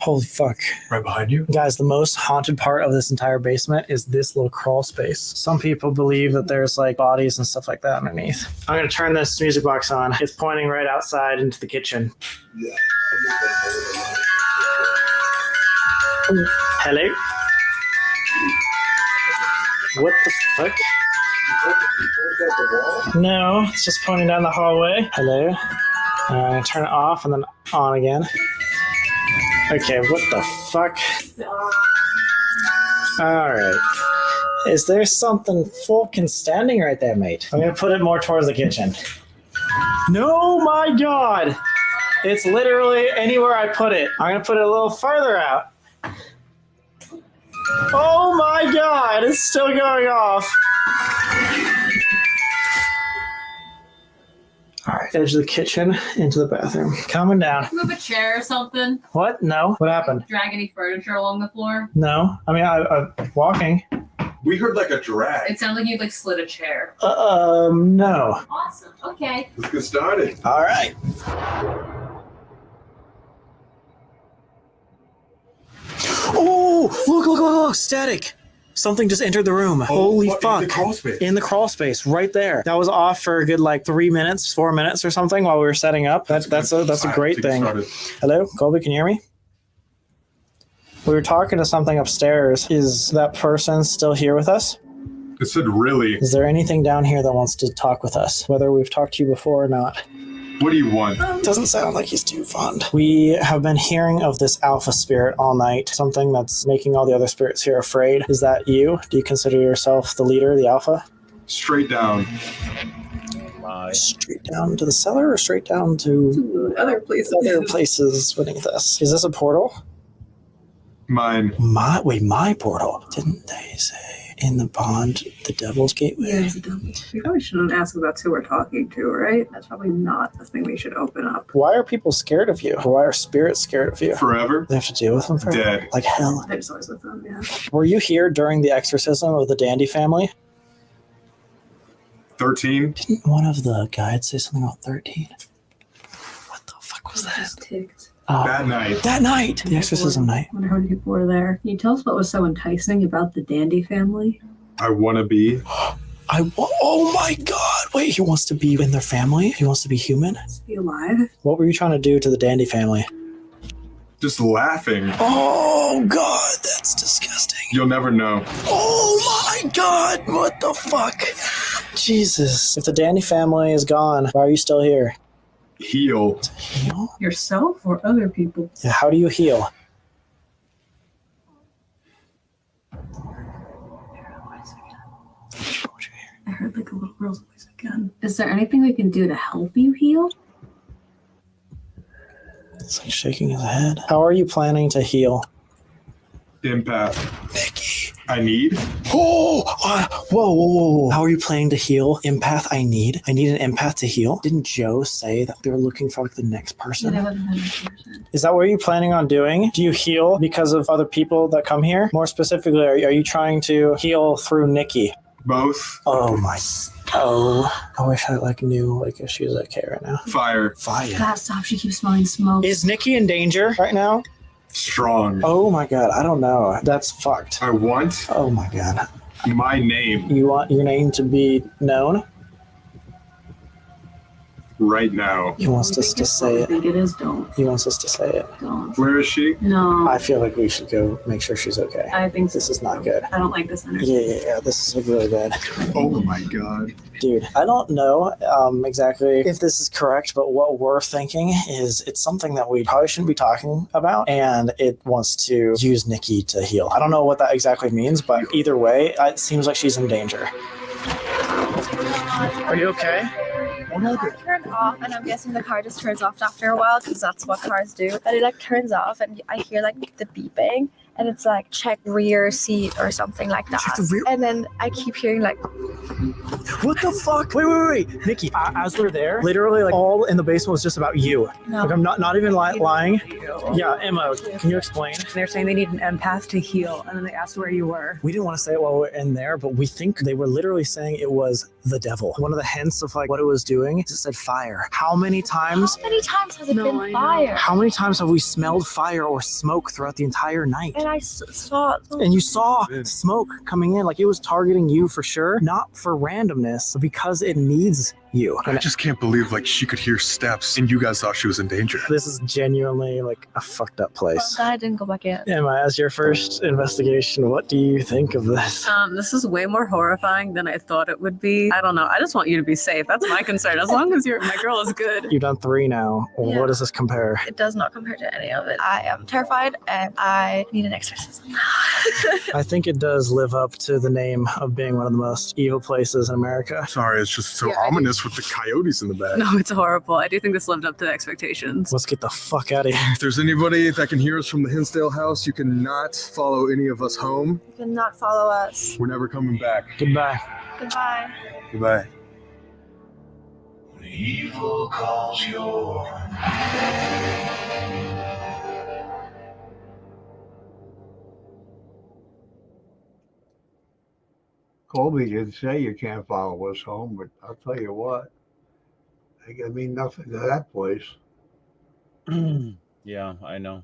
Holy fuck. Right behind you? Guys, the most haunted part of this entire basement is this little crawl space. Some people believe that there's bodies and stuff like that underneath. I'm going to turn this music box on. It's pointing right outside into the kitchen. Yeah. Hello? What the fuck? No, it's just pointing down the hallway. Hello? I'm going to turn it off and then on again. Okay, what the fuck? Alright. Is there something fucking standing right there, mate? I'm going to put it more towards the kitchen. No, my God! It's literally anywhere I put it. I'm going to put it a little farther out. Oh my God! It's still going off. Alright, edge of the kitchen into the bathroom. Coming down. Move a chair or something? What? No? What happened? Drag any furniture along the floor? No. I mean, I'm walking. We heard a drag. It sounded like you slid a chair. No. Awesome. Okay. Let's get started. Alright. Oh, look, static. Something just entered the room. Holy fuck. In the crawl space. In the crawl space, right there. That was off for a good 3 minutes, 4 minutes or something while we were setting up. That's a great thing. Hello, Colby, can you hear me? We were talking to something upstairs. Is that person still here with us? It said really. Is there anything down here that wants to talk with us, whether we've talked to you before or not? What do you want? Doesn't sound like he's too fond. We have been hearing of this alpha spirit all night, something that's making all the other spirits here afraid. Is that you? Do you consider yourself the leader, the alpha? Straight down. Straight down to the cellar or straight down to other places? Other places beneath us. Is this a portal? Mine. My portal. Didn't they say in the bond, the Devil's Gateway? Yeah, it's a devil. We probably shouldn't ask about who we're talking to, right? That's probably not the thing we should open up. Why are people scared of you? Why are spirits scared of you? Forever. They have to deal with them forever? Dead. Like hell. They're just always with them, yeah. Were you here during the exorcism of the Dandy family? 13. Didn't one of the guides say something about 13? What the fuck was that? Just ticked. That night. That night! The exorcism night. I wonder how many people were there. Can you tell us what was so enticing about the Dandy family? I want to be. Oh my God! Wait, he wants to be in their family? He wants to be human? Let's be alive. What were you trying to do to the Dandy family? Just laughing. Oh God, that's disgusting. You'll never know. Oh my God, what the fuck? Jesus. If the Dandy family is gone, why are you still here? Heal. Heal? Yourself or other people? Yeah, how do you heal? I heard a little girl's voice again. Is there anything we can do to help you heal? It's shaking his head. How are you planning to heal? Empath. Niki. I need. Whoa. How are you planning to heal? Empath, I need an empath to heal. Didn't Joe say that they were looking for the next person? Is that what you're planning on doing? Do you heal because of other people that come here? More specifically, are you trying to heal through Niki? Both. Oh my Oh, I wish I knew if she was okay right now. Fire. God, stop. She keeps smelling smoke. Is Niki in danger right now? Strong. Oh my god, I don't know. That's fucked. I want Oh my god. my name You want your name to be known? right now. He wants us to say I it. think it is. Don't. He wants us to say it. Don't. Where is she? No. I feel like we should go make sure she's okay. I think This is not good. I don't like this energy. Yeah, this is really bad. Oh my god. Dude, I don't know exactly if this is correct, but what we're thinking is it's something that we probably shouldn't be talking about, and it wants to use Niki to heal. I don't know what that exactly means, but either way, it seems like she's in danger. Are you okay? The car turned off, and I'm guessing the car just turns off after a while because that's what cars do. And it turns off, and I hear the beeping, and it's check rear seat or something like that. Check the rear- And then I keep hearing What the fuck? Wait. Niki, as we're there, literally all in the basement was just about you. No. I'm not even lying. Yeah, Emma, can you explain? They're saying they need an empath to heal, and then they asked where you were. We didn't want to say it while we're in there, but we think they were literally saying it was the devil. One of the hints of what it was doing, it said fire. How many times has it been fire? How many times have we smelled fire or smoke throughout the entire night? And I saw And you saw smoke coming in, it was targeting you for sure, not for randomness, but because it needs you. I just can't believe she could hear steps and you guys thought she was in danger. This is genuinely a fucked up place. I didn't go back in. Emma, as your first investigation, what do you think of this? This is way more horrifying than I thought it would be. I don't know. I just want you to be safe. That's my concern. As long as my girl is good. You've done 3 now. Yeah. What does this compare? It does not compare to any of it. I am terrified, and I need an exorcism. I think it does live up to the name of being one of the most evil places in America. Sorry, it's just so ominous with the coyotes in the back. No, it's horrible. I do think this lived up to expectations. Let's get the fuck out of here. If there's anybody that can hear us from the Hinsdale house, you cannot follow any of us home. You cannot follow us. We're never coming back. Goodbye. Goodbye. Goodbye. Evil calls your Colby did say you can't follow us home, but I'll tell you what, I mean nothing to that place. Yeah, I know.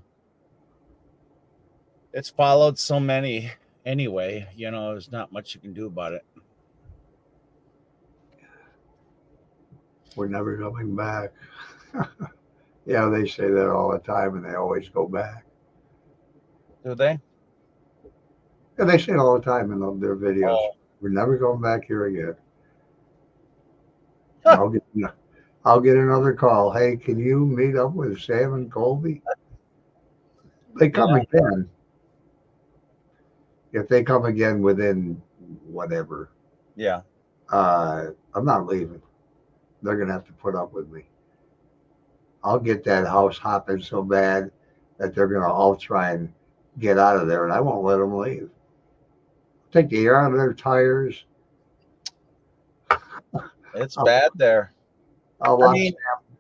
It's followed so many anyway. There's not much you can do about it. We're never coming back. Yeah, they say that all the time, and they always go back. Do they? Yeah, they say it all the time in their videos. Oh. We're never going back here again. I'll get another call. Hey, can you meet up with Sam and Colby? They come again. If they come again within whatever, Yeah. I'm not leaving. They're gonna have to put up with me. I'll get that house hopping so bad that they're gonna all try and get out of there, and I won't let them leave. Take the air out of their tires. It's bad there.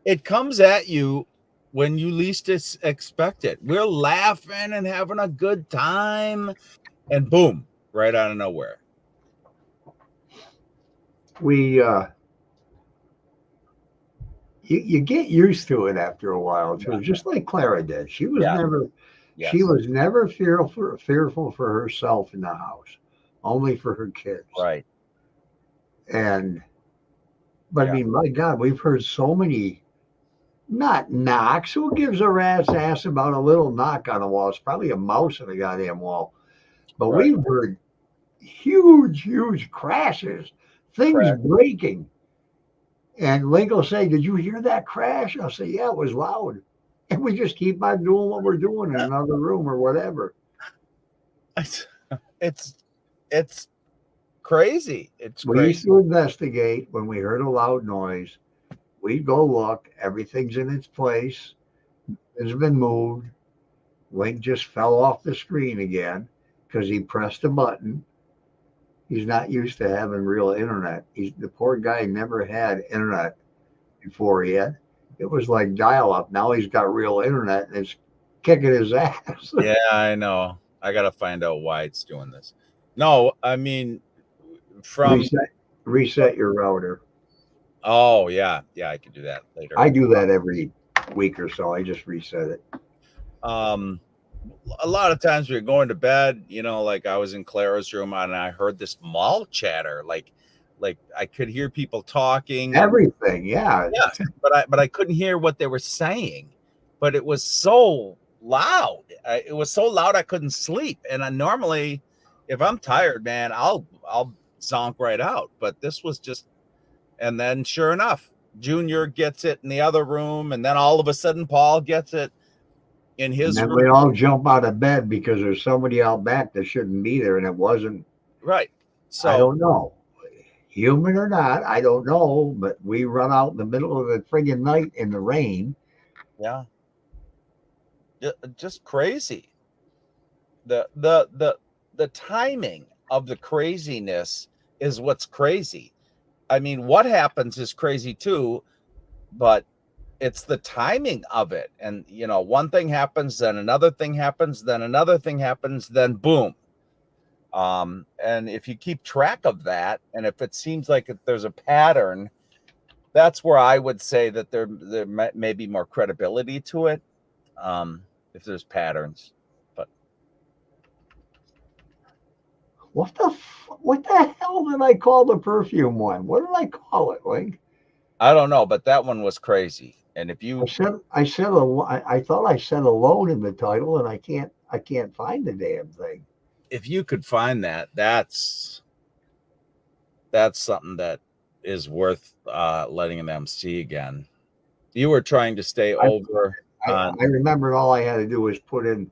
It comes at you when you least expect it. We're laughing and having a good time, and boom, right out of nowhere. You get used to it after a while too, just like Clara did. She was never fearful for herself in the house, only for her kids. Right. But I mean, my God, we've heard so many, not knocks. Who gives a rat's ass about a little knock on a wall? It's probably a mouse on the goddamn wall. But we've heard huge crashes, things breaking. And Link will say, "Did you hear that crash?" I'll say, "Yeah, it was loud." And we just keep on doing what we're doing in another room or whatever. It's crazy. We used to investigate when we heard a loud noise. We'd go look. Everything's in its place. It's been moved. Link just fell off the screen again because he pressed a button. He's not used to having real internet. The poor guy never had internet before it was like dial-up. Now he's got real internet and it's kicking his ass. Yeah, I know. I got to find out why it's doing this. No, I mean, from reset your router. Oh yeah, I could do that later. I do that every week or so. I just reset it. A lot of times we were going to bed, like I was in Clara's room and I heard this mall chatter, like I could hear people talking. Everything, yeah. Yes, but I couldn't hear what they were saying. But it was so loud. It was so loud I couldn't sleep. And I normally, if I'm tired, man, I'll zonk right out. But this was just, and then sure enough, Junior gets it in the other room, and then all of a sudden Paul gets it in his and then room. we all jump out of bed because there's somebody out back that shouldn't be there, and it wasn't. Right. So I don't know, human or not, I don't know, but we run out in the middle of the friggin' night in the rain. Yeah. Just crazy. The timing of the craziness is what's crazy. I mean, what happens is crazy too, but it's the timing of it. And one thing happens, then another thing happens, then another thing happens, then boom. And if you keep track of that, and if it seems like there's a pattern, that's where I would say that there may be more credibility to it. If there's patterns, but What the hell did I call the perfume one? What did I call it, Link? I don't know, but that one was crazy. And if you, I thought I said alone in the title, and I can't find the damn thing. if you could find that, that's something that is worth letting them see again. You were trying to stay over. I remembered all I had to do was put in,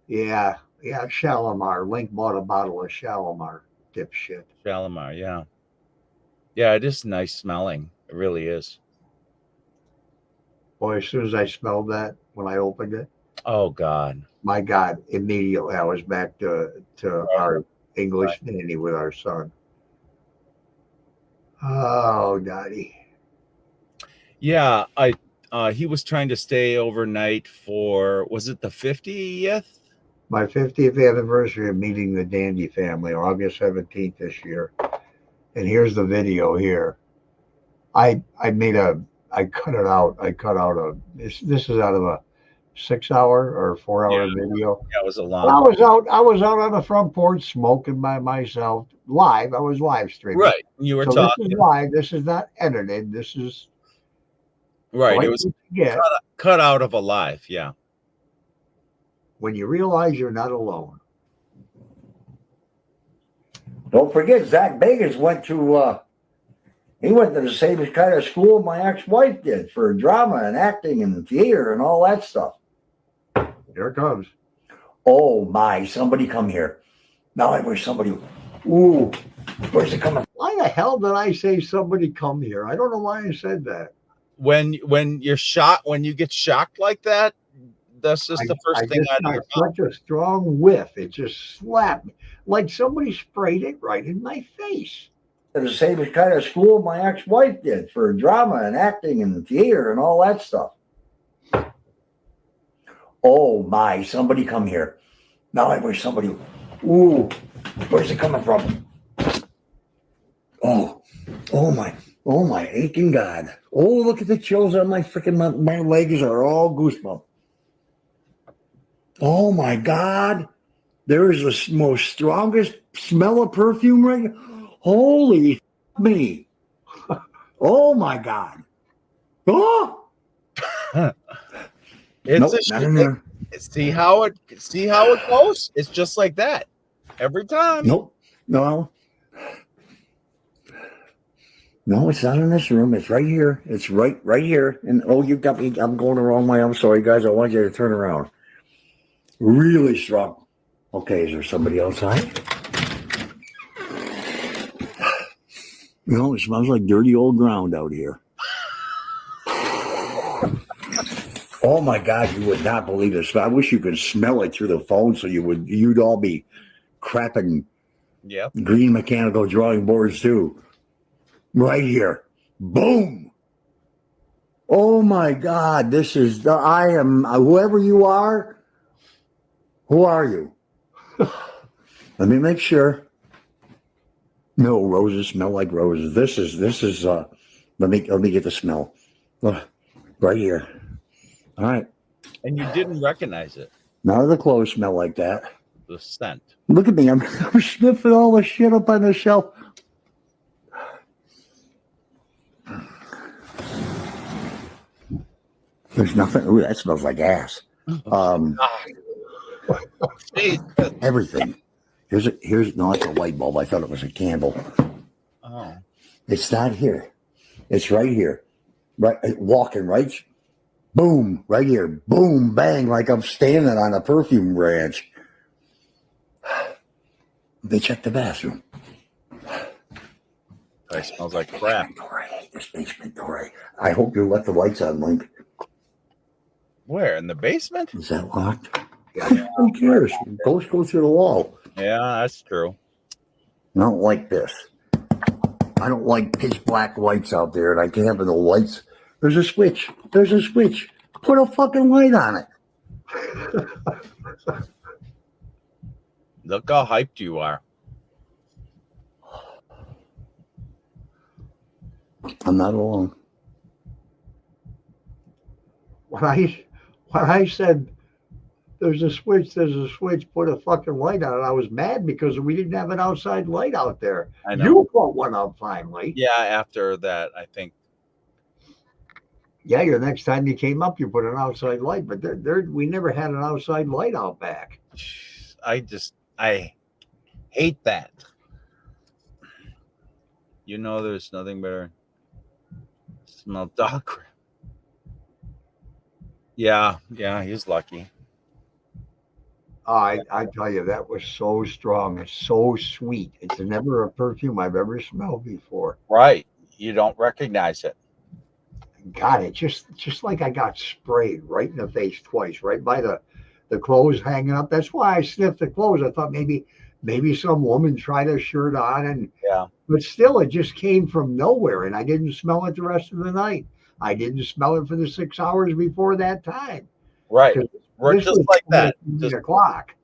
Shalimar. Link bought a bottle of Shalimar, dipshit. Shalimar, yeah. Yeah, it is nice smelling. It really is. Boy, as soon as I smelled that when I opened it, oh God, my God! Immediately I was back to our English nanny with our son. Oh, Daddy. Yeah, he was trying to stay overnight for, was it the 50th? My 50th anniversary of meeting the Dandy family, August 17th this year. And here's the video here. I cut it out. I cut out this is out of a 6-hour or 4-hour video. Yeah, it was a long. I was out on the front porch smoking by myself live. I was live streaming. Right. You were talking. This is live. This is not edited. This is right. It was cut out of a live. Yeah. When you realize you're not alone. Don't forget, Zach Bagans went to the same kind of school my ex-wife did for drama and acting and theater and all that stuff. Here it comes. Oh my, somebody come here. Now I wish somebody, ooh, where's it coming from? Why the hell did I say somebody come here? I don't know why I said that. When you're shot, when you get shocked like that, that's just the first thing I know. Such a strong whiff. It just slapped me. Like somebody sprayed it right in my face. The same kind of school my ex-wife did for drama and acting and theater and all that stuff. Oh my, somebody come here. Now I wish somebody, ooh, where's it coming from? Oh my aching God. Oh, look at the chills on my freaking, my legs are all goosebumps. Oh my God. There is the most strongest smell of perfume right now. Holy me. Oh my God. Oh. It's not in there. See how it goes? It's just like that every time. Nope. No, it's not in this room. It's right here. It's right here. And oh, you got me. I'm going the wrong way. I'm sorry, guys. I want you to turn around. Really strong. Okay, is there somebody outside? No, it smells like dirty old ground out here. Oh my God, you would not believe this. I wish you could smell it through the phone so you'd all be crapping green mechanical drawing boards too. Right here. Boom. Oh my God, this is, I am, whoever you are, who are you? Let me make sure. No, roses smell like roses. This is let me get the smell. Right here. All right. And you didn't recognize it. None of the clothes smell like that. The scent. Look at me. I'm sniffing all the shit up on the shelf. There's nothing. Ooh, that smells like ass. Everything. Here's no, it's a light bulb. I thought it was a candle. Oh. It's not here. It's right here. Right, walking right. Boom, right here. Boom, bang, like I'm standing on a perfume branch. They checked the bathroom. It smells like crap. I hate this basement door. I hope you left the lights on, Link. Where? In the basement? Is that locked? Who cares? Ghosts go through the wall. Yeah, that's true. I don't like this. I don't like pitch black lights out there, and I can't have no lights. There's a switch. There's a switch. Put a fucking light on it. Look how hyped you are. I'm not alone. When I said there's a switch, put a fucking light on it, I was mad because we didn't have an outside light out there. I know. You put one up finally. Yeah, after that, I think. Yeah, the next time you came up, you put an outside light, but we never had an outside light out back. I hate that. You know, there's nothing better. Smell dog crap. Yeah, he's lucky. I tell you, that was so strong. It's so sweet. It's never a perfume I've ever smelled before. Right. You don't recognize it. God, it just like I got sprayed right in the face twice, right by the clothes hanging up. That's why I sniffed the clothes. I thought maybe some woman tried a shirt on, and but still it just came from nowhere, and I didn't smell it the rest of the night. I didn't smell it for the 6 hours before that time. Right. We're just like that. 8 o'clock.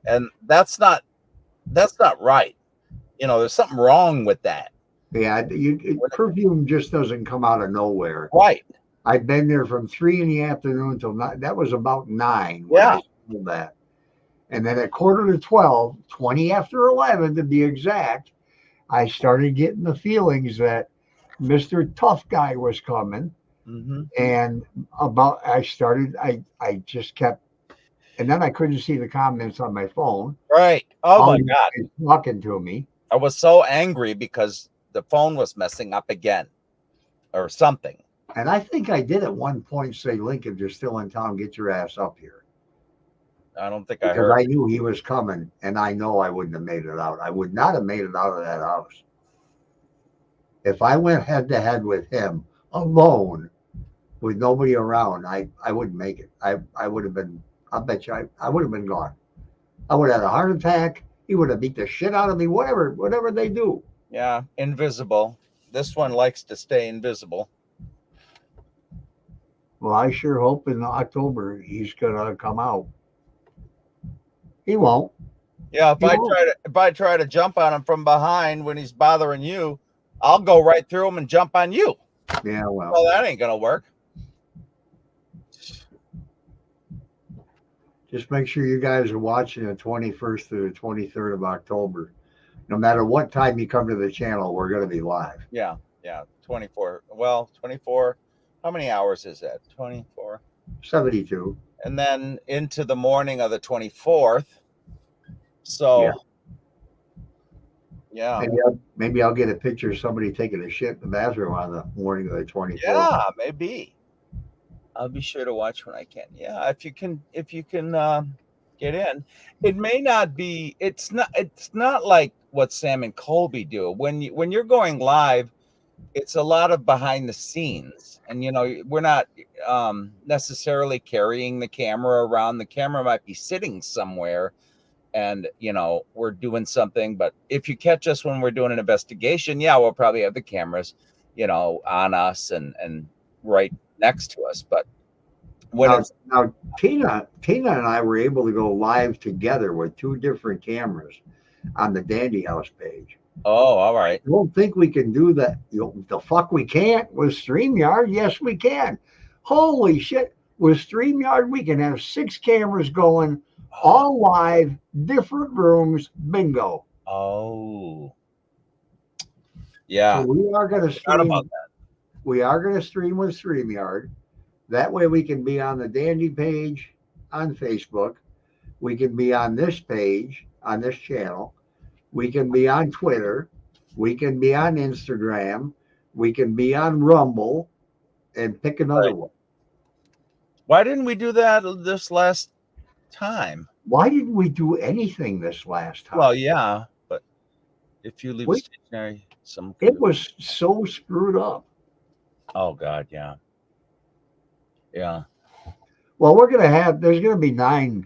And that's not right. You know, there's something wrong with that. Yeah, perfume just doesn't come out of nowhere. Right. I've been there from 3 in the afternoon till that was about 9. Yeah. That. And then at 11:45, 20 after 11 to be exact, I started getting the feelings that Mr. Tough Guy was coming. Mm-hmm. And I just kept, and then I couldn't see the comments on my phone. Right. Oh my God. Talking to me. I was so angry because the phone was messing up again or something. And I think I did at one point say, Link, if you're still in town, get your ass up here. I don't think I because heard. I knew he was coming, and I know I wouldn't have made it out. I would not have made it out of that house. If I went head to head with him alone, with nobody around, I wouldn't make it. I would have been, I bet you I would have been gone. I would have had a heart attack. He would have beat the shit out of me, whatever they do. Yeah, invisible. This one likes to stay invisible. Well, I sure hope in October he's gonna come out. He won't. Yeah, if I try to jump on him from behind when he's bothering you, I'll go right through him and jump on you. Yeah, well that ain't gonna work. Just make sure you guys are watching the 21st to the 23rd of October. No matter what time you come to the channel, we're going to be live. Yeah, 24. Well, 24. How many hours is that? 24. 72. And then into the morning of the 24th. So, yeah. Maybe I'll get a picture of somebody taking a shit in the bathroom on the morning of the 24th. Yeah, maybe. I'll be sure to watch when I can. Yeah, if you can get in. It may not be. It's not like what Sam and Colby do. When you're going live, it's a lot of behind the scenes, and we're not necessarily carrying the camera around. The camera might be sitting somewhere, and we're doing something. But if you catch us when we're doing an investigation, we'll probably have the cameras, on us and right next to us. But now Tina and I were able to go live together with 2 different cameras on the Dandy House page. Oh, all right. You don't think we can do that? The fuck we can't with StreamYard? Yes, we can. Holy shit! With StreamYard, we can have 6 cameras going, all live, different rooms. Bingo. Oh, yeah. So we are going to Forgot stream. about that. We are going to stream with StreamYard. That way, we can be on the Dandy page on Facebook. We can be on this page on this channel. We can be on Twitter. We can be on Instagram. We can be on Rumble, and pick another one. Why didn't we do that this last time? Why didn't we do anything this last time? Well, yeah, but if you leave it stationary, it was so screwed up. Oh God, yeah, yeah. Well, there's going to be 9.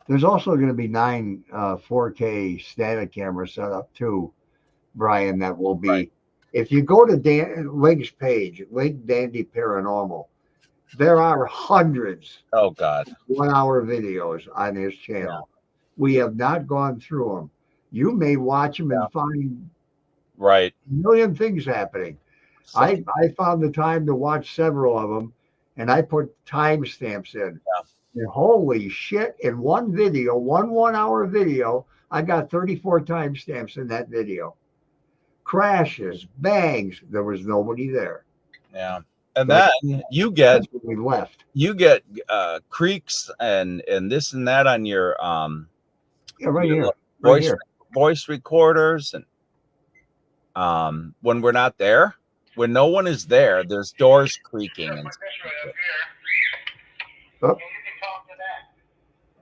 There's also going to be 9 4K static cameras set up too, Brian. That will be. If you go to Link's page, Link Dandy Paranormal, there are hundreds. Oh God. 1-hour videos on his channel. Yeah. We have not gone through them. You may watch them and find a million things happening. I found the time to watch several of them, and I put timestamps in. Yeah. And holy shit! In one video, 1-hour video, I got 34 timestamps in that video. Crashes, bangs. There was nobody there. Yeah. And then you get we left. You get creaks and this and that on your voice recorders, and when we're not there, when no one is there, there's doors creaking and oh.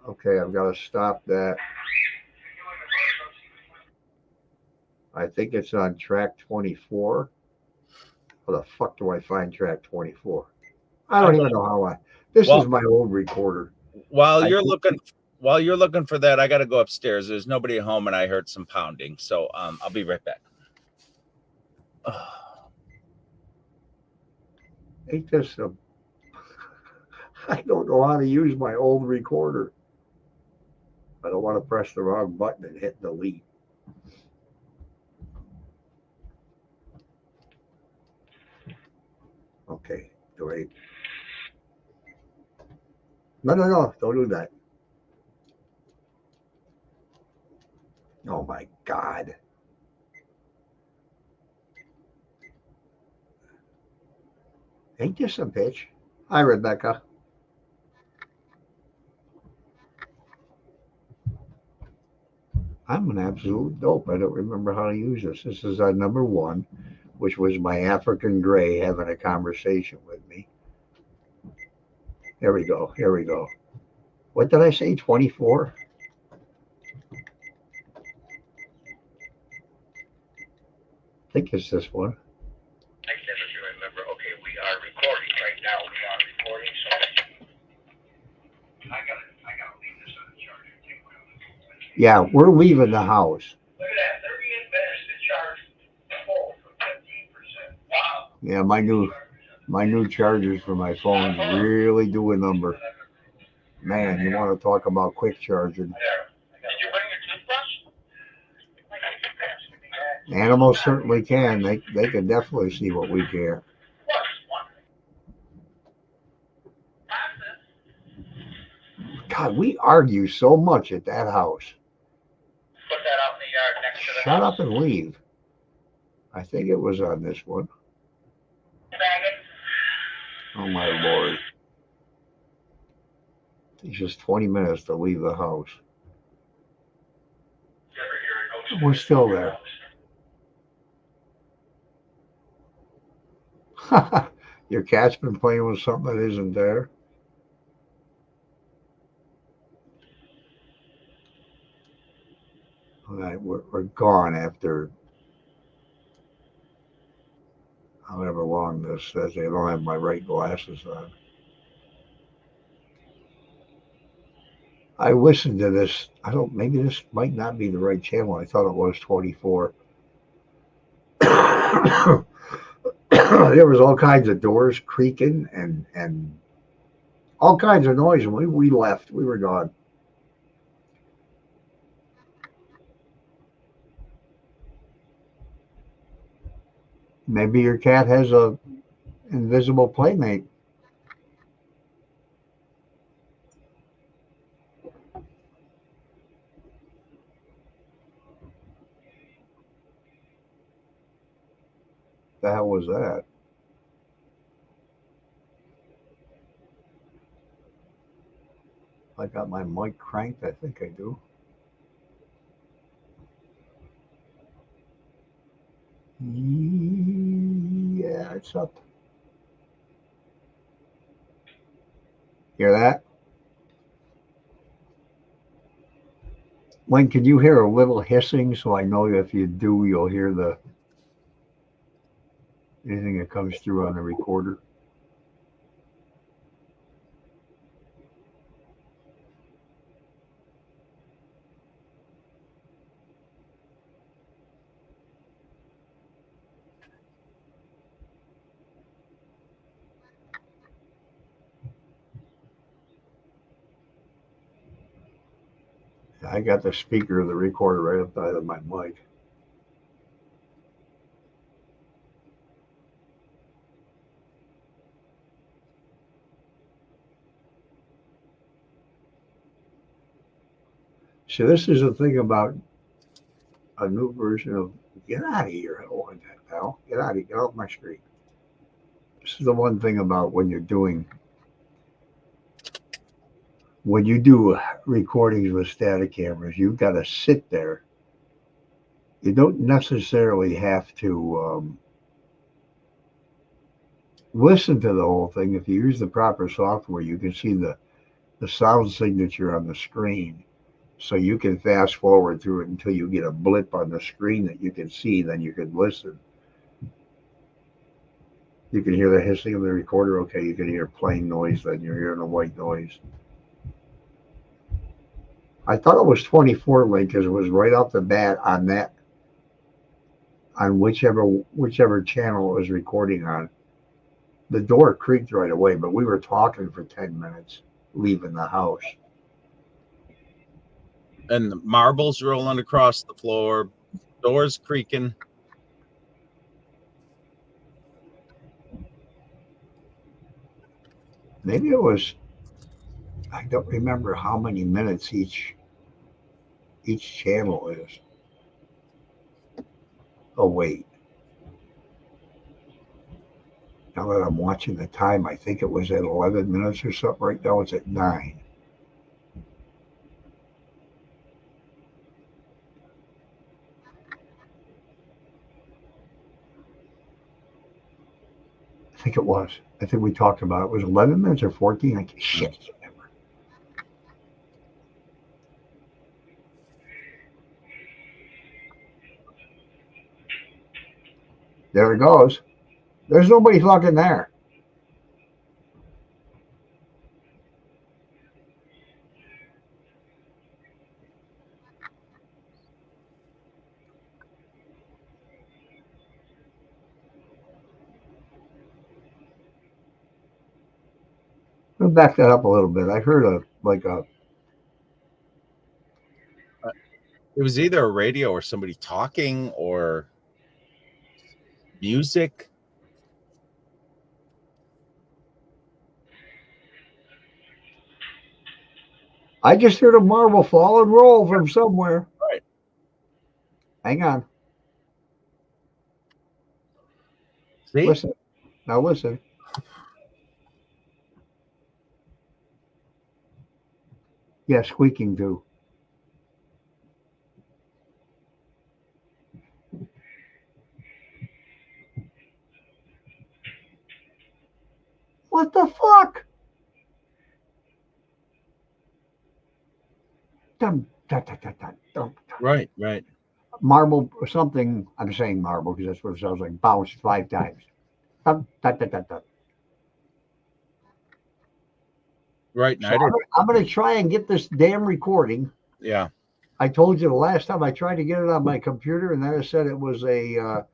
Okay, I've got to stop that. I think it's on track 24. How the fuck do I find track 24? I don't even know how this is my old recorder. While you're looking for that, I got to go upstairs. There's nobody at home, and I heard some pounding. So I'll be right back. Ain't this a... I don't know how to use my old recorder. I don't want to press the wrong button and hit delete. Okay, great. No, don't do that. Oh my God. Ain't this a bitch? Hi, Rebecca. I'm an absolute dope. I don't remember how to use this. This is on number 1, which was my African Gray having a conversation with me. Here we go. What did I say? 24? I think it's this one. I never do remember. Okay, we are recording right now. We are recording, so I gotta leave this on the charger. Yeah, we're leaving the house. Look at that. 38 minutes to charge full for 15%. Wow. Yeah, my new chargers for my phone really do a number. Man, you want to talk about quick charging. Did you bring your toothbrush? Animals certainly can. They can definitely see what we can. God, we argue so much at that house. Put that out in the yard next to the Shut up and leave. I think it was on this one. Oh my Lord. It's just 20 minutes to leave the house. We're still there. Your cat's been playing with something that isn't there. All right, we're gone after however long this says. I don't have my right glasses on. I listened to this. Maybe this might not be the right channel. I thought it was 24. There was all kinds of doors creaking and all kinds of noise. And we left. We were gone. Maybe your cat has a invisible playmate. The hell was that? I got my mic cranked. I think I do. Yeah, it's up. Hear that? Wayne, can you hear a little hissing so I know if you do, you'll hear the anything that comes through on the recorder? I got the speaker of the recorder right up by my mic. So this is the thing about a new version of get out of here. I don't want that, pal. Get out of here. Get off my screen. This is the one thing about when you do recordings with static cameras, you've got to sit there. You don't necessarily have to listen to the whole thing. If you use the proper software, you can see the sound signature on the screen. So you can fast forward through it until you get a blip on the screen that you can see, then you can listen. You can hear the hissing of the recorder. Okay, you can hear plain noise, then you're hearing a white noise. I thought it was 24 link because it was right off the bat on that, on whichever channel it was recording on. The door creaked right away, but we were talking for 10 minutes leaving the house. And the marbles rolling across the floor, doors creaking. Maybe it was, I don't remember how many minutes each channel is. Oh, wait. Now that I'm watching the time, I think it was at 11 minutes or something. Right now it's at 9. I think it was. I think we talked about it. Was 11 minutes or 14? Shit, I can't remember. There it goes. There's nobody fucking there. Let me back that up a little bit. I heard It was either a radio or somebody talking or music. I just heard a marble fall and roll from somewhere. Right. Hang on. See? Listen. Now listen. Yeah, squeaking too. What the fuck? Dum, da, da, da, da, dum. Right. Marble or something. I'm saying marble because that's what it sounds like. Bounced 5 times. Dum, da, da, da, da. Right. So I'm going to try and get this damn recording. Yeah. I told you the last time I tried to get it on my computer, and then it said it was a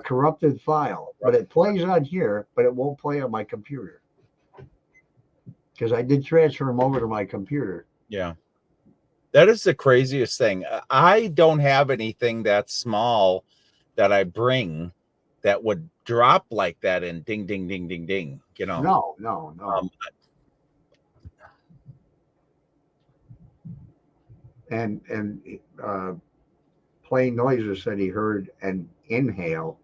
corrupted file. But it plays on here, but it won't play on my computer. Because I did transfer them over to my computer. Yeah. That is the craziest thing. I don't have anything that small that I bring that would drop like that and ding, ding, ding, ding, ding. You know. No. And Plain Noises said he heard an inhale,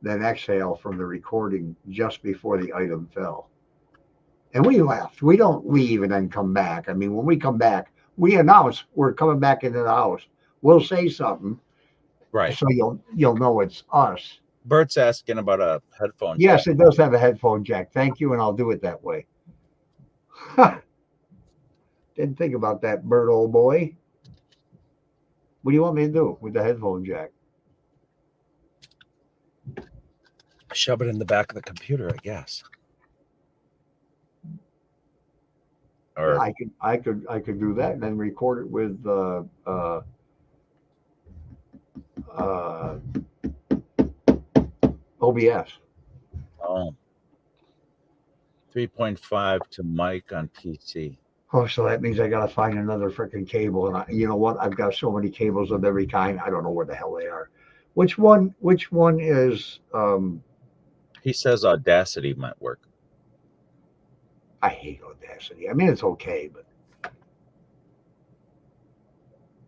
then exhale from the recording just before the item fell. And we left. We don't leave and then come back. I mean, when we come back, we announce we're coming back into the house. We'll say something, right? So you'll know it's us. Bert's asking about a headphone. Yes, jack. it does have a headphone jack. Thank you, and I'll do it that way. Didn't think about that, Bert, old boy. What do you want me to do with the headphone jack? Shove it in the back of the computer, I guess. Or I could do that and then record it with OBS. Oh. 3.5 to mic on PC. Oh, so that means I gotta find another freaking cable, and you know what? I've got so many cables of every kind. I don't know where the hell they are. Which one is? He says Audacity might work. I hate Audacity. I mean, it's okay, but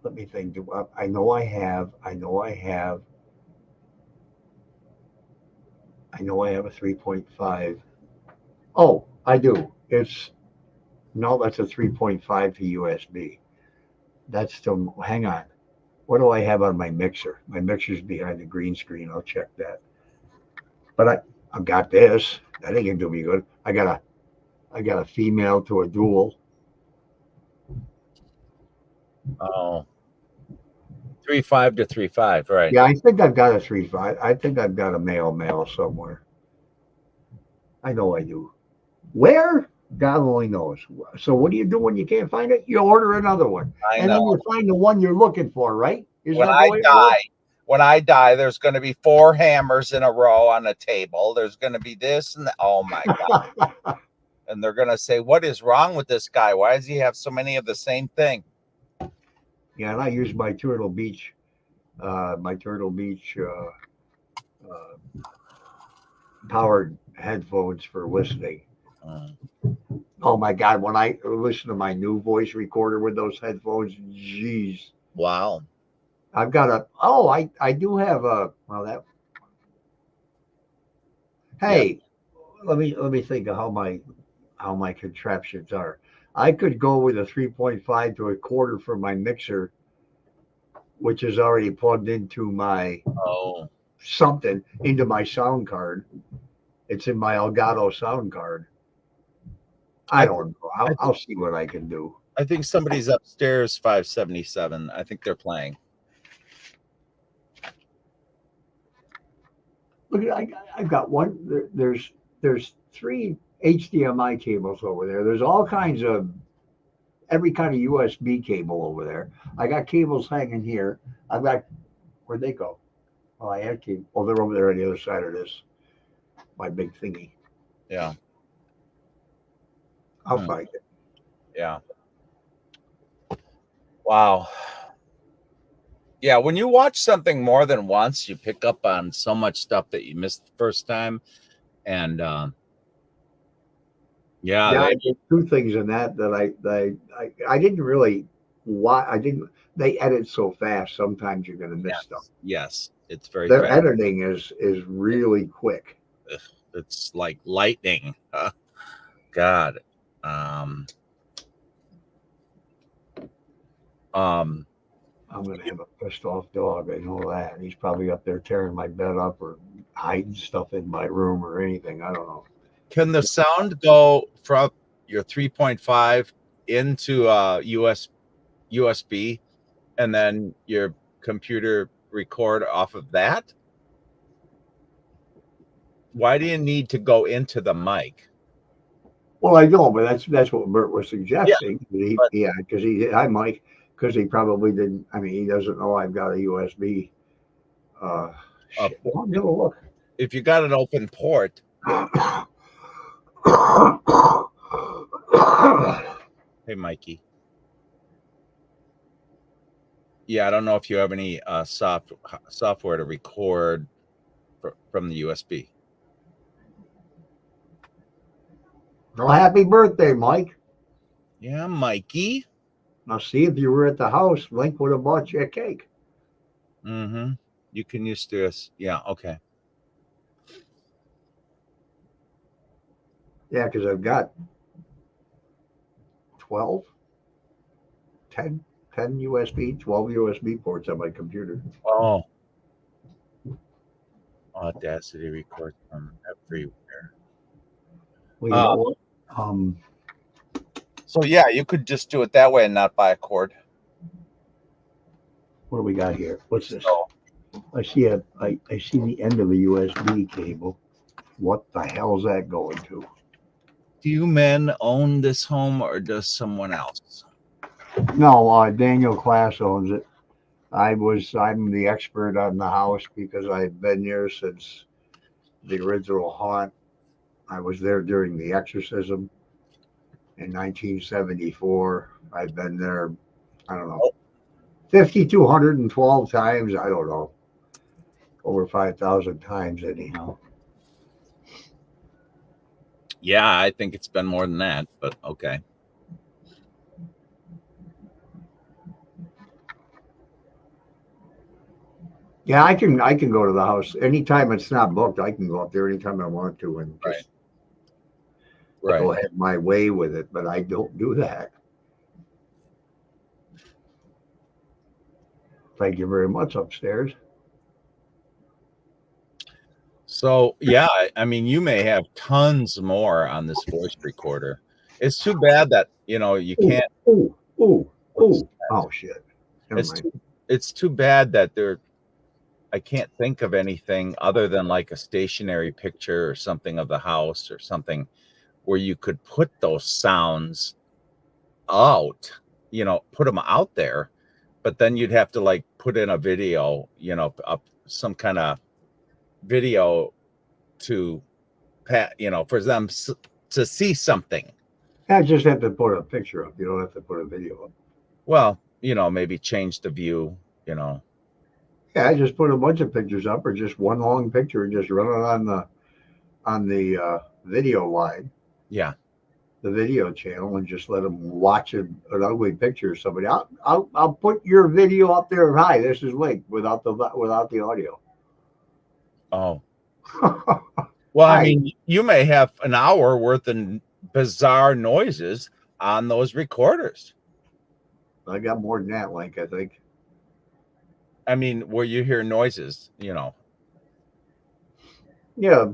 let me think. I know I have a 3.5. Oh, I do. That's a 3.5 to USB. That's still, hang on. What do I have on my mixer? My mixer's behind the green screen. I'll check that. But I've got this. That ain't gonna do me good. I got a female to a dual. Oh. 3.5 to 3.5, right? Yeah, I think I've got a 3.5. I think I've got a male somewhere. I know I do. Where? God only knows. So what do you do when you can't find it? You order another one. I and know. then you find the one you're looking for, right? When I die, there's going to be 4 hammers in a row on a table. There's going to be this and that. Oh my God. And they're going to say, what is wrong with this guy? Why does he have so many of the same thing? Yeah, and I use my Turtle Beach powered headphones for listening. Oh my God, when I listen to my new voice recorder with those headphones, geez. Wow. I've got I do have hey, let me think of how my contraptions are. I could go with a 3.5 to a quarter for my mixer, which is already plugged into my into my sound card. It's in my Elgato sound card. I don't know. I'll see what I can do. I think somebody's upstairs 577. I think they're playing. Look, I've got one. There's 3 HDMI cables over there. There's all kinds of every kind of USB cable over there. I got cables hanging here. I've got where'd they go? Oh, I had cable. Oh, they're over there on the other side of this. My big thingy. Yeah. I'll find it. Yeah. Wow. Yeah, when you watch something more than once, you pick up on so much stuff that you missed the first time. And I did 2 things in that I didn't really they edit so fast, sometimes you're gonna miss stuff. Yes, it's very Their fast. editing is really quick. It's like lightning. God. I'm gonna have a pissed off dog. I know that. He's probably up there tearing my bed up or hiding stuff in my room or anything. I don't know. Can the sound go from your 3.5 into USB and then your computer record off of that? Why do you need to go into the mic? Well, I know, but that's what Bert was suggesting. Because he probably didn't. I mean, he doesn't know I've got a USB. Well, I'm gonna look. If you got an open port. Hey, Mikey. Yeah, I don't know if you have any software to record from the USB. Well, happy birthday, Mike. Yeah, Mikey. Now, see, if you were at the house, Link would have bought you a cake. Mm-hmm. You can use this. Yeah, okay. Yeah, because I've got 10 USB, 12 USB ports on my computer. Oh. Audacity records from everywhere. Well, you know what? So yeah, you could just do it that way and not buy a cord. What do we got here? What's this? So, I see I see the end of a USB cable. What the hell is that going to? do you men own this home or does someone else? No, Daniel Class owns it. I'm the expert on the house because I've been here since the original haunt. I was there during the exorcism in 1974. I've been there, I don't know, 5,212 times. I don't know, over 5,000 times anyhow. Yeah, I think it's been more than that, but okay. Yeah, I can go to the house anytime it's not booked. I can go up there anytime I want to and just go ahead my way with it, but I don't do that. Thank you very much upstairs. So yeah, I mean, you may have tons more on this voice recorder. It's too bad that you can't. Oh shit! It's too bad that I can't think of anything other than like a stationary picture or something of the house or something where you could put those sounds out, put them out there, but then you'd have to like put in a video, up some kind of video to for them to see something. I just have to put a picture up. You don't have to put a video up. Well, maybe change the view, Yeah, I just put a bunch of pictures up, or just one long picture, and just run it on the video line. Yeah, the video channel, and just let them watch an ugly picture of somebody. I'll put your video up there. Hi, this is Link without the audio. Oh. Well, I mean, you may have an hour worth of bizarre noises on those recorders. I got more than that, Link, I think. I mean, where you hear noises, Yeah,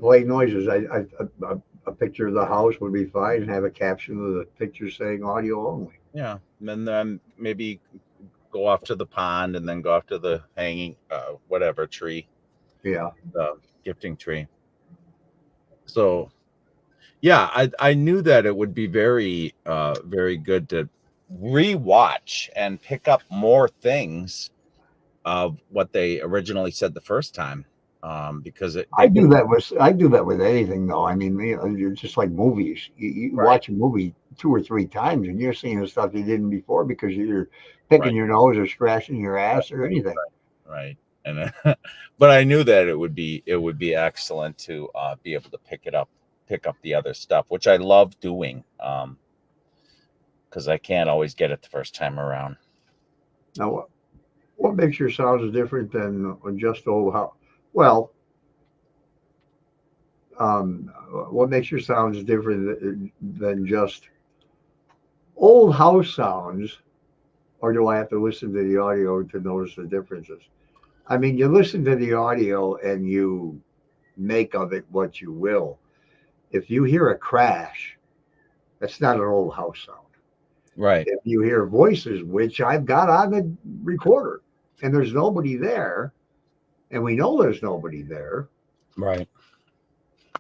play noises. A picture of the house would be fine, and have a caption of the picture saying audio only. Yeah, and then maybe go off to the pond, and then go off to the hanging, whatever tree. Yeah, the gifting tree. So, yeah, I knew that it would be very, very good to rewatch and pick up more things of what they originally said the first time, because I do that with anything, though. I mean, you're just like movies. You watch a movie 2 or 3 times, and you're seeing the stuff you didn't before because you're picking your nose or scratching your ass or anything. Right. And but I knew that it would be excellent to be able to pick up the other stuff, which I love doing, because I can't always get it the first time around. Now, what makes your sounds different than just old house? Well, what makes your sounds different than just old house sounds, or do I have to listen to the audio to notice the differences? I mean, you listen to the audio and you make of it what you will. If you hear a crash, that's not an old house sound. Right. If you hear voices, which I've got on the recorder, and there's nobody there, and we know there's nobody there. Right.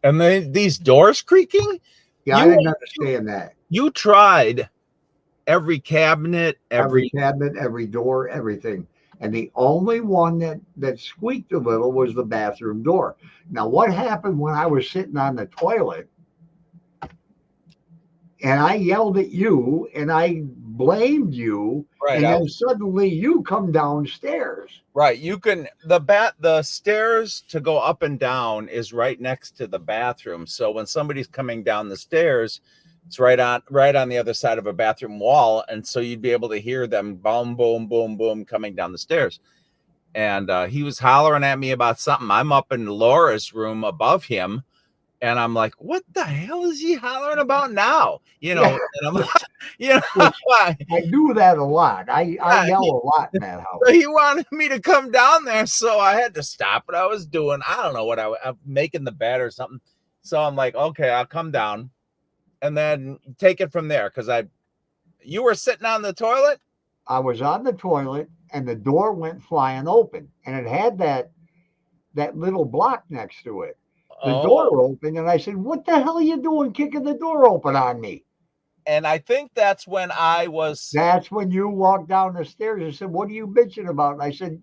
And these doors creaking? Yeah, I didn't understand that. You tried every cabinet, every cabinet, every door, everything. And the only one that squeaked a little was the bathroom door. Now, what happened when I was sitting on the toilet and I yelled at you and I blamed you, Right. and then suddenly you come downstairs. Right. You can the stairs to go up and down is right next to the bathroom. So when somebody's coming down the stairs, it's right on the other side of a bathroom wall. And so you'd be able to hear them boom, boom, boom, boom coming down the stairs. And he was hollering at me about something. I'm up in Laura's room above him. And I'm like, what the hell is he hollering about now? You know, and I'm like, you know, I do that a lot. I yell a lot in that house. So he wanted me to come down there, so I had to stop what I was doing. I don't know what I'm making the bed or something. So I'm like, okay, I'll come down and then take it from there. Because you were sitting on the toilet? I was on the toilet and the door went flying open, and it had that little block next to it. The door opened, and I said, what the hell are you doing kicking the door open on me? And I think that's when That's when you walked down the stairs and said, what are you bitching about? And I said,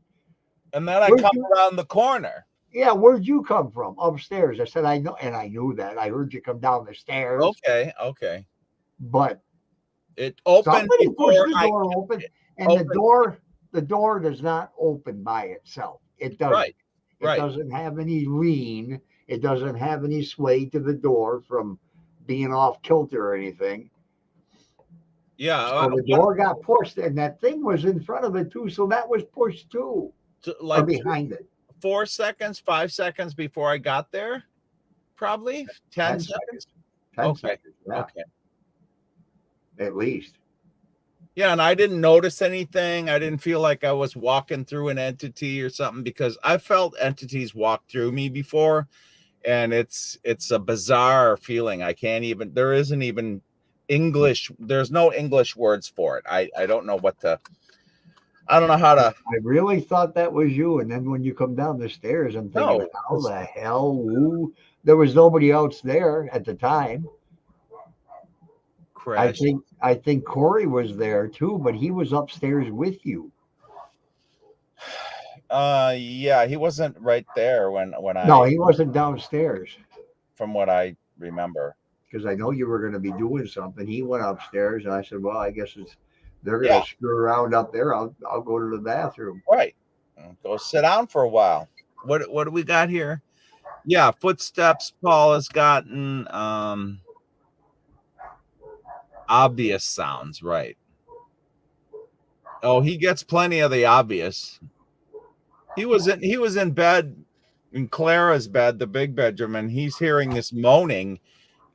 and then I come around the corner. Yeah, where'd you come from? Upstairs. I said, I know, and I knew that. I heard you come down the stairs. Okay. But it opened. Somebody pushed the door open, and the door does not open by itself. It doesn't. Right. It doesn't have any lean. It doesn't have any sway to the door from being off kilter or anything. Yeah. So the door got pushed, and that thing was in front of it too. So that was pushed too, or behind it. 4 seconds, 5 seconds before I got there, probably 10 seconds. 10 seconds. Yeah. Okay. At least. Yeah, and I didn't notice anything. I didn't feel like I was walking through an entity or something, because I felt entities walk through me before, and it's a bizarre feeling. There isn't even English. There's no English words for it. I don't know I don't know how to. I really thought that was you, and then when you come down the stairs, I'm thinking, how the hell? Ooh. There was nobody else there at the time. Crash. I think Corey was there too, but he was upstairs with you. Yeah, he wasn't right there when No, he wasn't downstairs. From what I remember. Because I know you were going to be doing something. He went upstairs, and I said, well, I guess they're going to screw around up there. I'll go to the bathroom. Right. Go sit down for a while. What do we got here? Yeah, footsteps. Paul has gotten obvious sounds, right? Oh, he gets plenty of the obvious. He was in bed, in Clara's bed, the big bedroom, and he's hearing this moaning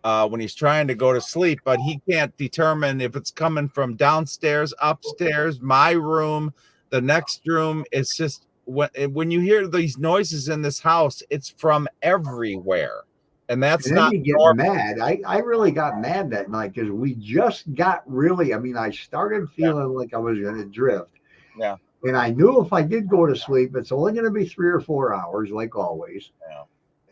when he's trying to go to sleep, but he can't determine if it's coming from downstairs, upstairs, my room, the next room. It's just when you hear these noises in this house, it's from everywhere. And that's not you get normal. mad. I really got mad that night because we just got I started feeling like I was going to drift. Yeah. And I knew if I did go to sleep, it's only going to be 3 or 4 hours, like always. Yeah.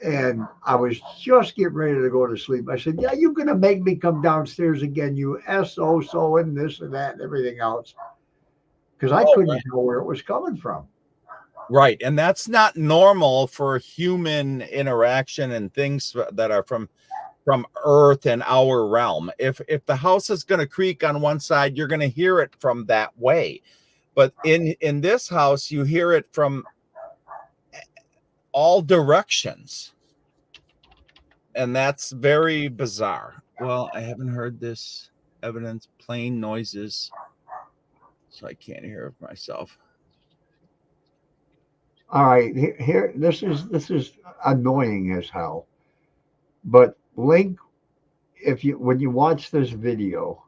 And I was just getting ready to go to sleep. I said, yeah, you're going to make me come downstairs again, you SO, and this and that and everything else. Because I couldn't tell where it was coming from. Right. And that's not normal for human interaction and things that are from Earth and our realm. If the house is going to creak on one side, you're going to hear it from that way. But in this house, you hear it from all directions. And that's very bizarre. Well, I haven't heard this evidence, plain noises, so I can't hear it myself. All right, here this is annoying as hell. But Link, when you watch this video,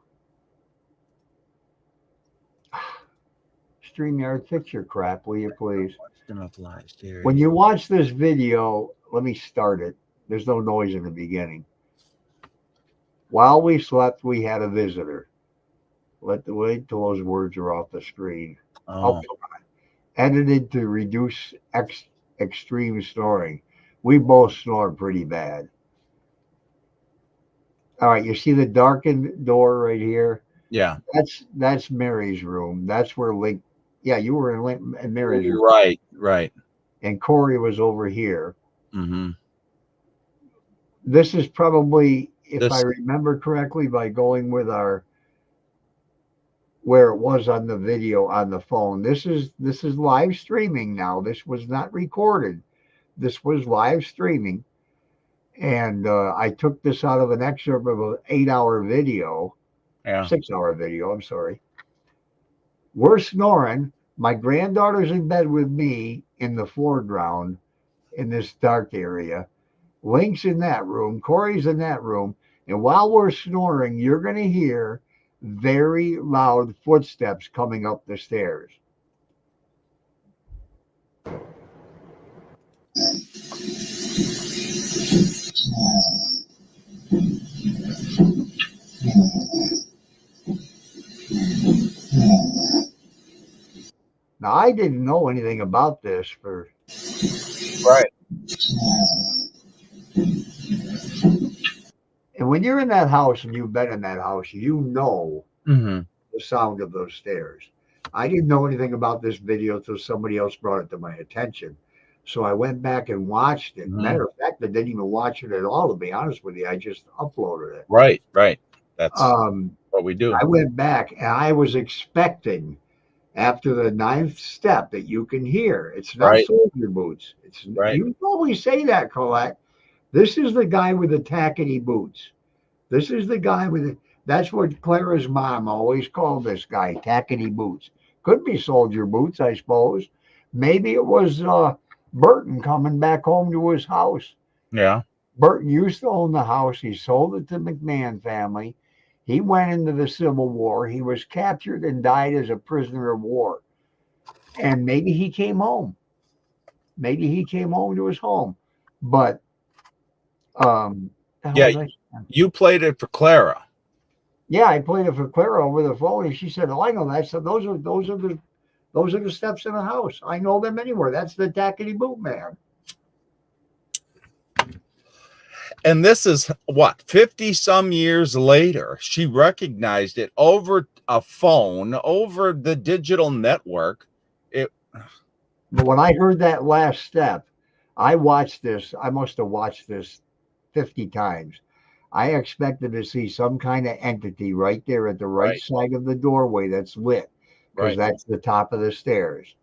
StreamYard, fix your crap, will you please? Enough lives here. When you watch this video, let me start it. There's no noise in the beginning. While we slept, we had a visitor. Wait till those words are off the screen. Oh, come on. Edited to reduce extreme snoring. We both snore pretty bad. All right, you see the darkened door right here? Yeah. That's Mary's room. That's where Link. Yeah, you were in Mary's room. Right. And Corey was over here. Mm-hmm. This is probably, if I remember correctly, by going with our where it was on the video on the phone. This is live streaming now. This was not recorded. This was live streaming. And I took this out of an excerpt of an 8-hour video, Yeah. 6-hour video, I'm sorry. We're snoring. My granddaughter's in bed with me in the foreground in this dark area. Link's in that room. Corey's in that room. And while we're snoring, you're going to hear very loud footsteps coming up the stairs. Now, I didn't know anything about this for. Right. And when you're in that house and you've been in that house, you know Mm-hmm. the sound of those stairs. I didn't know anything about this video until somebody else brought it to my attention. So I went back and watched it. Mhm. Matter of fact, I didn't even watch it at all, to be honest with you. I just uploaded it. Right. That's what we do. I went back and I was expecting after the 9th step that you can hear. It's not Right. soldier boots. It's Right. You always say that, Colette. This is the guy with the tackety boots. This is the guy with the. That's what Clara's mom always called this guy, tackety boots. Could be soldier boots, I suppose. Maybe it was Burton coming back home to his house. Yeah. Burton used to own the house. He sold it to the McMahon family. He went into the Civil War. He was captured and died as a prisoner of war. And maybe he came home. Maybe he came home to his home. But Yeah, you played it for Clara. yeah, I played it for Clara over the phone, and she said, "Oh, I know that. So those are the steps in the house. I know them anywhere. That's the tackety boot man." And this is what, 50 some years later, she recognized it over a phone, over the digital network. But when I heard that last step, I watched this. I must have watched this 50 times. I expected to see some kind of entity right there at the right side of the doorway that's lit, because that's the top of the stairs.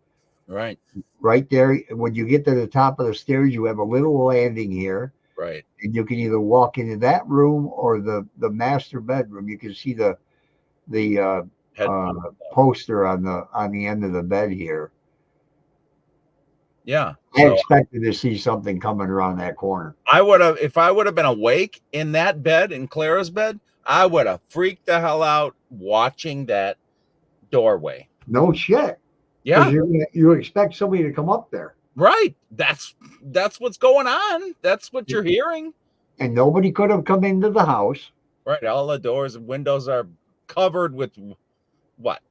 Right. Right there. When you get to the top of the stairs, you have a little landing here. Right. And you can either walk into that room or the master bedroom. You can see the poster on the end of the bed here. Yeah. I expected to see something coming around that corner. I would have, if I would have been awake in that bed, in Clara's bed, I would have freaked the hell out watching that doorway. No shit. Yeah. You expect somebody to come up there. Right. That's what's going on. That's what you're hearing. And nobody could have come into the house. Right. All the doors and windows are covered with what?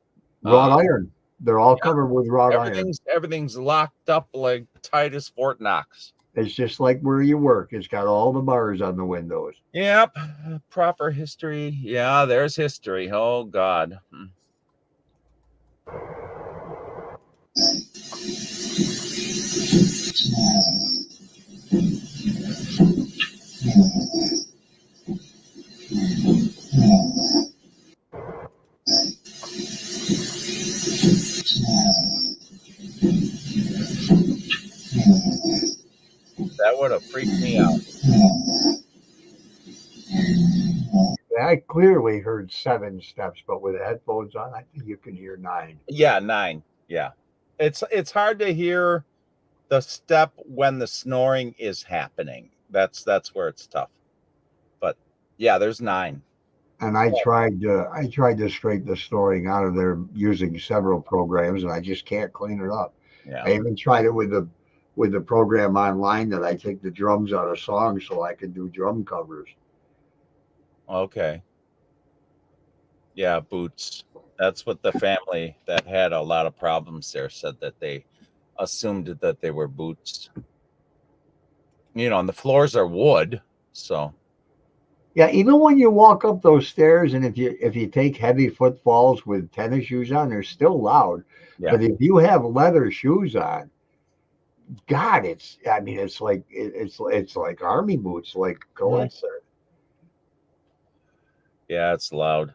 Wrought iron. They're all covered with wrought iron. Everything's locked up like tight as Fort Knox. It's just like where you work. It's got all the bars on the windows. Yep. Proper history. Yeah, there's history. Oh, God. That would have freaked me out. I clearly heard 7 steps, but with the headphones on, I think you can hear 9. Yeah, 9. Yeah. It's hard to hear the step when the snoring is happening. That's where it's tough. But yeah, there's 9. And I tried to scrape the snoring out of there using several programs, and I just can't clean it up. Yeah. I even tried it with the program online that I take the drums out of songs so I can do drum covers. Okay. Yeah, boots. That's what the family that had a lot of problems there said, that they assumed that they were boots. You know, and the floors are wood, so. Yeah, even when you walk up those stairs, and if you take heavy footfalls with tennis shoes on, they're still loud. Yeah. But if you have leather shoes on, God, it's like army boots, like Colette said. Yeah, it's loud.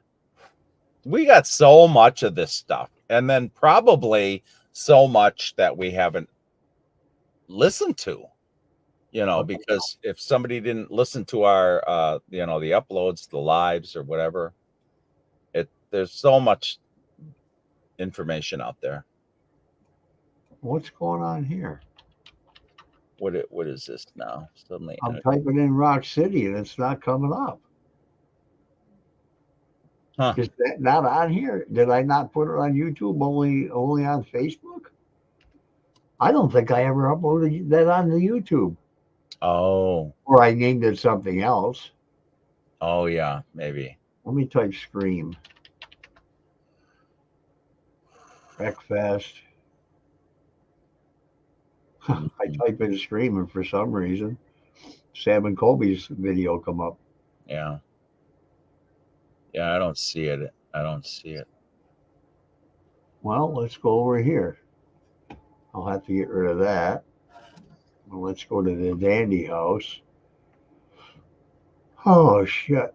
we got so much of this stuff, and then probably so much that we haven't listened to, because if somebody didn't listen to our, the uploads, the lives or whatever, there's so much information out there. What's going on here? What is this now? Suddenly, I'm typing in Rock City and it's not coming up. Huh. Is that not on here? Did I not put it on YouTube? Only on Facebook? I don't think I ever uploaded that on the YouTube. Oh. Or I named it something else. Oh yeah, maybe. Let me type Scream. Breakfast. I type in Scream and for some reason Sam and Colby's video come up. Yeah. Yeah, I don't see it. Well, let's go over here. I'll have to get rid of that. Well, let's go to the Dandy House. Oh, shit.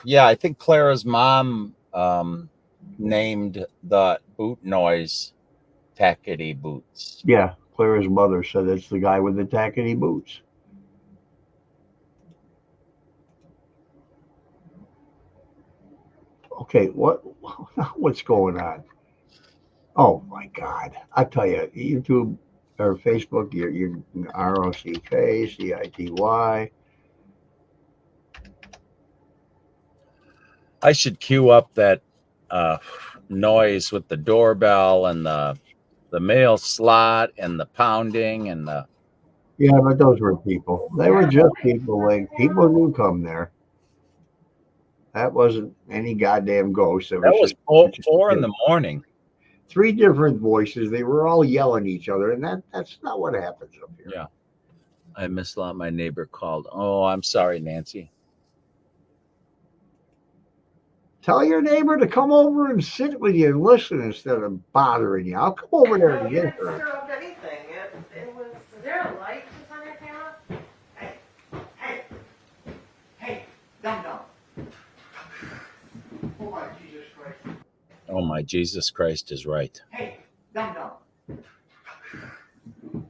Yeah, I think Clara's mom named the boot noise tackety boots. Yeah, Clara's mother said it's the guy with the tackety boots. Okay, what's going on? Oh my God! I tell you, YouTube or Facebook, your ROCK, I should cue up that noise with the doorbell and the mail slot and the pounding and the. Yeah, but those were people. They were just people. Like people who come there. That wasn't any goddamn ghost. That was 4 in the morning. 3 different voices. They were all yelling at each other, and that's not what happens up here. Yeah. I missed a lot. My neighbor called. Oh, I'm sorry, Nancy. Tell your neighbor to come over and sit with you and listen instead of bothering you. I'll come over there and get her. Is there a light just on your camera? Hey, dum-dum. Oh my Jesus Christ. Oh my Jesus Christ is right. Hey, dum-dum.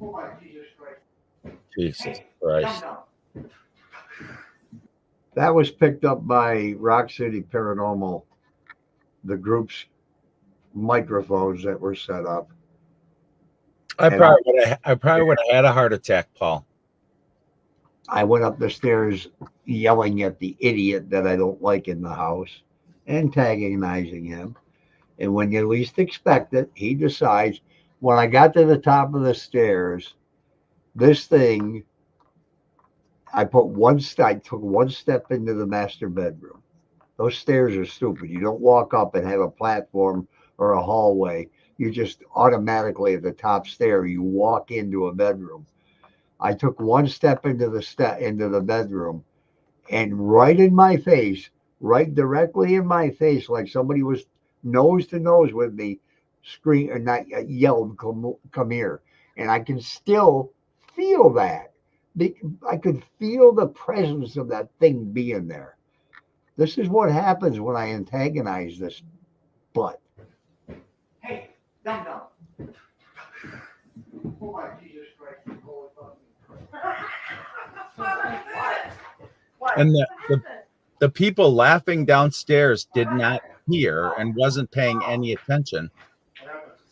Oh my Jesus Christ. Jesus Christ. Dum-dum. That was picked up by Rock City Paranormal, the group's microphones that were set up. I probably would have had a heart attack, Paul. I went up the stairs yelling at the idiot that I don't like in the house, antagonizing him. And when you least expect it, he decides, when I got to the top of the stairs, this thing, I took one step into the master bedroom. Those stairs are stupid. You don't walk up and have a platform or a hallway. You just automatically at the top stair, you walk into a bedroom. I took one step into the bedroom, and right in my face, right directly in my face, like somebody was nose to nose with me, yelled, "Come here!" And I can still feel that. I could feel the presence of that thing being there. This is what happens when I antagonize this butt. Hey, dum-dum. Oh my Jesus Christ. And the people laughing downstairs did not hear and wasn't paying any attention.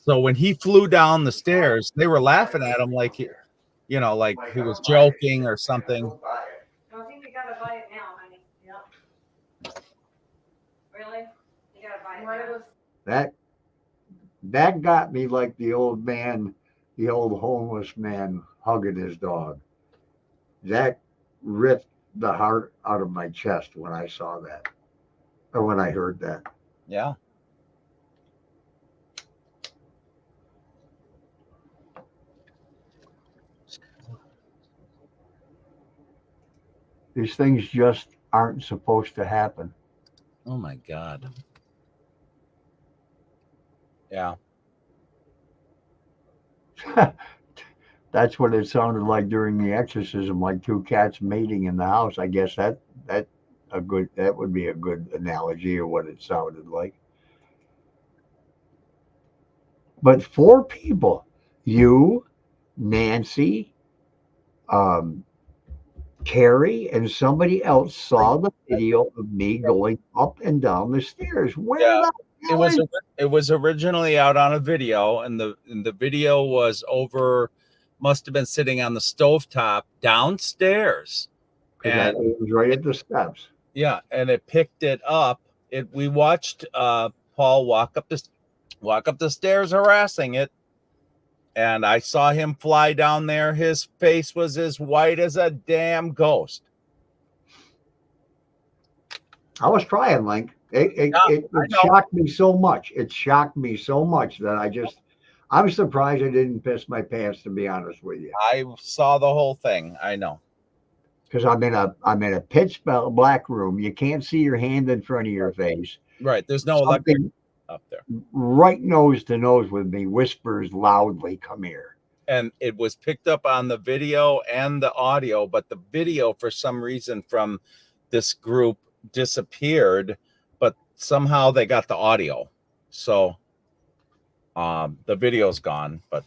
So when he flew down the stairs, they were laughing at him like he was joking or something. I think you gotta buy it now, honey. Yep. Really? You gotta buy it now. That got me like the old homeless man hugging his dog. That ripped the heart out of my chest when I saw that, or when I heard that. Yeah. These things just aren't supposed to happen. Oh my God. Yeah. That's what it sounded like during the exorcism, like 2 cats mating in the house. I guess that that would be a good analogy of what it sounded like. But 4 people, you, Nancy, Carrie, and somebody else saw the video of me going up and down the stairs. Where the hell is It was originally out on a video, and the video was over, must have been sitting on the stovetop downstairs. And it was right at the steps. Yeah, and it picked it up. We watched Paul walk up the stairs harassing it, and I saw him fly down there. His face was as white as a damn ghost. I was trying, Link. It shocked me so much. It shocked me so much that I'm surprised I didn't piss my pants, to be honest with you. I saw the whole thing. I know. Because I'm in a pitch black room. You can't see your hand in front of your face. Right. There's no electric up there. Right nose to nose with me, whispers loudly, "Come here." And it was picked up on the video and the audio, but the video, for some reason, from this group disappeared, but somehow they got the audio. So the video's gone, but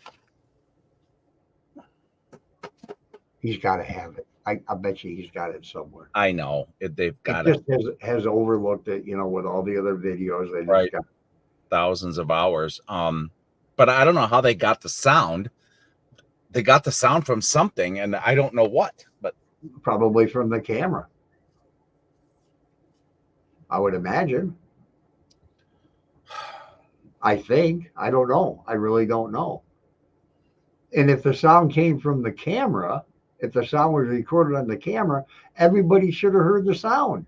he's got to have it. I bet you he's got it somewhere. I know they've got it. Just has overlooked it, with all the other videos. They right. Just got thousands of hours. But I don't know how they got the sound. They got the sound from something, and I don't know what, but probably from the camera. I would imagine. I think. I don't know. I really don't know. And if the sound came from the camera, if the sound was recorded on the camera, everybody should have heard the sound.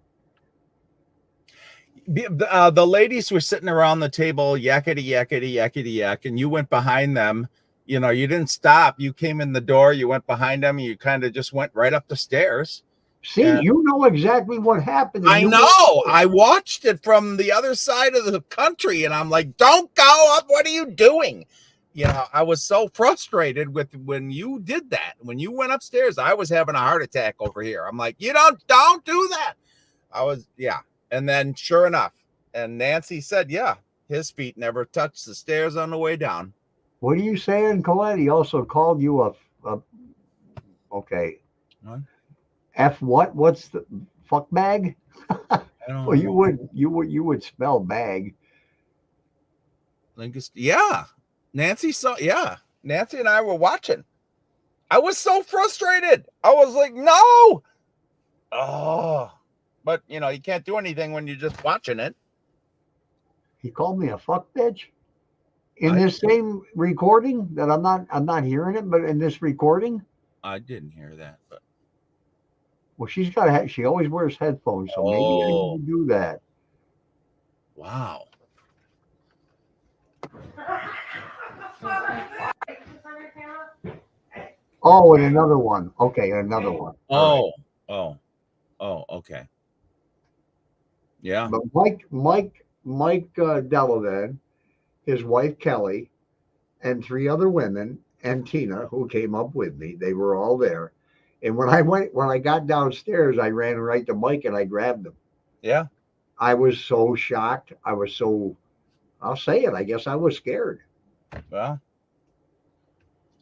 The ladies were sitting around the table, yakety, yakety, yakety, yak, and you went behind them. You didn't stop. You came in the door, you went behind them, and you kind of just went right up the stairs. See, you know exactly what happened. I know. I watched it from the other side of the country, and I'm like, don't go up. What are you doing? I was so frustrated with when you did that. When you went upstairs, I was having a heart attack over here. I'm like, don't do that. And then sure enough, and Nancy said, his feet never touched the stairs on the way down. What are you saying, Colette? He also called you a okay. What? F what? What's the fuck bag? Well, you would spell bag. Yeah. Nancy saw, Nancy and I were watching. I was so frustrated. I was like, no. Oh, but you can't do anything when you're just watching it. He called me a fuck bitch in this same recording that I'm not hearing it, but in this recording. I didn't hear that, but. Well, she always wears headphones, so maybe I need to do that. Wow. Oh, and another one. Okay, another one. Oh, okay. Yeah. But Mike Delavan, his wife Kelly, and 3 other women, and Tina, who came up with me, they were all there. And when I got downstairs, I ran right to Mike and I grabbed him. Yeah. I was so shocked. I'll say it. I guess I was scared. Well,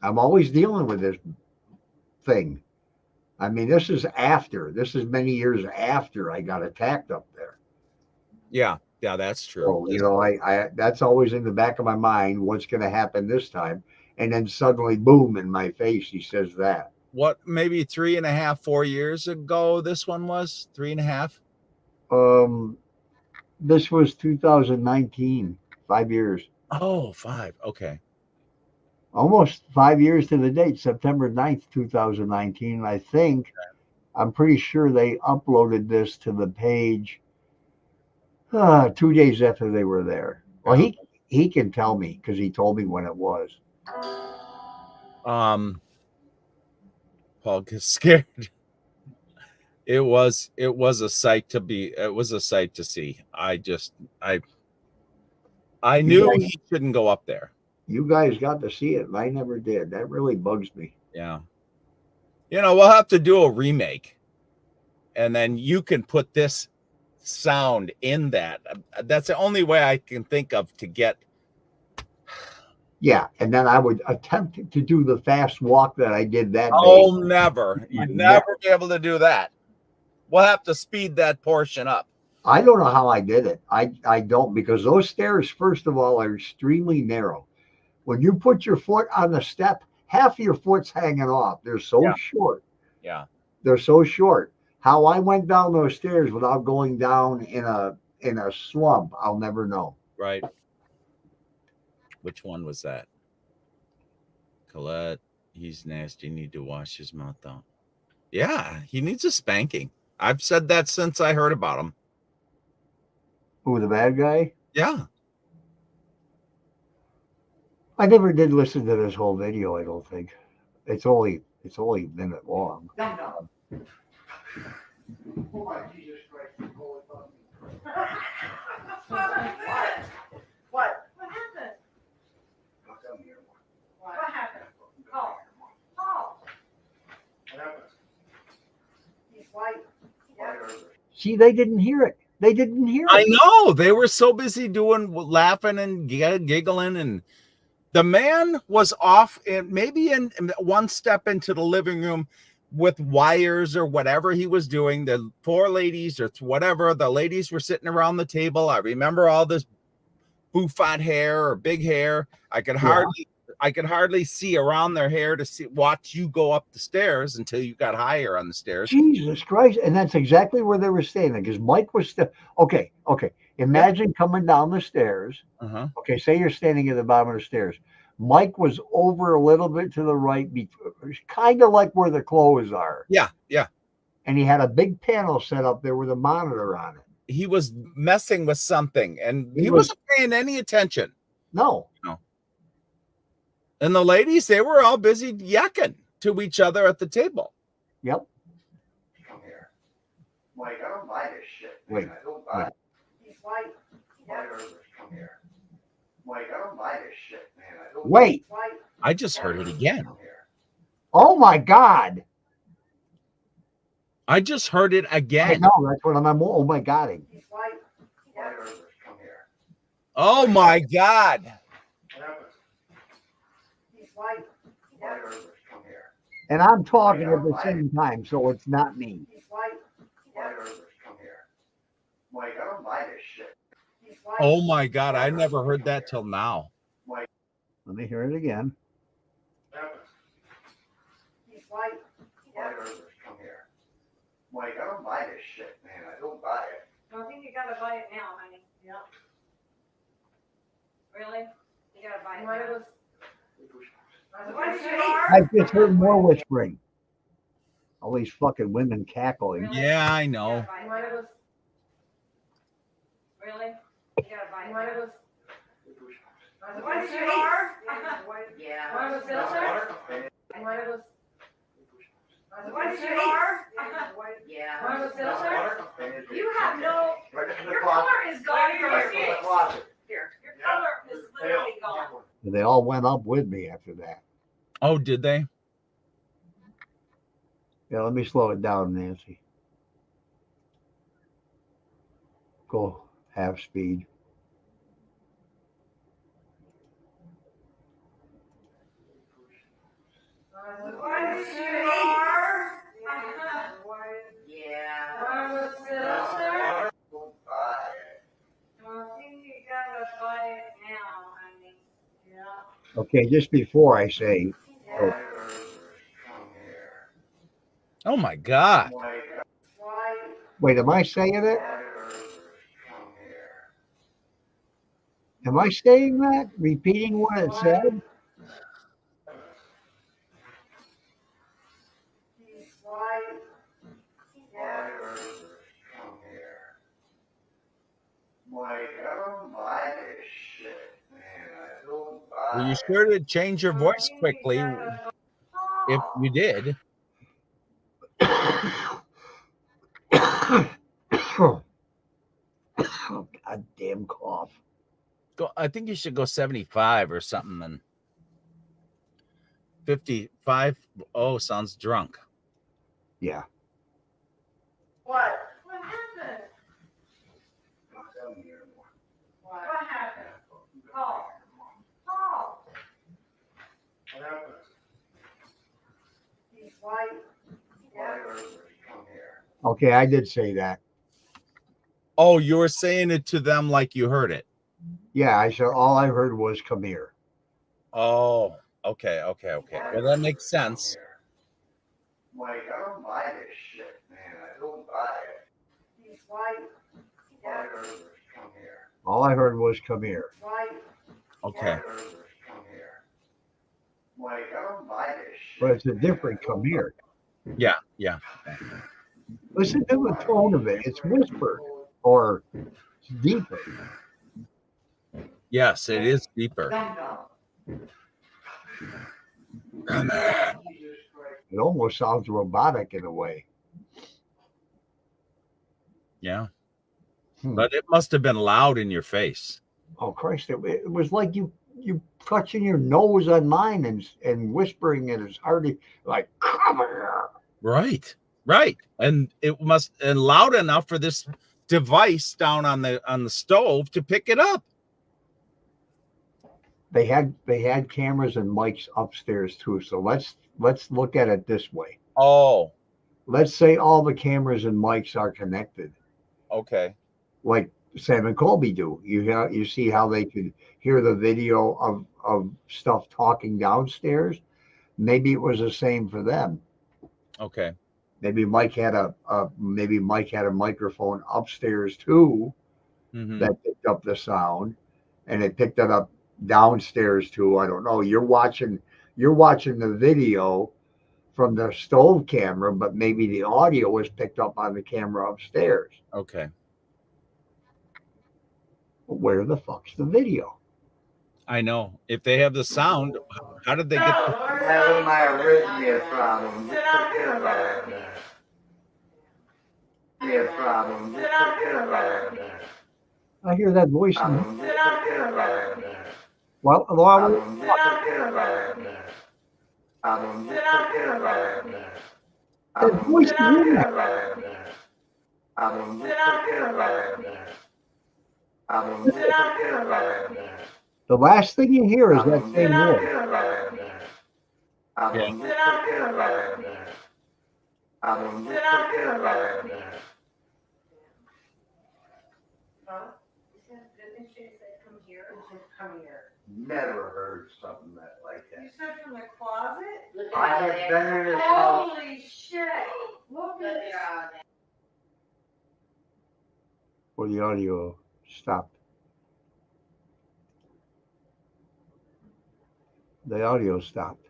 I'm always dealing with this thing. I mean, this is many years after I got attacked up there. Yeah, that's true. So, I that's always in the back of my mind. What's going to happen this time? And then suddenly, boom, in my face, he says that. What, maybe 3.5, 4 years ago? This one was 3.5. This was 2019. 5 years. Oh, 5. Okay. Almost 5 years to the date, September 9th, 2019. I think, I'm pretty sure they uploaded this to the page 2 days after they were there. Well, he can tell me because he told me when it was. Paul gets scared. It was a sight to see. I knew he shouldn't go up there. You guys got to see it, and I never did. That really bugs me. Yeah. We'll have to do a remake. and then you can put this sound in that. That's the only way I can think of to get. Yeah, and then I would attempt to do the fast walk that I did that Oh, day. never. You'd never be able to do that. We'll have to speed that portion up. I don't know how I did it. I don't, because those stairs, first of all, are extremely narrow. When you put your foot on the step, half of your foot's hanging off. They're so short. Yeah. They're so short. How I went down those stairs without going down in a slump, I'll never know. Right. Which one was that? Colette, he's nasty. Need to wash his mouth out. Yeah, he needs a spanking. I've said that since I heard about him. Who, the bad guy? Yeah. I never did listen to this whole video, I don't think. It's only a minute long. Oh my Jesus Christ. What? What happened? What happened? Oh. Oh. He's white. Yeah. See, they didn't hear it. They didn't hear it. I know. They were so busy laughing and giggling, and the man was off maybe in one step into the living room with wires or whatever he was doing. The four ladies or whatever, the ladies were sitting around the table. I remember all this bouffant hair or big hair. I could hardly see around their hair to watch you go up the stairs until you got higher on the stairs. Jesus Christ. And that's exactly where they were standing, because Mike was still okay. Imagine coming down the stairs. Okay, say you're standing at the bottom of the stairs. Mike was over a little bit to the right, kind of like where the clothes are. Yeah. And he had a big panel set up there with a monitor on it. He was messing with something, and he wasn't paying any attention. No. And the ladies, they were all busy yakking to each other at the table. Yep. Come here. Mike, I don't buy this shit. Wait. I don't buy it. He's white. Yeah. Come here. Mike, I don't buy this shit, man. I don't Wait. White. I just heard it again. Oh my God. I just heard it I again. know, that's what I'm oh my God. He's white. Yeah. Come here. Oh my God. He's white. Yeah. Come here. And I'm talking at the same time, so it's not me. He's white. Yeah. Come here. Mike, I don't buy this shit. He's white. Oh my God. I never heard that till now. Let me hear it again. He's white. Yeah. Come here. Mike, I don't buy this shit, man. I don't buy it. I think you gotta buy it now, honey. Yeah. Really? You gotta buy it now. I just heard more whispering. All these fucking women cackling. Yeah, I know. Really? You gotta buy it now. What you are? Yeah. One of those filters? One of those. What you are? Yeah. One of those filters? You have no. Your color is gone from your face. Here, your color is literally gone. They all went up with me after that. Oh, did they? Yeah, let me slow it down, Nancy. Go half speed. What you are? Yeah. One of those filters? I think you gotta buy it now, honey. Yeah. Okay, just before I say, Oh my God. wait, am I saying it? Am I saying that? Repeating what it said? Well, you sure did change your voice quickly if you did. Goddamn cough. I think you should go 75 or something then. 55. Oh, sounds drunk. Yeah. Okay, I did say that. Oh, you were saying it to them like you heard it. Yeah, I said all I heard was come here. Oh, okay. Well, that makes sense. Mike, I don't buy this shit, man. I don't buy it. All I heard was come here. All I heard was come here. Okay. Mike, I don't buy this shit. But it's a different come here. Yeah. Listen to the tone of it. It's whispered or it's deeper. Yes, it is deeper. It almost sounds robotic in a way. Yeah. But it must have been loud in your face. Oh Christ! It was like you touching your nose on mine and whispering it as hard like come here. Right. And it must and loud enough for this device down on the stove to pick it up. They had cameras and mics upstairs too. So let's look at it this way. Oh. Let's say all the cameras and mics are connected. Okay. Like Sam and Colby do. You see how they could hear the video of stuff talking downstairs. Maybe it was the same for them. Okay. Maybe Mike had a microphone upstairs too that picked up the sound, and it picked it up downstairs too. I don't know. You're watching the video from the stove camera, but maybe the audio was picked up on the camera upstairs. Okay. Where the fuck's the video? I know. If they have the sound, how did they get the Having my arrhythmia problem. Just forget about it. Yeah, problem. Just forget about it. I hear that voice. Just forget about it. Well, Just forget about it. Just forget about it. That voice is in there. The last thing you hear is that same voice. Never heard something like that. You said from the closet? I have been in this house. Holy shit! Look at this. Well, the audio stopped. The audio stopped.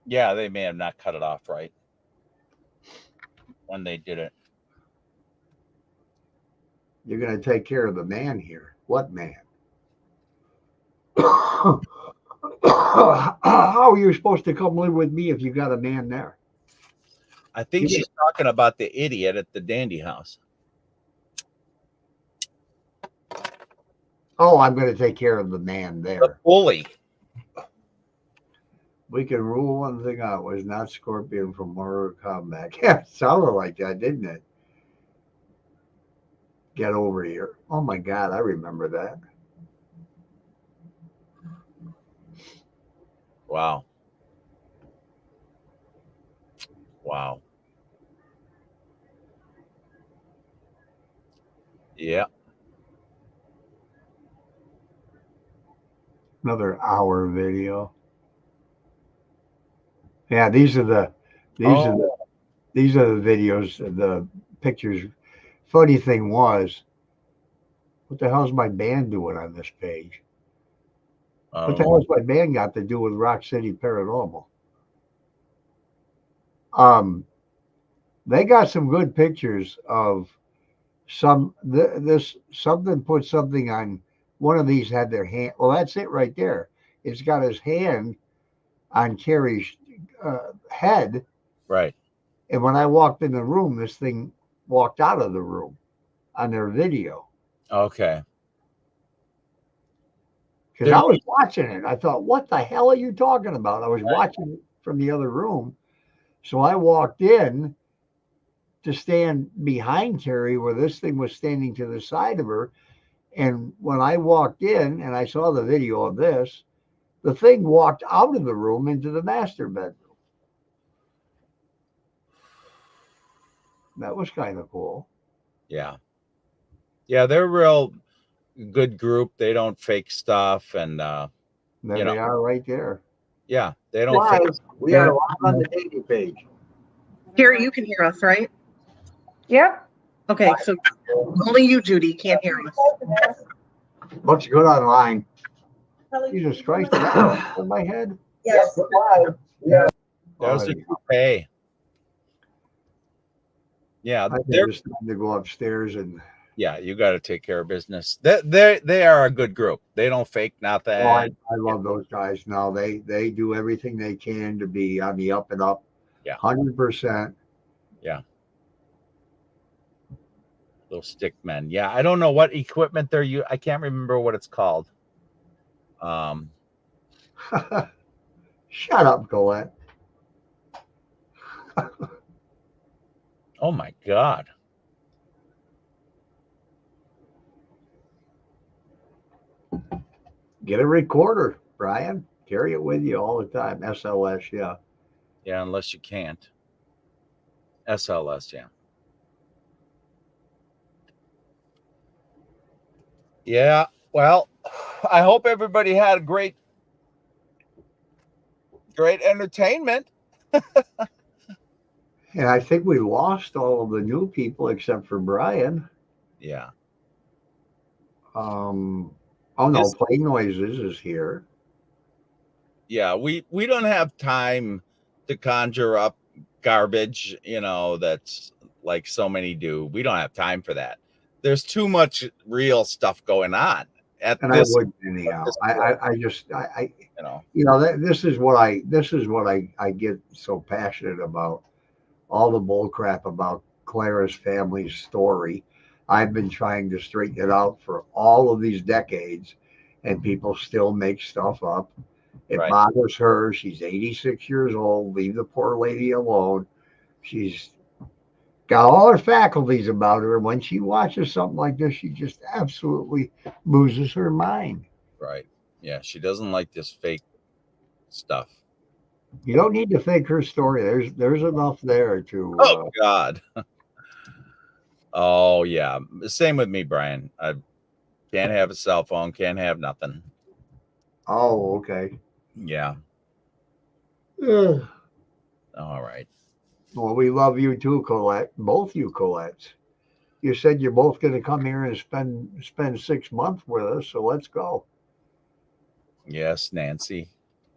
Yeah, they may have not cut it off right when they did it. You're going to take care of the man here. What man? How are you supposed to come live with me if you got a man there? I think she's talking about the idiot at the dandy house. Oh, I'm going to take care of the man there. The bully. We can rule one thing out. Was not Scorpion from Mortal Kombat. Yeah, it sounded like that, didn't it? Get over here. Oh my God, I remember that. Wow. Wow. Yeah. Another hour video. Yeah, these are the videos, the pictures. Funny thing was, what the hell's my band doing on this page? What the hell has my band got to do with Rock City Paranormal? They got some good pictures of something put something on. One of these had their hand. Well, that's it right there. It's got his hand on Carrie's head. Right. And when I walked in the room, this thing walked out of the room on their video. Okay. Because I was watching it. I thought, what the hell are you talking about? I was watching it from the other room. So I walked in to stand behind Carrie where this thing was standing to the side of her. And when I walked in and I saw the video of this the thing walked out of the room into the master bedroom. That was kind of cool. Yeah. Yeah, they're a real good group. They don't fake stuff, and There you know, they are right there. yeah, they don't fake. Live. We are live on the dating page. Gary, you can hear us, right? Yep. Okay, so only you, Judy, can't hear us. Looks good online. Jesus Christ, is that on my head? Yes. Yeah. Those are toupee. Yeah, I think they're it's time to go upstairs and. yeah, you got to take care of business. They are a good group. They don't fake nothing. Oh, I love those guys. No, they do everything they can to be on the up and up. Yeah. 100%. Yeah. Little stick men. Yeah, I don't know what equipment they're using. I can't remember what it's called. Shut up, Colette. Oh my God. Get a recorder, Brian. Carry it with you all the time. SLS, yeah. Yeah, unless you can't. SLS, yeah. Yeah, well, I hope everybody had a great entertainment. And I think we lost all of the new people except for Brian. Yeah. Oh no, Play Noises is here. Yeah, we don't have time to conjure up garbage, that's like so many do. We don't have time for that. There's too much real stuff going on at And this. I wouldn't anyhow. This is what I get so passionate about. All the bull crap about Clara's family's story. I've been trying to straighten it out for all of these decades, and people still make stuff up. It bothers her. She's 86 years old. Leave the poor lady alone. She's got all her faculties about her. When she watches something like this, she just absolutely loses her mind. Right. Yeah, she doesn't like this fake stuff. You don't need to fake her story. There's enough there to. Oh God. Oh yeah. Same with me, Brian. I can't have a cell phone. Can't have nothing. Oh, okay. Yeah. Ugh. All right. Well, we love you too, Colette. Both you Colettes. You said you're both going to come here and spend 6 months with us, so let's go. Yes, Nancy.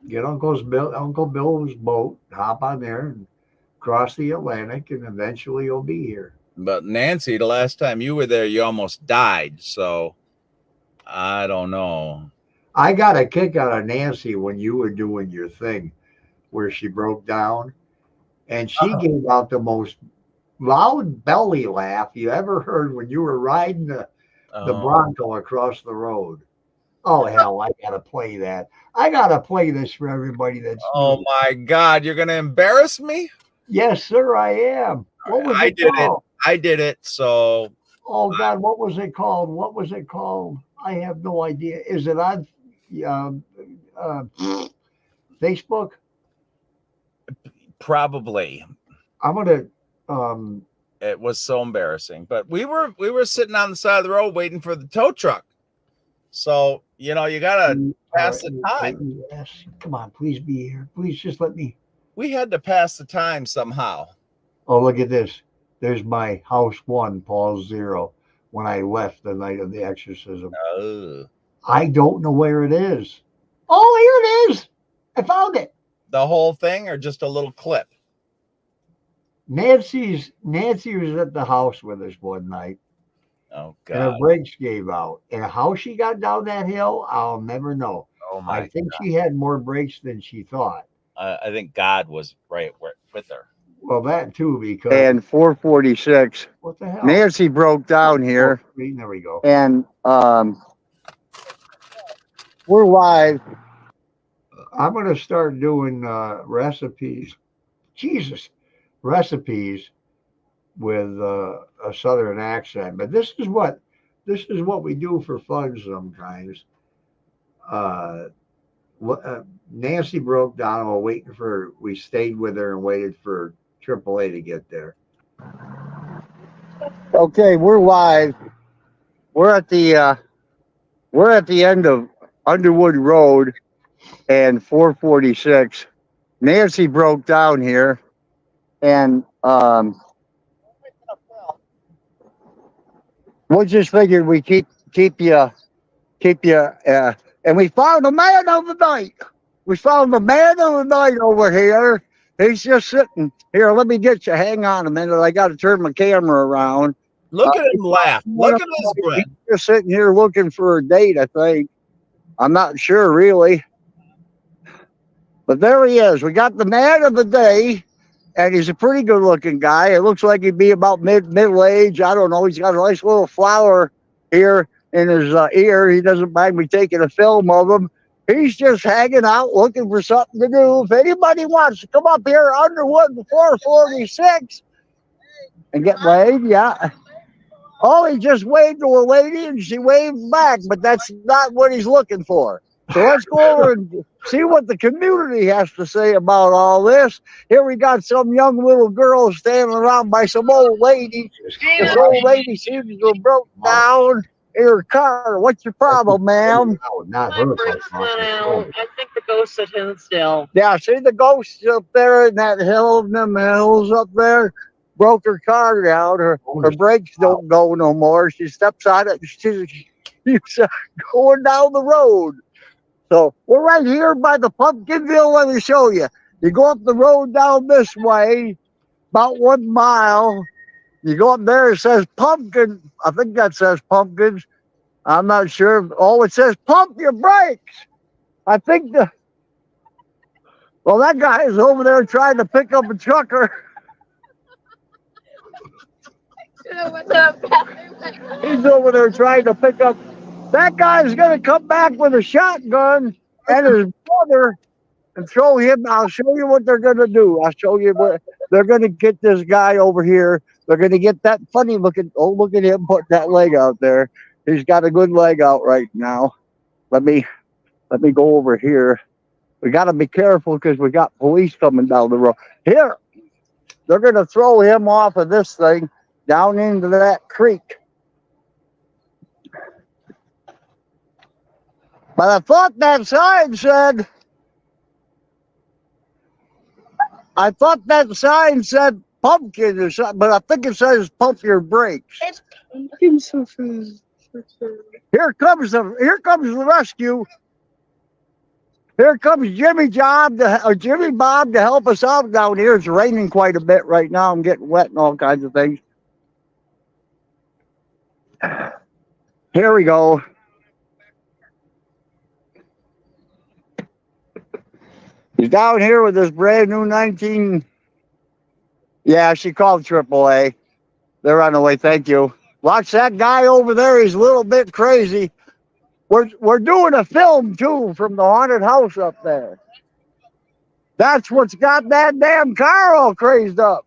Get Uncle Bill's boat, hop on there, and cross the Atlantic, and eventually you'll be here. But Nancy, the last time you were there, you almost died. So I don't know. I got a kick out of Nancy when you were doing your thing where she broke down, and she gave out the most loud belly laugh you ever heard when you were riding the Bronco across the road. Oh, hell, I got to play that. I got to play this for everybody that's Oh, my God. You're going to embarrass me? Yes, sir, I am. What was it called? I did it, so. Oh, God, what was it called? What was it called? I have no idea. Is it on Facebook? Probably. I'm going to. It was so embarrassing. But we were sitting on the side of the road waiting for the tow truck. So, you got to pass the time. Yes. Come on, please be here. Please just let me. We had to pass the time somehow. Oh, look at this. There's my house 1, Paul's 0, when I left the night of the exorcism. Oh. I don't know where it is. Oh, here it is. I found it. The whole thing or just a little clip? Nancy was at the house with us one night. Oh, God. And her brakes gave out. And how she got down that hill, I'll never know. Oh, my I think God. she had more brakes than she thought. I think God was right with her. Well, that too, because. And 446. What the hell? Nancy broke down here. There we go. And we're live. I'm going to start doing recipes. Recipes with a Southern accent. But this is what we do for fun sometimes. Nancy broke down while waiting for. We stayed with her and waited for AAA to get there. Okay, we're live. We're at the end of Underwood Road and 446. Nancy broke down here, and we just figured we keep you, and we found the man of the night. We found the man of the night over here. He's just sitting here. Let me get you. Hang on a minute. I got to turn my camera around. Look at him laugh. Look at his grin. He's just sitting here looking for a date, I think. I'm not sure, really. But there he is. We got the man of the day, and he's a pretty good-looking guy. It looks like he'd be about middle age. I don't know. He's got a nice little flower here in his ear. He doesn't mind me taking a film of him. He's just hanging out, looking for something to do. If anybody wants to come up here, Underwood 446, and get laid, yeah. Oh, he just waved to a lady, and she waved back, but that's not what he's looking for. So let's go over and see what the community has to say about all this. Here we got some young little girl standing around by some old lady. This old lady seems to have broke down in her car. What's your problem, ma'am? Not her. I think the ghost at Hinsdale. Yeah, see the ghosts up there in that hill, in them hills up there? Broke her car down. Her brakes don't go no more. She steps on it. She's going down the road. So we're right here by the Pumpkinville. Let me show you. You go up the road down this way, about 1 mile. You go up there, it says pumpkin. I think that says pumpkins. I'm not sure. Oh, it says pump your brakes. I think that guy is over there trying to pick up a trucker. He's over there trying to pick up. That guy's going to come back with a shotgun and his brother and throw him. I'll show you what they're going to do. I'll show you what they're going to get this guy over here. They're going to get that funny looking. Oh, look at him putting that leg out there. He's got a good leg out right now. Let me go over here. We got to be careful because we got police coming down the road. Here, they're going to throw him off of this thing down into that creek. But I thought that sign said pumpkin or something, but I think it says pump your brakes. It's pumpkin so fast. Here comes the rescue. Here comes Jimmy Bob to help us out down here. It's raining quite a bit right now. I'm getting wet and all kinds of things. Here we go. He's down here with this brand new 19. Yeah, she called AAA. They're on the way. Thank you. Watch that guy over there. He's a little bit crazy. We're doing a film too from the haunted house up there. That's what's got that damn car all crazed up.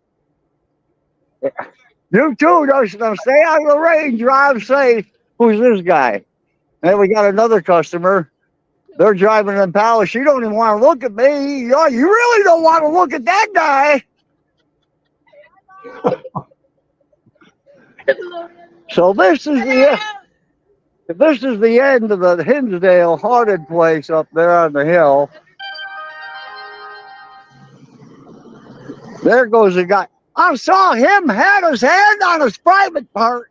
You too. Don't stay out of the rain. Drive safe. Who's this guy? And we got another customer. They're driving an Impala. She don't even want to look at me. Oh, you really don't want to look at that guy. So this is the end of the Hinsdale haunted place up there on the hill. There goes the guy. I saw him had his hand on his private part.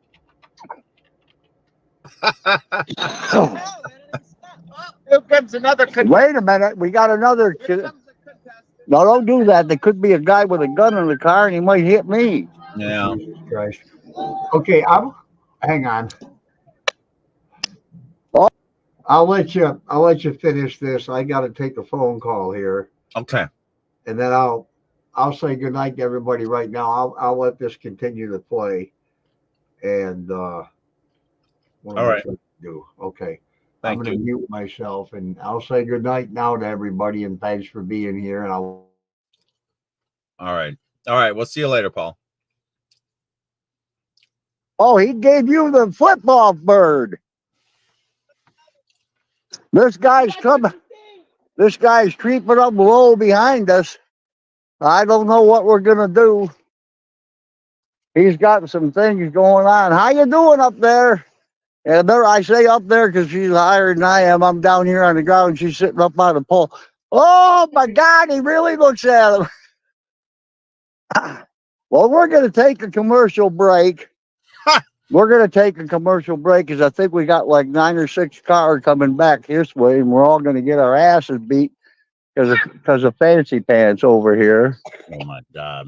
Here comes another. Wait a minute. We got another. No, don't do that. There could be a guy with a gun in the car and he might hit me. Yeah. Christ. Okay, hang on. I'll let you finish this. I got to take a phone call here. Okay. And then I'll say goodnight to everybody right now. I'll let this continue to play. And what am I supposed to do? Okay. I'm going to mute myself and I'll say goodnight now to everybody and thanks for being here. And All right. We'll see you later, Paul. Oh, he gave you the flip-off bird. This guy's coming. This guy's creeping up low behind us. I don't know what we're gonna do. He's got some things going on. How you doing up there? And there, I say up there because she's higher than I am. I'm down here on the ground. She's sitting up on the pole. Oh my God, he really looks at him. Well, we're going to take a commercial break. We're going to take a commercial break because I think we got like 9 or 6 cars coming back this way, and we're all going to get our asses beat because of fancy pants over here. Oh my God.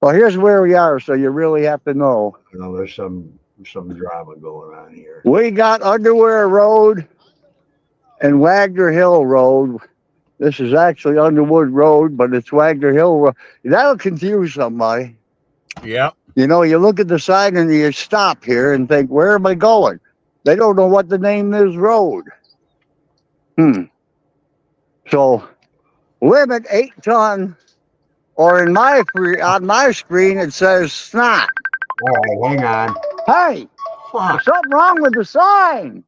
Well, here's where we are, so you really have to know. You know, there's some drama going on here. We got Underwear Road and Wagner Hill Road. This is actually Underwood Road, but it's Wagner Hill Road. That'll confuse somebody. Yep. You know, you look at the sign and you stop here and think, where am I going? They don't know what the name of this road. So, limit 8 ton, or on my screen it says snot. All right, hang on. Hey, there's something wrong with the sign.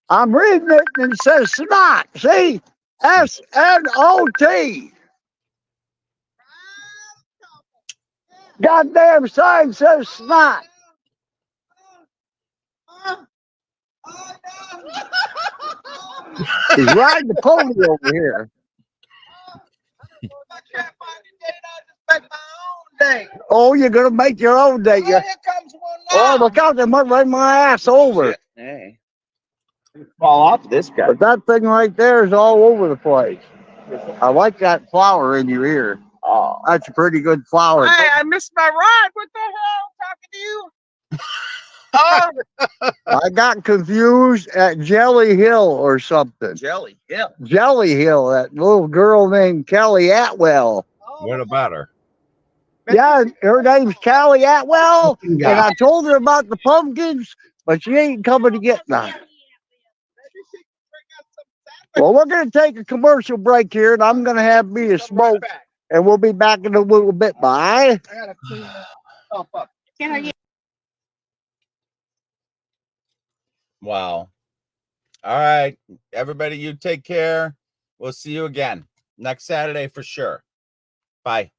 I'm reading it and it says snot. See? SNOT. Goddamn sign says snot. He's riding the pony over here. Oh, you're gonna make your own date. Oh, look out! They might run my ass over. Hey. Fall off this guy. But that thing right there is all over the place. I like that flower in your ear. Oh, that's a pretty good flower. Hey, I missed my ride. What the hell? Talking to you? I got confused at Jelly Hill or something. Jelly Hill. Jelly Hill, that little girl named Kelly Atwell. What about her? Yeah, her name's Callie Atwell, and I told her about the pumpkins, but she ain't coming to get none. Well, we're going to take a commercial break here, and I'm going to have me a smoke, and we'll be back in a little bit. Bye. I gotta clean myself up. Can I get? Wow. All right, everybody, you take care. We'll see you again next Saturday for sure. Bye.